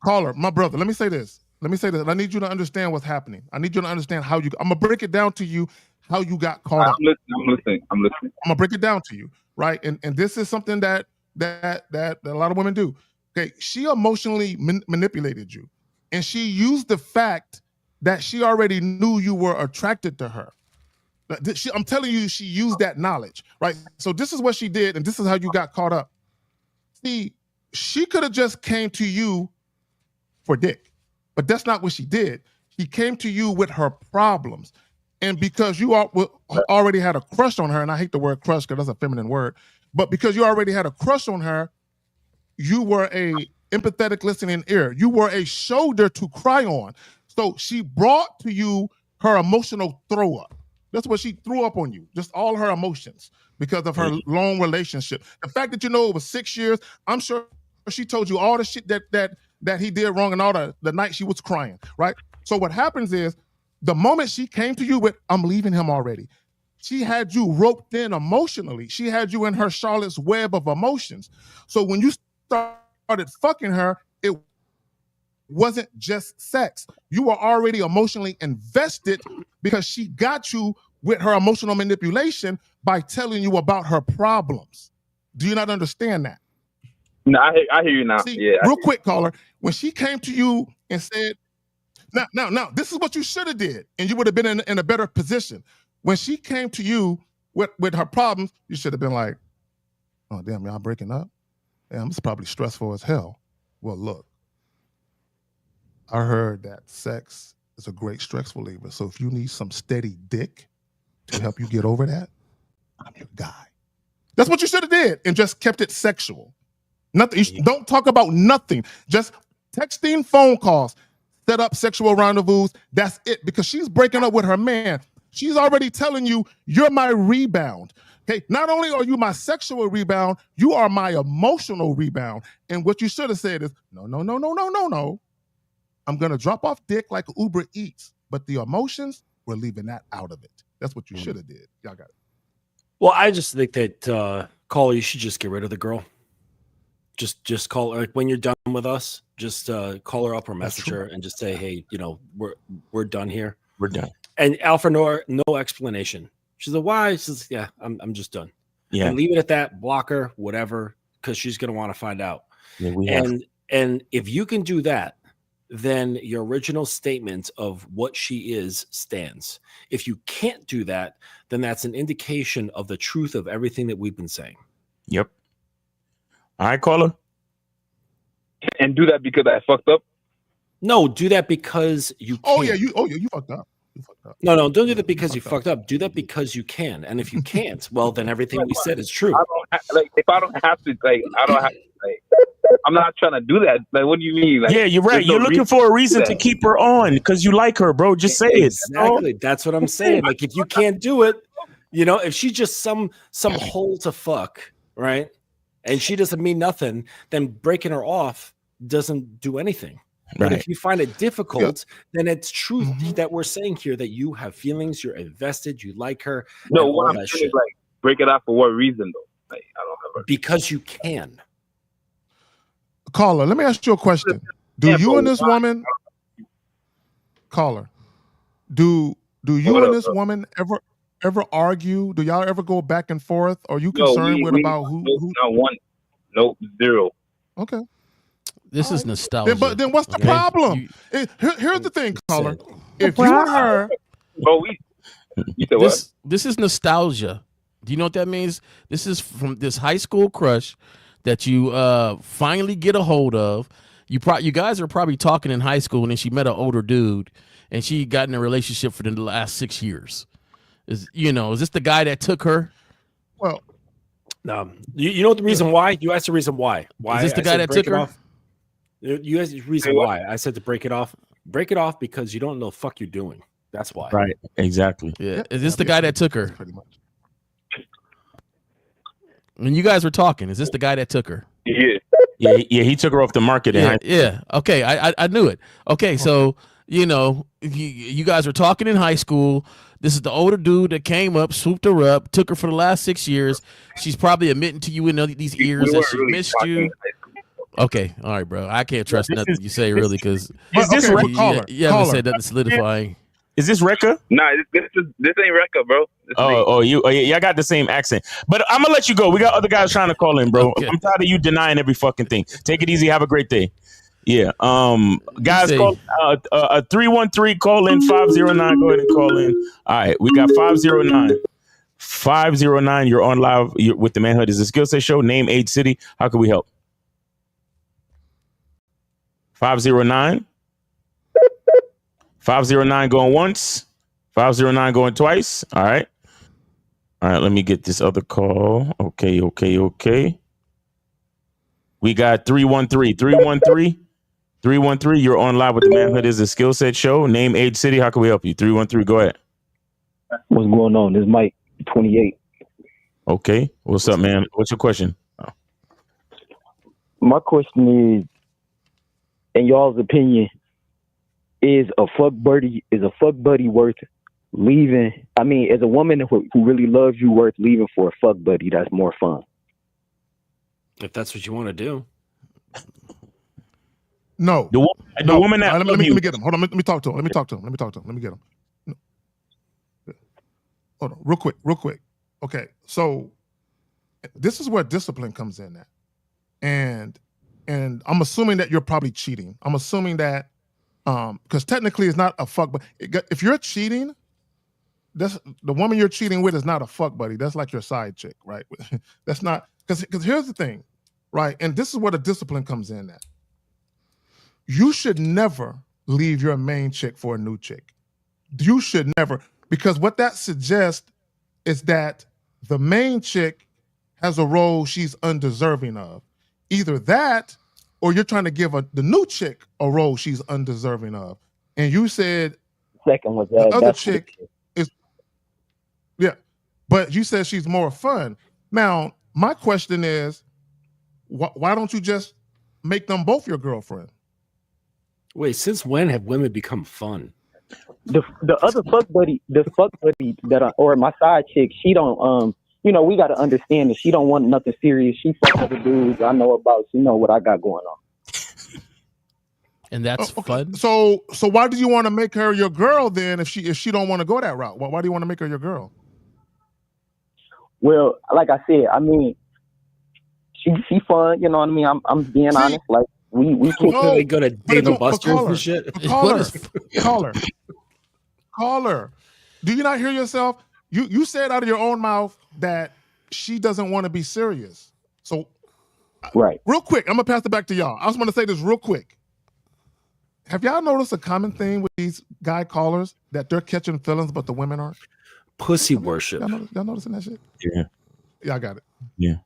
caller, my brother. Let me say this. I need you to understand what's happening. I need you to understand how you. I'm gonna break it down to you how you got caught up. I'm listening. I'm gonna break it down to you, right? And this is something that a lot of women do. Okay, she emotionally manipulated you, and she used the fact that she already knew you were attracted to her. I'm telling you, she used that knowledge, right? So this is what she did, and this is how you got caught up. See, she could have just came to you for dick. But that's not what she did. She came to you with her problems. And because you already had a crush on her, and I hate the word crush because that's a feminine word, but because you already had a crush on her, you were a empathetic listening ear. You were a shoulder to cry on. So she brought to you her emotional throw up. That's what she threw up on you, just all her emotions because of her long relationship. The fact that you know it was 6 years, I'm sure she told you all the shit that he did wrong and all the night she was crying, right? So what happens is the moment she came to you with, I'm leaving him already, she had you roped in emotionally. She had you in her Charlotte's web of emotions. So when you started fucking her, it wasn't just sex. You were already emotionally invested because she got you with her emotional manipulation by telling you about her problems. Do you not understand that? No, I hear you now. See, yeah, real quick, caller. When she came to you and said, now, this is what you should have did, and you would have been in a better position. When she came to you with her problems, you should have been like, oh, damn, y'all breaking up? Damn, it's probably stressful as hell. Well, look, I heard that sex is a great stress reliever. So if you need some steady dick to help you get over that, I'm your guy. That's what you should have did and just kept it sexual. Nothing. Don't talk about nothing. Just texting, phone calls, set up sexual rendezvous. That's it. Because she's breaking up with her man. She's already telling you, you're my rebound. Okay. Not only are you my sexual rebound, you are my emotional rebound. And what you should have said is, no. I'm gonna drop off dick like Uber Eats, but the emotions, we're leaving that out of it. That's what you should have did. Y'all got it. Well, I just think that Caller, you should just get rid of the girl. Just call her, like when you're done with us, just call her up or message her and just say, hey, we're done here. We're done. And Alpha no explanation. She's like, why? She says, yeah, I'm just done. Yeah. And leave it at that, block her, whatever, because she's gonna want to find out. Yeah, and if you can do that, then your original statement of what she is stands. If you can't do that, then that's an indication of the truth of everything that we've been saying. Yep. All right, caller. And do that because I fucked up? No, do that because you can. You fucked up. You fucked up. No, don't do that because you fucked up. Do that because you can. And if you can't, well, then everything we said is true. If I don't have to, I'm not trying to do that. Like, what do you mean? Like, yeah, you're right. You're looking for a reason to keep her on because you like her, bro. Just say it. Exactly. That's what I'm saying. Like, if you can't do it, if she's just some hole to fuck, right? And she doesn't mean nothing, then breaking her off doesn't do anything. But Right. if you find it difficult, then it's truth that we're saying here that you have feelings, you're invested, you like her. No, and all what I'm that saying is shit. like break it out for what reason though? Like I don't have a Because you can. Caller, let me ask you a question. Do you and this woman, caller, do you and this woman ever argue? Do y'all ever go back and forth? Are you concerned about who? Not one. Nope, zero. Okay. This is nostalgia. But then what's the okay? problem? Here's the thing, caller. If you and her, you said what? This is nostalgia. Do you know what that means? This is from this high school crush that you finally get a hold of. You guys are probably talking in high school, and then she met an older dude, and she got in a relationship for the last 6 years. Is this the guy that took her? Well, no. You know the reason why? You asked the reason why. Why is this the guy that took her? Off? You asked the reason why. I said to break it off. Break it off because you don't know the fuck you're doing. That's why. Right. Exactly. Yeah. Is this the guy that took her? Pretty much. When you guys were talking, is this the guy that took her? Yeah. He took her off the market. Yeah. Okay. I knew it. Okay. So, you guys were talking in high school. This is the older dude that came up, swooped her up, took her for the last 6 years. She's probably admitting to you in these ears that she missed you. Okay. All right, bro. I can't trust nothing you say, really, because is this you haven't said nothing solidifying. Is this Rekka? Nah, this ain't Rekka, bro. I got the same accent. But I'm gonna let you go. We got other guys trying to call in, bro. Okay. I'm tired of you denying every fucking thing. Take it easy. Have a great day. Yeah. Guys, call 313. Call in 509. Go ahead and call in. All right, we got 509. 509. You're on live. You're with the Manhood is a Skill Set Show. Name, age, city. How can we help? 509. 509 going once. 509 going twice. All right. Let me get this other call. Okay. We got 313. 313. You're on live with the Manhood is a Skill Set Show. Name, age, city. How can we help you? 313. Go ahead. What's going on? This is Mike, 28. Okay. What's up, man? What's your question? My question is, in y'all's opinion, is a fuck buddy worth leaving? I mean, is a woman who really loves you worth leaving for a fuck buddy that's more fun? If that's what you want to do. No. The woman that let me get him. Hold on. Let me talk to him. Let me get him. No. Hold on. Real quick. Okay. So this is where discipline comes in at. And I'm assuming that you're probably cheating. I'm assuming that because technically it's not a fuck, but if you're cheating, that's the woman you're cheating with is not a fuck buddy. That's like your side chick, right? That's not because here's the thing, right? And this is where the discipline comes in at. You should never leave your main chick for a new chick. You should never, because what that suggests is that the main chick has a role she's undeserving of. Either that, or you're trying to give the new chick a role she's undeserving of. And you said second was the other chick is, yeah, but you said she's more fun. Now, my question is, why don't you just make them both your girlfriend? Wait, since when have women become fun? The other fuck buddy that or my side chick, she don't we got to understand that she don't want nothing serious. She fuck other dudes I know about. She know what I got going on. And that's fun. So why do you want to make her your girl then if she don't want to go that route? Why do you want to make her your girl? Well, like I said, I mean, she fun. You know what I mean? I'm being honest. Like we they go to Dave and Buster's and shit. Caller, do you not hear yourself? You said out of your own mouth that she doesn't want to be serious. So, right. Real quick, I'm gonna pass it back to y'all. I just want to say this real quick. Have y'all noticed a common theme with these guy callers that they're catching feelings, but the women aren't? Pussy worship. Y'all noticing that shit? Yeah, I got it. Yeah.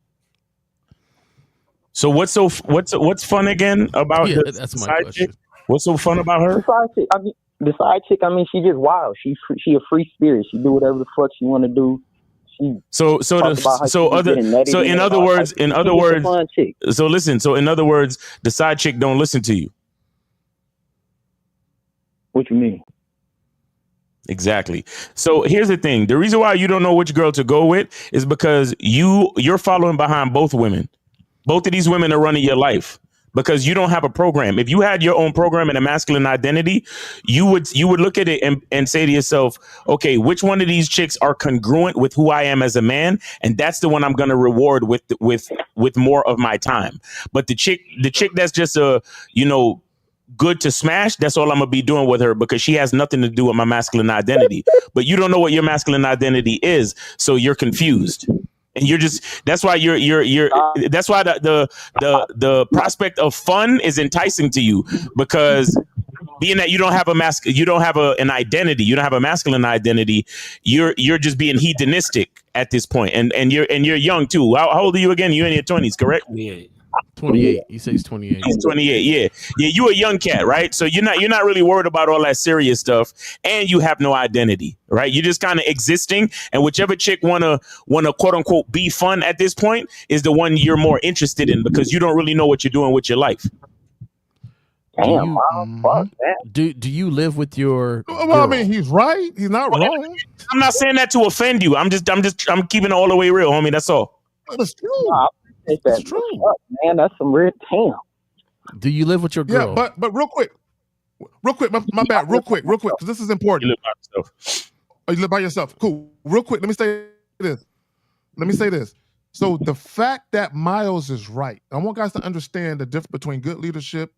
So what's fun again about that's my side question. chick? What's so fun about her? The side chick, I mean, she just wild. She a free spirit. She do whatever the fuck she want to do. In other words, so in other words, the side chick don't listen to you. What you mean? Exactly. So here's the thing. The reason why you don't know which girl to go with is because you're following behind both women. Both of these women are running your life because you don't have a program. If you had your own program and a masculine identity, you would look at it and say to yourself, okay, which one of these chicks are congruent with who I am as a man? And that's the one I'm going to reward with more of my time. But the chick that's just good to smash, that's all I'm gonna be doing with her because she has nothing to do with my masculine identity. But you don't know what your masculine identity is, so you're confused. And that's why that's why the prospect of fun is enticing to you, because being that you don't have an identity, you don't have a masculine identity, you're just being hedonistic at this point. And you're young too. How old are you again? You're in your 20s, correct? 28. He says 28. He's 28. Yeah. You a young cat, right? So you're not really worried about all that serious stuff, and you have no identity, right? You're just kind of existing, and whichever chick wanna quote unquote be fun at this point is the one you're more interested in, because you don't really know what you're doing with your life. Damn, do you live with your girl? Well, I mean, he's right. He's not wrong. I'm not saying that to offend you. I'm keeping it all the way real, homie. That's all. That's true. That's true. Man, that's some real damn. Do you live with your girl? Yeah, but real quick, my bad, real quick, because this is important. You live by yourself. Oh, you live by yourself. Cool. Real quick, let me say this. So the fact that Miles is right, I want guys to understand the difference between good leadership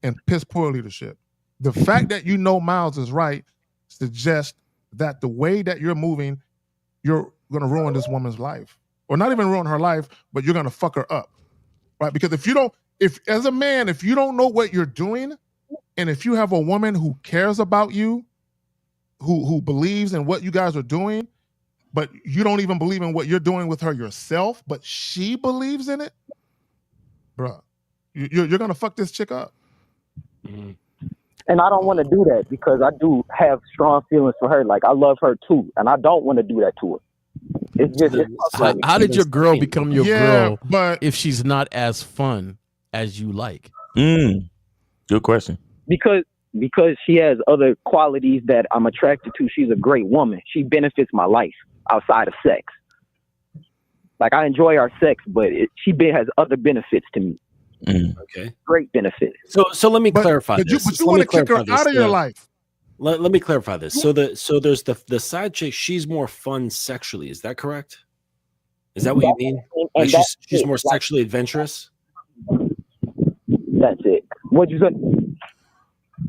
and piss poor leadership. The fact that you know Miles is right suggests that the way that you're moving, you're going to ruin this woman's life. Or not even ruin her life, but you're going to fuck her up, right? Because if as a man, if you don't know what you're doing, and if you have a woman who cares about you, who believes in what you guys are doing, but you don't even believe in what you're doing with her yourself, but she believes in it, bruh, you're going to fuck this chick up. Mm-hmm. And I don't want to do that because I do have strong feelings for her. Like, I love her too, and I don't want to do that to her. It's just how did your girl become your girl if she's not as fun as you like? Good question. Because she has other qualities that I'm attracted to. She's a great woman. She benefits my life outside of sex. Like, I enjoy our sex, but she has other benefits to me. Okay, great benefits. So let me clarify this. But you want to kick her out of your life. Let me clarify this. So there's the side chick. She's more fun sexually. Is that correct? Is that what you mean? Like she's more sexually adventurous. That's it. What'd you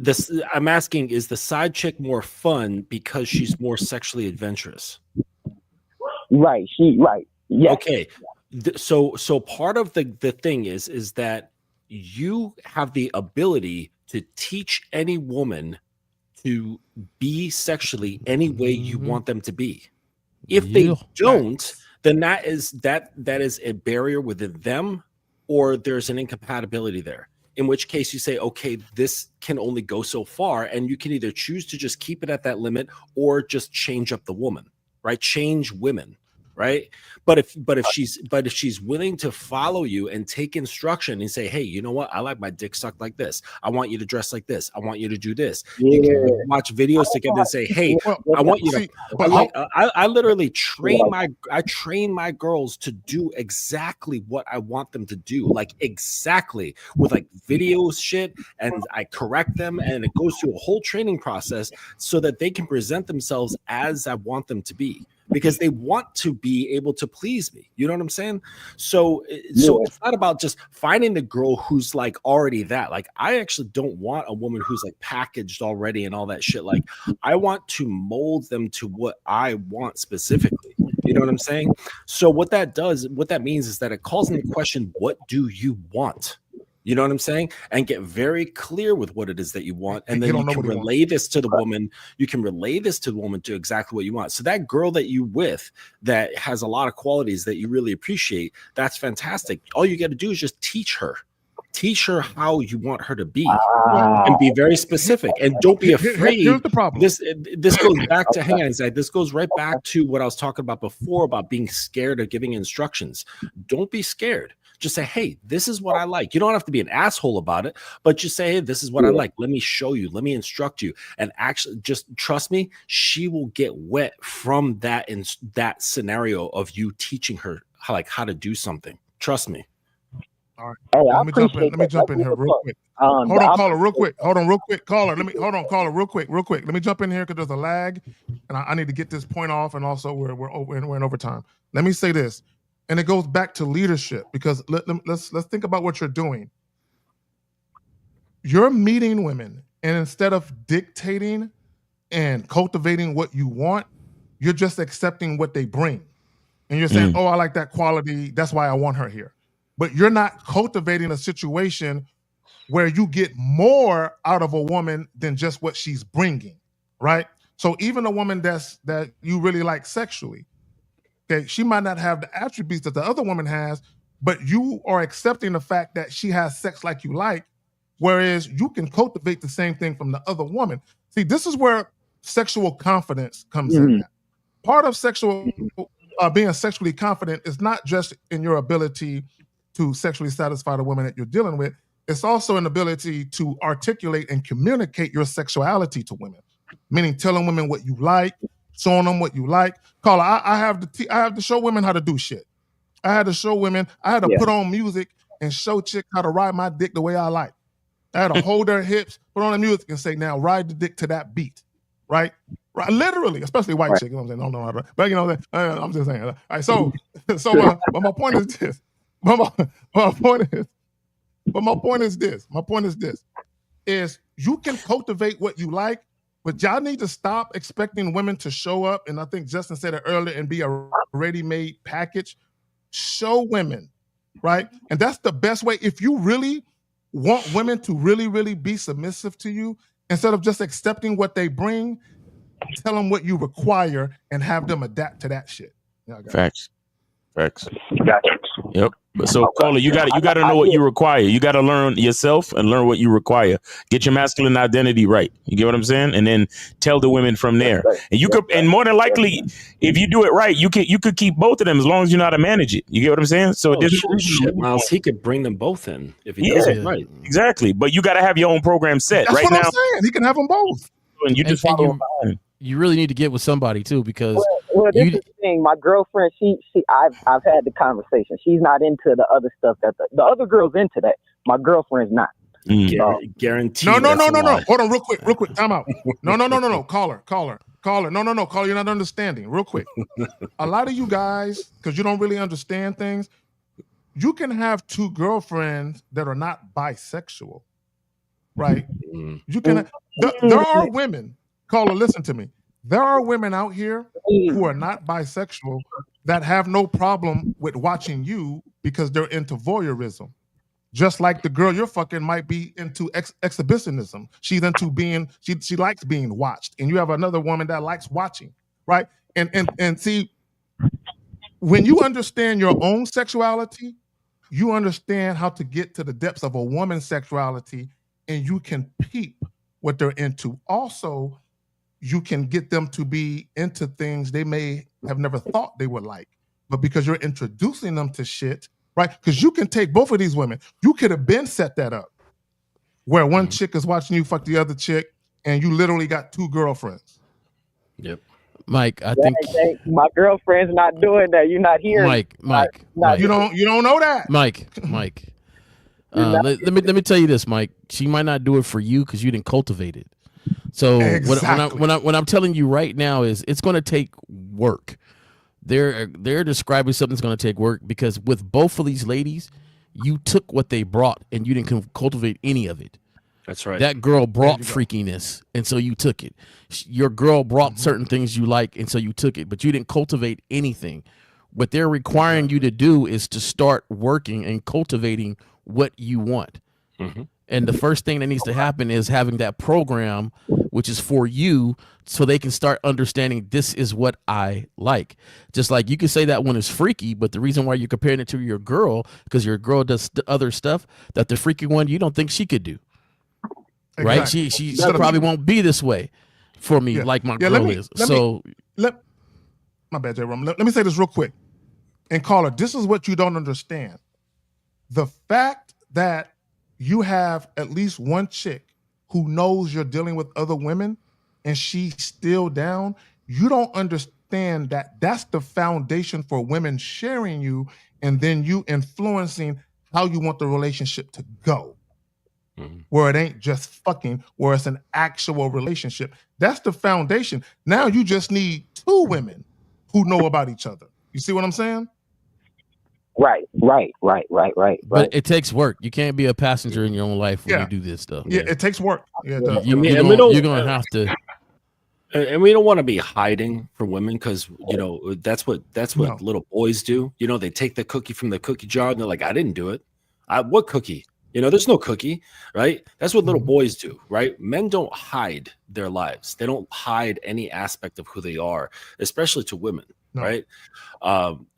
say? I'm asking, is the side chick more fun because she's more sexually adventurous? Right. Yeah. Okay. So part of the thing is that you have the ability to teach any woman to be sexually any way you want them to be. If they don't, then that is a barrier within them, or there's an incompatibility there. In which case you say, okay, this can only go so far, and you can either choose to just keep it at that limit or just change up the woman, right? Change women, right? But if she's willing to follow you and take instruction and say, hey, you know what? I like my dick sucked like this. I want you to dress like this. I want you to do this. You can watch videos together and say, hey, I want you to. I literally train my girls to do exactly what I want them to do, like exactly with like videos shit, and I correct them, and it goes through a whole training process so that they can present themselves as I want them to be. Because they want to be able to please me. You know what I'm saying? So it's not about just finding the girl who's like already that. Like, I actually don't want a woman who's like packaged already and all that shit. Like, I want to mold them to what I want specifically. You know what I'm saying? So what that means is that it calls into question, what do you want? You know what I'm saying? And get very clear with what it is that you want. And then you can relay this to the woman. You can relay this to the woman to exactly what you want. So that girl that you with that has a lot of qualities that you really appreciate, that's fantastic. All you got to do is just teach her how you want her to be, and be very specific, and don't be afraid. Here's the problem. This goes back to, hang on, Zach. This goes right back to what I was talking about before about being scared of giving instructions. Don't be scared. Just say, hey, this is what I like. You don't have to be an asshole about it, but just say, hey, this is what I like. Let me show you. Let me instruct you. And actually, just trust me, she will get wet from that in that scenario of you teaching her how to do something. Trust me. All right. Hey, Let me jump in. Let me jump in here real quick. Hold on, caller, real quick. Hold on, real quick, caller. Caller, real quick. Let me jump in here because there's a lag, and I need to get this point off. And also, we're in overtime. Let me say this, and it goes back to leadership because let's think about what you're doing. You're meeting women, and instead of dictating and cultivating what you want, you're just accepting what they bring, and you're saying, "Oh, I like that quality. That's why I want her here." But you're not cultivating a situation where you get more out of a woman than just what she's bringing, right? So even a woman that you really like sexually, okay, she might not have the attributes that the other woman has, but you are accepting the fact that she has sex like you like, whereas you can cultivate the same thing from the other woman. See, this is where sexual confidence comes in. Part of being sexually confident is not just in your ability to sexually satisfy the woman that you're dealing with. It's also an ability to articulate and communicate your sexuality to women, meaning telling women what you like, showing them what you like. Carla, I have to show women how to do shit. I had to show women. I had to put on music and show chicks how to ride my dick the way I like. I had to hold their hips, put on the music, and say, "Now ride the dick to that beat," right? Right, literally, especially white chick. You know what I'm saying? Don't know how to, but you know, I'm just saying. All right, so my point is this. My point is this. Is you can cultivate what you like, but y'all need to stop expecting women to show up. And I think Justin said it earlier, and be a ready-made package. Show women, right? And that's the best way. If you really want women to really, really be submissive to you, instead of just accepting what they bring, tell them what you require and have them adapt to that shit. Facts. Yep. So, caller, you got to know what you require. You got to learn yourself and learn what you require. Get your masculine identity right. You get what I'm saying? And then tell the women from there. And you could, and more than likely, if you do it right, you could keep both of them as long as you know how to manage it. You get what I'm saying? So, Miles, he could bring them both in if he does it right. Exactly. But you got to have your own program set. That's right what now, I'm saying. He can have them both. And you just follow them behind. You really need to get with somebody too, because well, this is the thing. My girlfriend, I've had the conversation. She's not into the other stuff that the other girl's into. That my girlfriend's not. Guarantee. No. Hold on, real quick. Time out. No. Caller. No. Caller, you're not understanding. Real quick. A lot of you guys, because you don't really understand things, you can have two girlfriends that are not bisexual, right? You can. There are women. Caller, listen to me. There are women out here who are not bisexual that have no problem with watching you because they're into voyeurism. Just like the girl you're fucking might be into exhibitionism. She's into being, she likes being watched. And you have another woman that likes watching, right? And see, when you understand your own sexuality, you understand how to get to the depths of a woman's sexuality, and you can peep what they're into. Also, you can get them to be into things they may have never thought they would like. But because you're introducing them to shit, right? Because you can take both of these women. You could have been set that up where one chick is watching you fuck the other chick, and you literally got two girlfriends. Yep. Mike, I think my girlfriend's not doing that. You're not hearing. Mike. You don't know that. Mike. Let me tell you this, Mike. She might not do it for you because you didn't cultivate it. So exactly. what I'm telling you right now is it's going to take work. They're describing something that's going to take work, because with both of these ladies, you took what they brought and you didn't cultivate any of it. That's right. That girl brought freakiness, and so you took it. Your girl brought certain things you like, and so you took it, but you didn't cultivate anything. What they're requiring you to do is to start working and cultivating what you want. Mm-hmm. And the first thing that needs to happen is having that program, which is for you, so they can start understanding this is what I like. Just like you can say that one is freaky, but the reason why you're comparing it to your girl, because your girl does other stuff that the freaky one you don't think she could do. Exactly. Right? She probably won't be this way for me like my girl is. My bad, J. Rum. Let me say this real quick. And caller, this is what you don't understand. The fact that you have at least one chick who knows you're dealing with other women and she's still down, you don't understand that that's the foundation for women sharing you and then you influencing how you want the relationship to go. Where it ain't just fucking, where it's an actual relationship. That's the foundation. Now you just need two women who know about each other. You see what I'm saying? Right. But it takes work. You can't be a passenger in your own life when you do this stuff. Yeah, it takes work. Yeah, it does. You're going to have to. And we don't want to be hiding from women because that's what little boys do. They take the cookie from the cookie jar and they're like, I didn't do it. What cookie? There's no cookie, right? That's what little boys do, right? Men don't hide their lives. They don't hide any aspect of who they are, especially to women, right?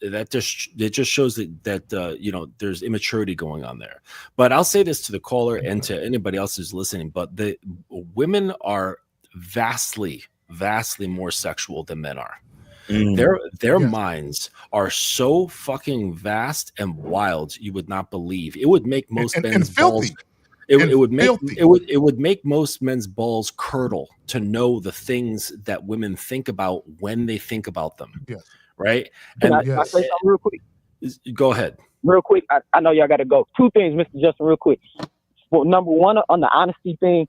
It just shows that there's immaturity going on there. But I'll say this to the caller and to anybody else who's listening, but the women are vastly more sexual than men are. Their minds are so fucking vast and wild, you would not believe. It would make most men's balls. It would make most men's balls curdle to know the things that women think about when they think about them. Yes. Right? Can I say something real quick? Go ahead. Real quick. I know y'all got to go. Two things, Mr. Justin, real quick. Well, number one, on the honesty thing,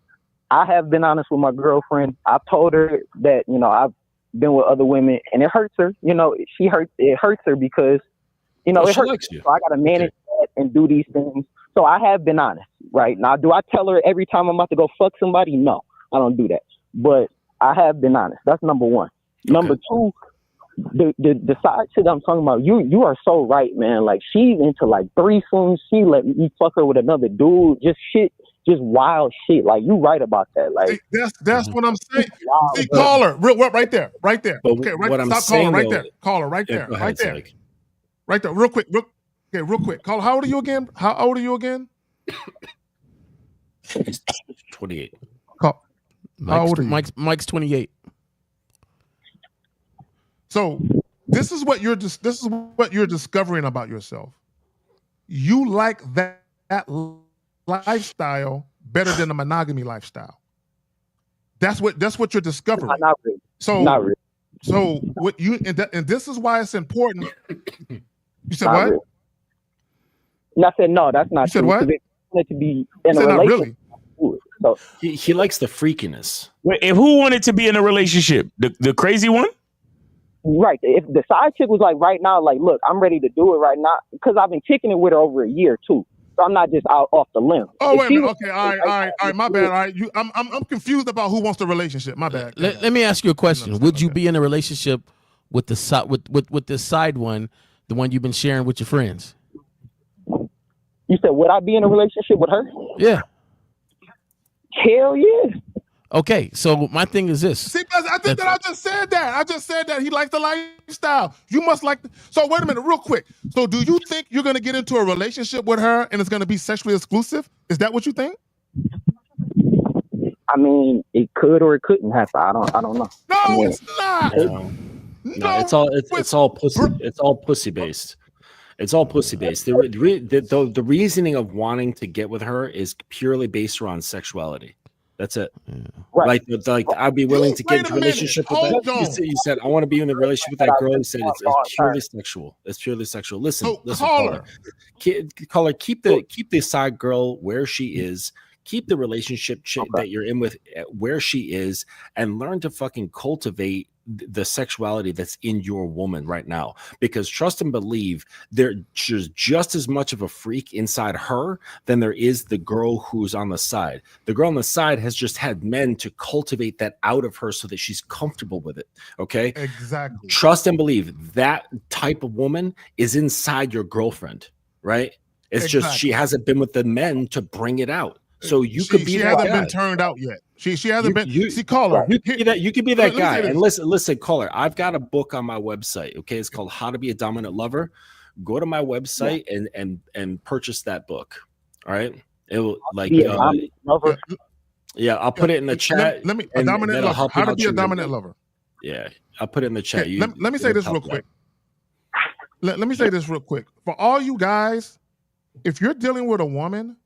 I have been honest with my girlfriend. I've told her that, I've been with other women and it hurts her. It hurts her because, it hurts her. So I got to manage that and do these things. So I have been honest, right? Now, do I tell her every time I'm about to go fuck somebody? No, I don't do that. But I have been honest. That's number one. Okay. Number two, the side shit I'm talking about, you are so right, man. Like, she's into like threesomes. She let me fuck her with another dude. Just wild shit. Like, you right about that. Like, that's what I'm saying. See, caller, right there. Okay, right. Stop calling right there. Caller, right there. Right there. Right there. Real quick. Real quick. Caller, how old are you again? 28. How old are you? Mike's 28. So this is what you're discovering about yourself. You like that lifestyle better than the monogamy lifestyle. That's what you're discovering. Not really. Not really. So what and this is why it's important. You said not what? Really. And I said no. That's not. You said true, what? It to be in a relationship. Not really. So he likes the freakiness. Wait, and who wanted to be in a relationship? The crazy one? Right. If the side chick was like right now, like, look, I'm ready to do it right now because I've been kicking it with her over a year too. So I'm not just out off the limb. Oh, wait a minute. Okay, all right. My bad. All right, I'm confused about who wants the relationship. My bad. Let me ask you a question. Would you be in a relationship with the side with this side one, the one you've been sharing with your friends? You said, would I be in a relationship with her? Yeah. Hell yeah. Okay, so my thing is this. See, I think that I just said that. I just said that he likes the lifestyle. You must like. So wait a minute, real quick. So do you think you're going to get into a relationship with her and it's going to be sexually exclusive? Is that what you think? I mean, it could or it couldn't happen. I don't know. No, it's not. No, it's all pussy. It's all pussy based. It's all pussy based. The reasoning of wanting to get with her is purely based around sexuality. That's it. Yeah. Right. Like I'd be willing to get into a relationship with that. You said I want to be in a relationship with that girl. You said it's purely sexual. It's purely sexual. Listen, caller, keep the side girl where she is. Keep the relationship that you're in with where she is, and learn to fucking cultivate the sexuality that's in your woman right now. Because trust and believe, there's just as much of a freak inside her than there is the girl who's on the side. The girl on the side has just had men to cultivate that out of her so that she's comfortable with it. Okay? Exactly. Trust and believe that type of woman is inside your girlfriend, right? It's just she hasn't been with the men to bring it out. So you could be. She hasn't been turned out yet. She hasn't been. See, caller, you could be that guy. And listen, caller. I've got a book on my website. Okay, it's called How to Be a Dominant Lover. Go to my website and purchase that book. All right, it will yeah. I'll put it in the chat. Let me a dominant lover. How to be a dominant lover. Yeah, I'll put it in the chat. Let me say this real quick. Let me say this real quick. For all you guys if you're dealing with a woman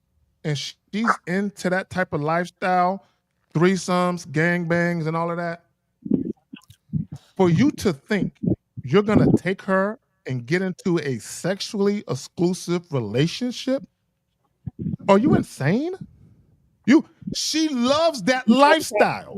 and she's into that type of lifestyle, threesomes, gangbangs, and all of that, for you to think you're gonna take her and get into a sexually exclusive relationship, are you insane? She loves that lifestyle.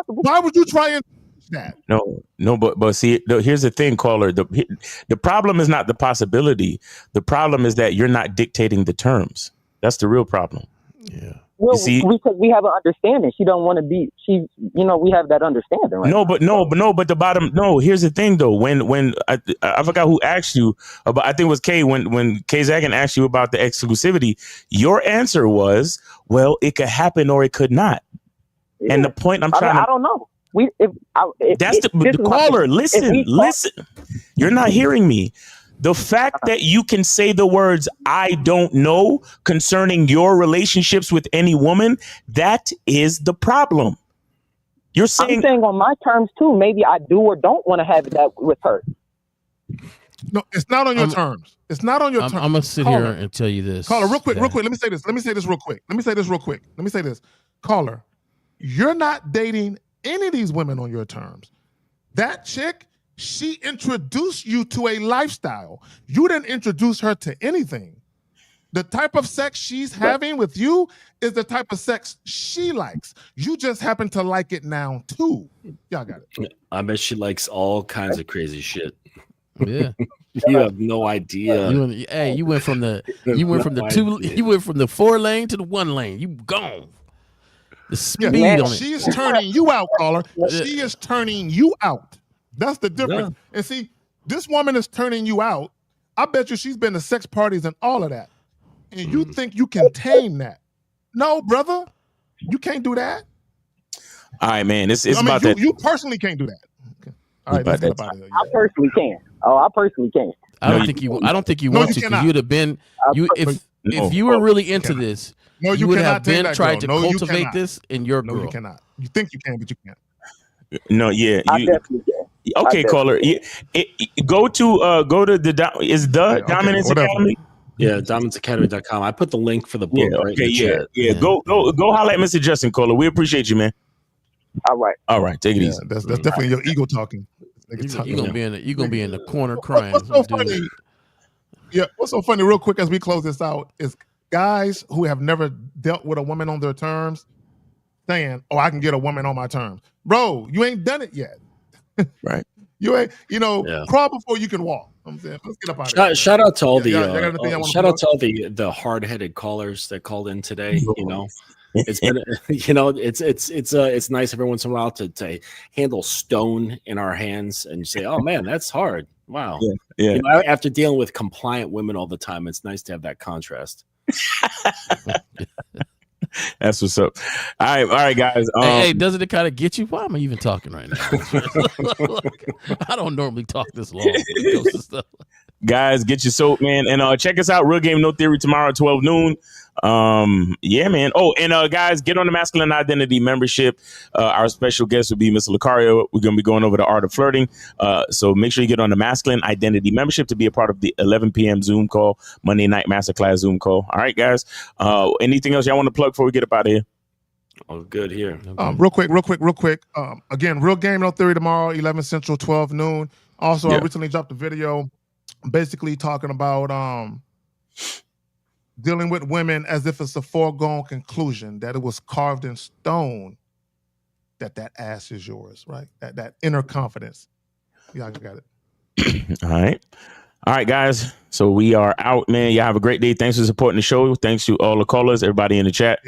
Why would you try and that? No, but see, here's the thing, caller. The problem is not the possibility. The problem is that you're not dictating the terms. That's the real problem. Yeah. Well, because we have an understanding. She don't want to be. We have that understanding, right? But the bottom. No, here's the thing, though. When I forgot who asked you about. I think it was Kay. When Kay Zagan asked you about the exclusivity, your answer was, "Well, it could happen or it could not." Yeah. And the point I don't know. That's the caller. Listen. You're not hearing me. The fact that you can say the words, I don't know, concerning your relationships with any woman, that is the problem. You're saying... I'm saying on my terms, too. Maybe I do or don't want to have that with her. No, it's not on your terms. It's not on your terms. I'm going to sit here and tell you this. Caller, real quick. Let me say this real quick. Caller, you're not dating any of these women on your terms. That chick... she introduced you to a lifestyle. You didn't introduce her to anything. The type of sex she's having with you is the type of sex she likes. You just happen to like it now too. Y'all got it. I bet she likes all kinds of crazy shit. Yeah. You have no idea. You went from the 4 lane to the 1 lane. You gone. The speed on it. She is turning you out, caller. She is turning you out. That's the difference. Yeah. And see, this woman is turning you out. I bet you she's been to sex parties and all of that. And you think you can tame that. No, brother. You can't do that. All right, man. It's about that. You personally can't do that. Okay. All right, let's get about it. I personally can. I personally can. I don't think you want to, because you'd have been if you were really into this, you would have been trying to cultivate this in your girl. No, you cannot. You think you can, but you can't. No, yeah. I definitely can. Okay, caller. Go to the Dominance Academy. Yeah, dominanceacademy.com. I put the link for the book. Yeah. Go holler at Mr. Justin, caller. We appreciate you, man. All right. Take it easy. That's definitely your ego talking. You're gonna be in the corner crying. What's so funny? Yeah. What's so funny? Real quick, as we close this out, is guys who have never dealt with a woman on their terms saying, "Oh, I can get a woman on my terms." Bro, you ain't done it yet. Right. You ain't, crawl before you can walk. I'm saying, let's get up out of here. Shout out to all the hard-headed callers that called in today. It's been, it's nice every once in a while to handle stone in our hands and say, oh man, that's hard. Wow. Yeah. After dealing with compliant women all the time, it's nice to have that contrast. That's what's up. All right, guys. Hey, doesn't it kind of get you? Why am I even talking right now? I don't normally talk this long. Guys, get your soap, man, and check us out. Real Game No Theory tomorrow at 12 noon. Yeah, man. Oh, and guys, get on the Masculine Identity membership. Our special guest will be Mr. Lucario. We're gonna be going over the art of flirting. So make sure you get on the Masculine Identity membership to be a part of the 11 p.m. Zoom call, Monday night masterclass Zoom call. All right, guys. Anything else y'all want to plug before we get up out of here? Oh, good here. Real quick. Again, Real Game No Theory tomorrow, 11 Central, 12 noon. Also, I recently dropped a video basically talking about dealing with women as if it's a foregone conclusion, that it was carved in stone that ass is yours, right? That inner confidence. Y'all got it. All right, guys. So we are out, man. Y'all have a great day. Thanks for supporting the show. Thanks to all the callers, everybody in the chat.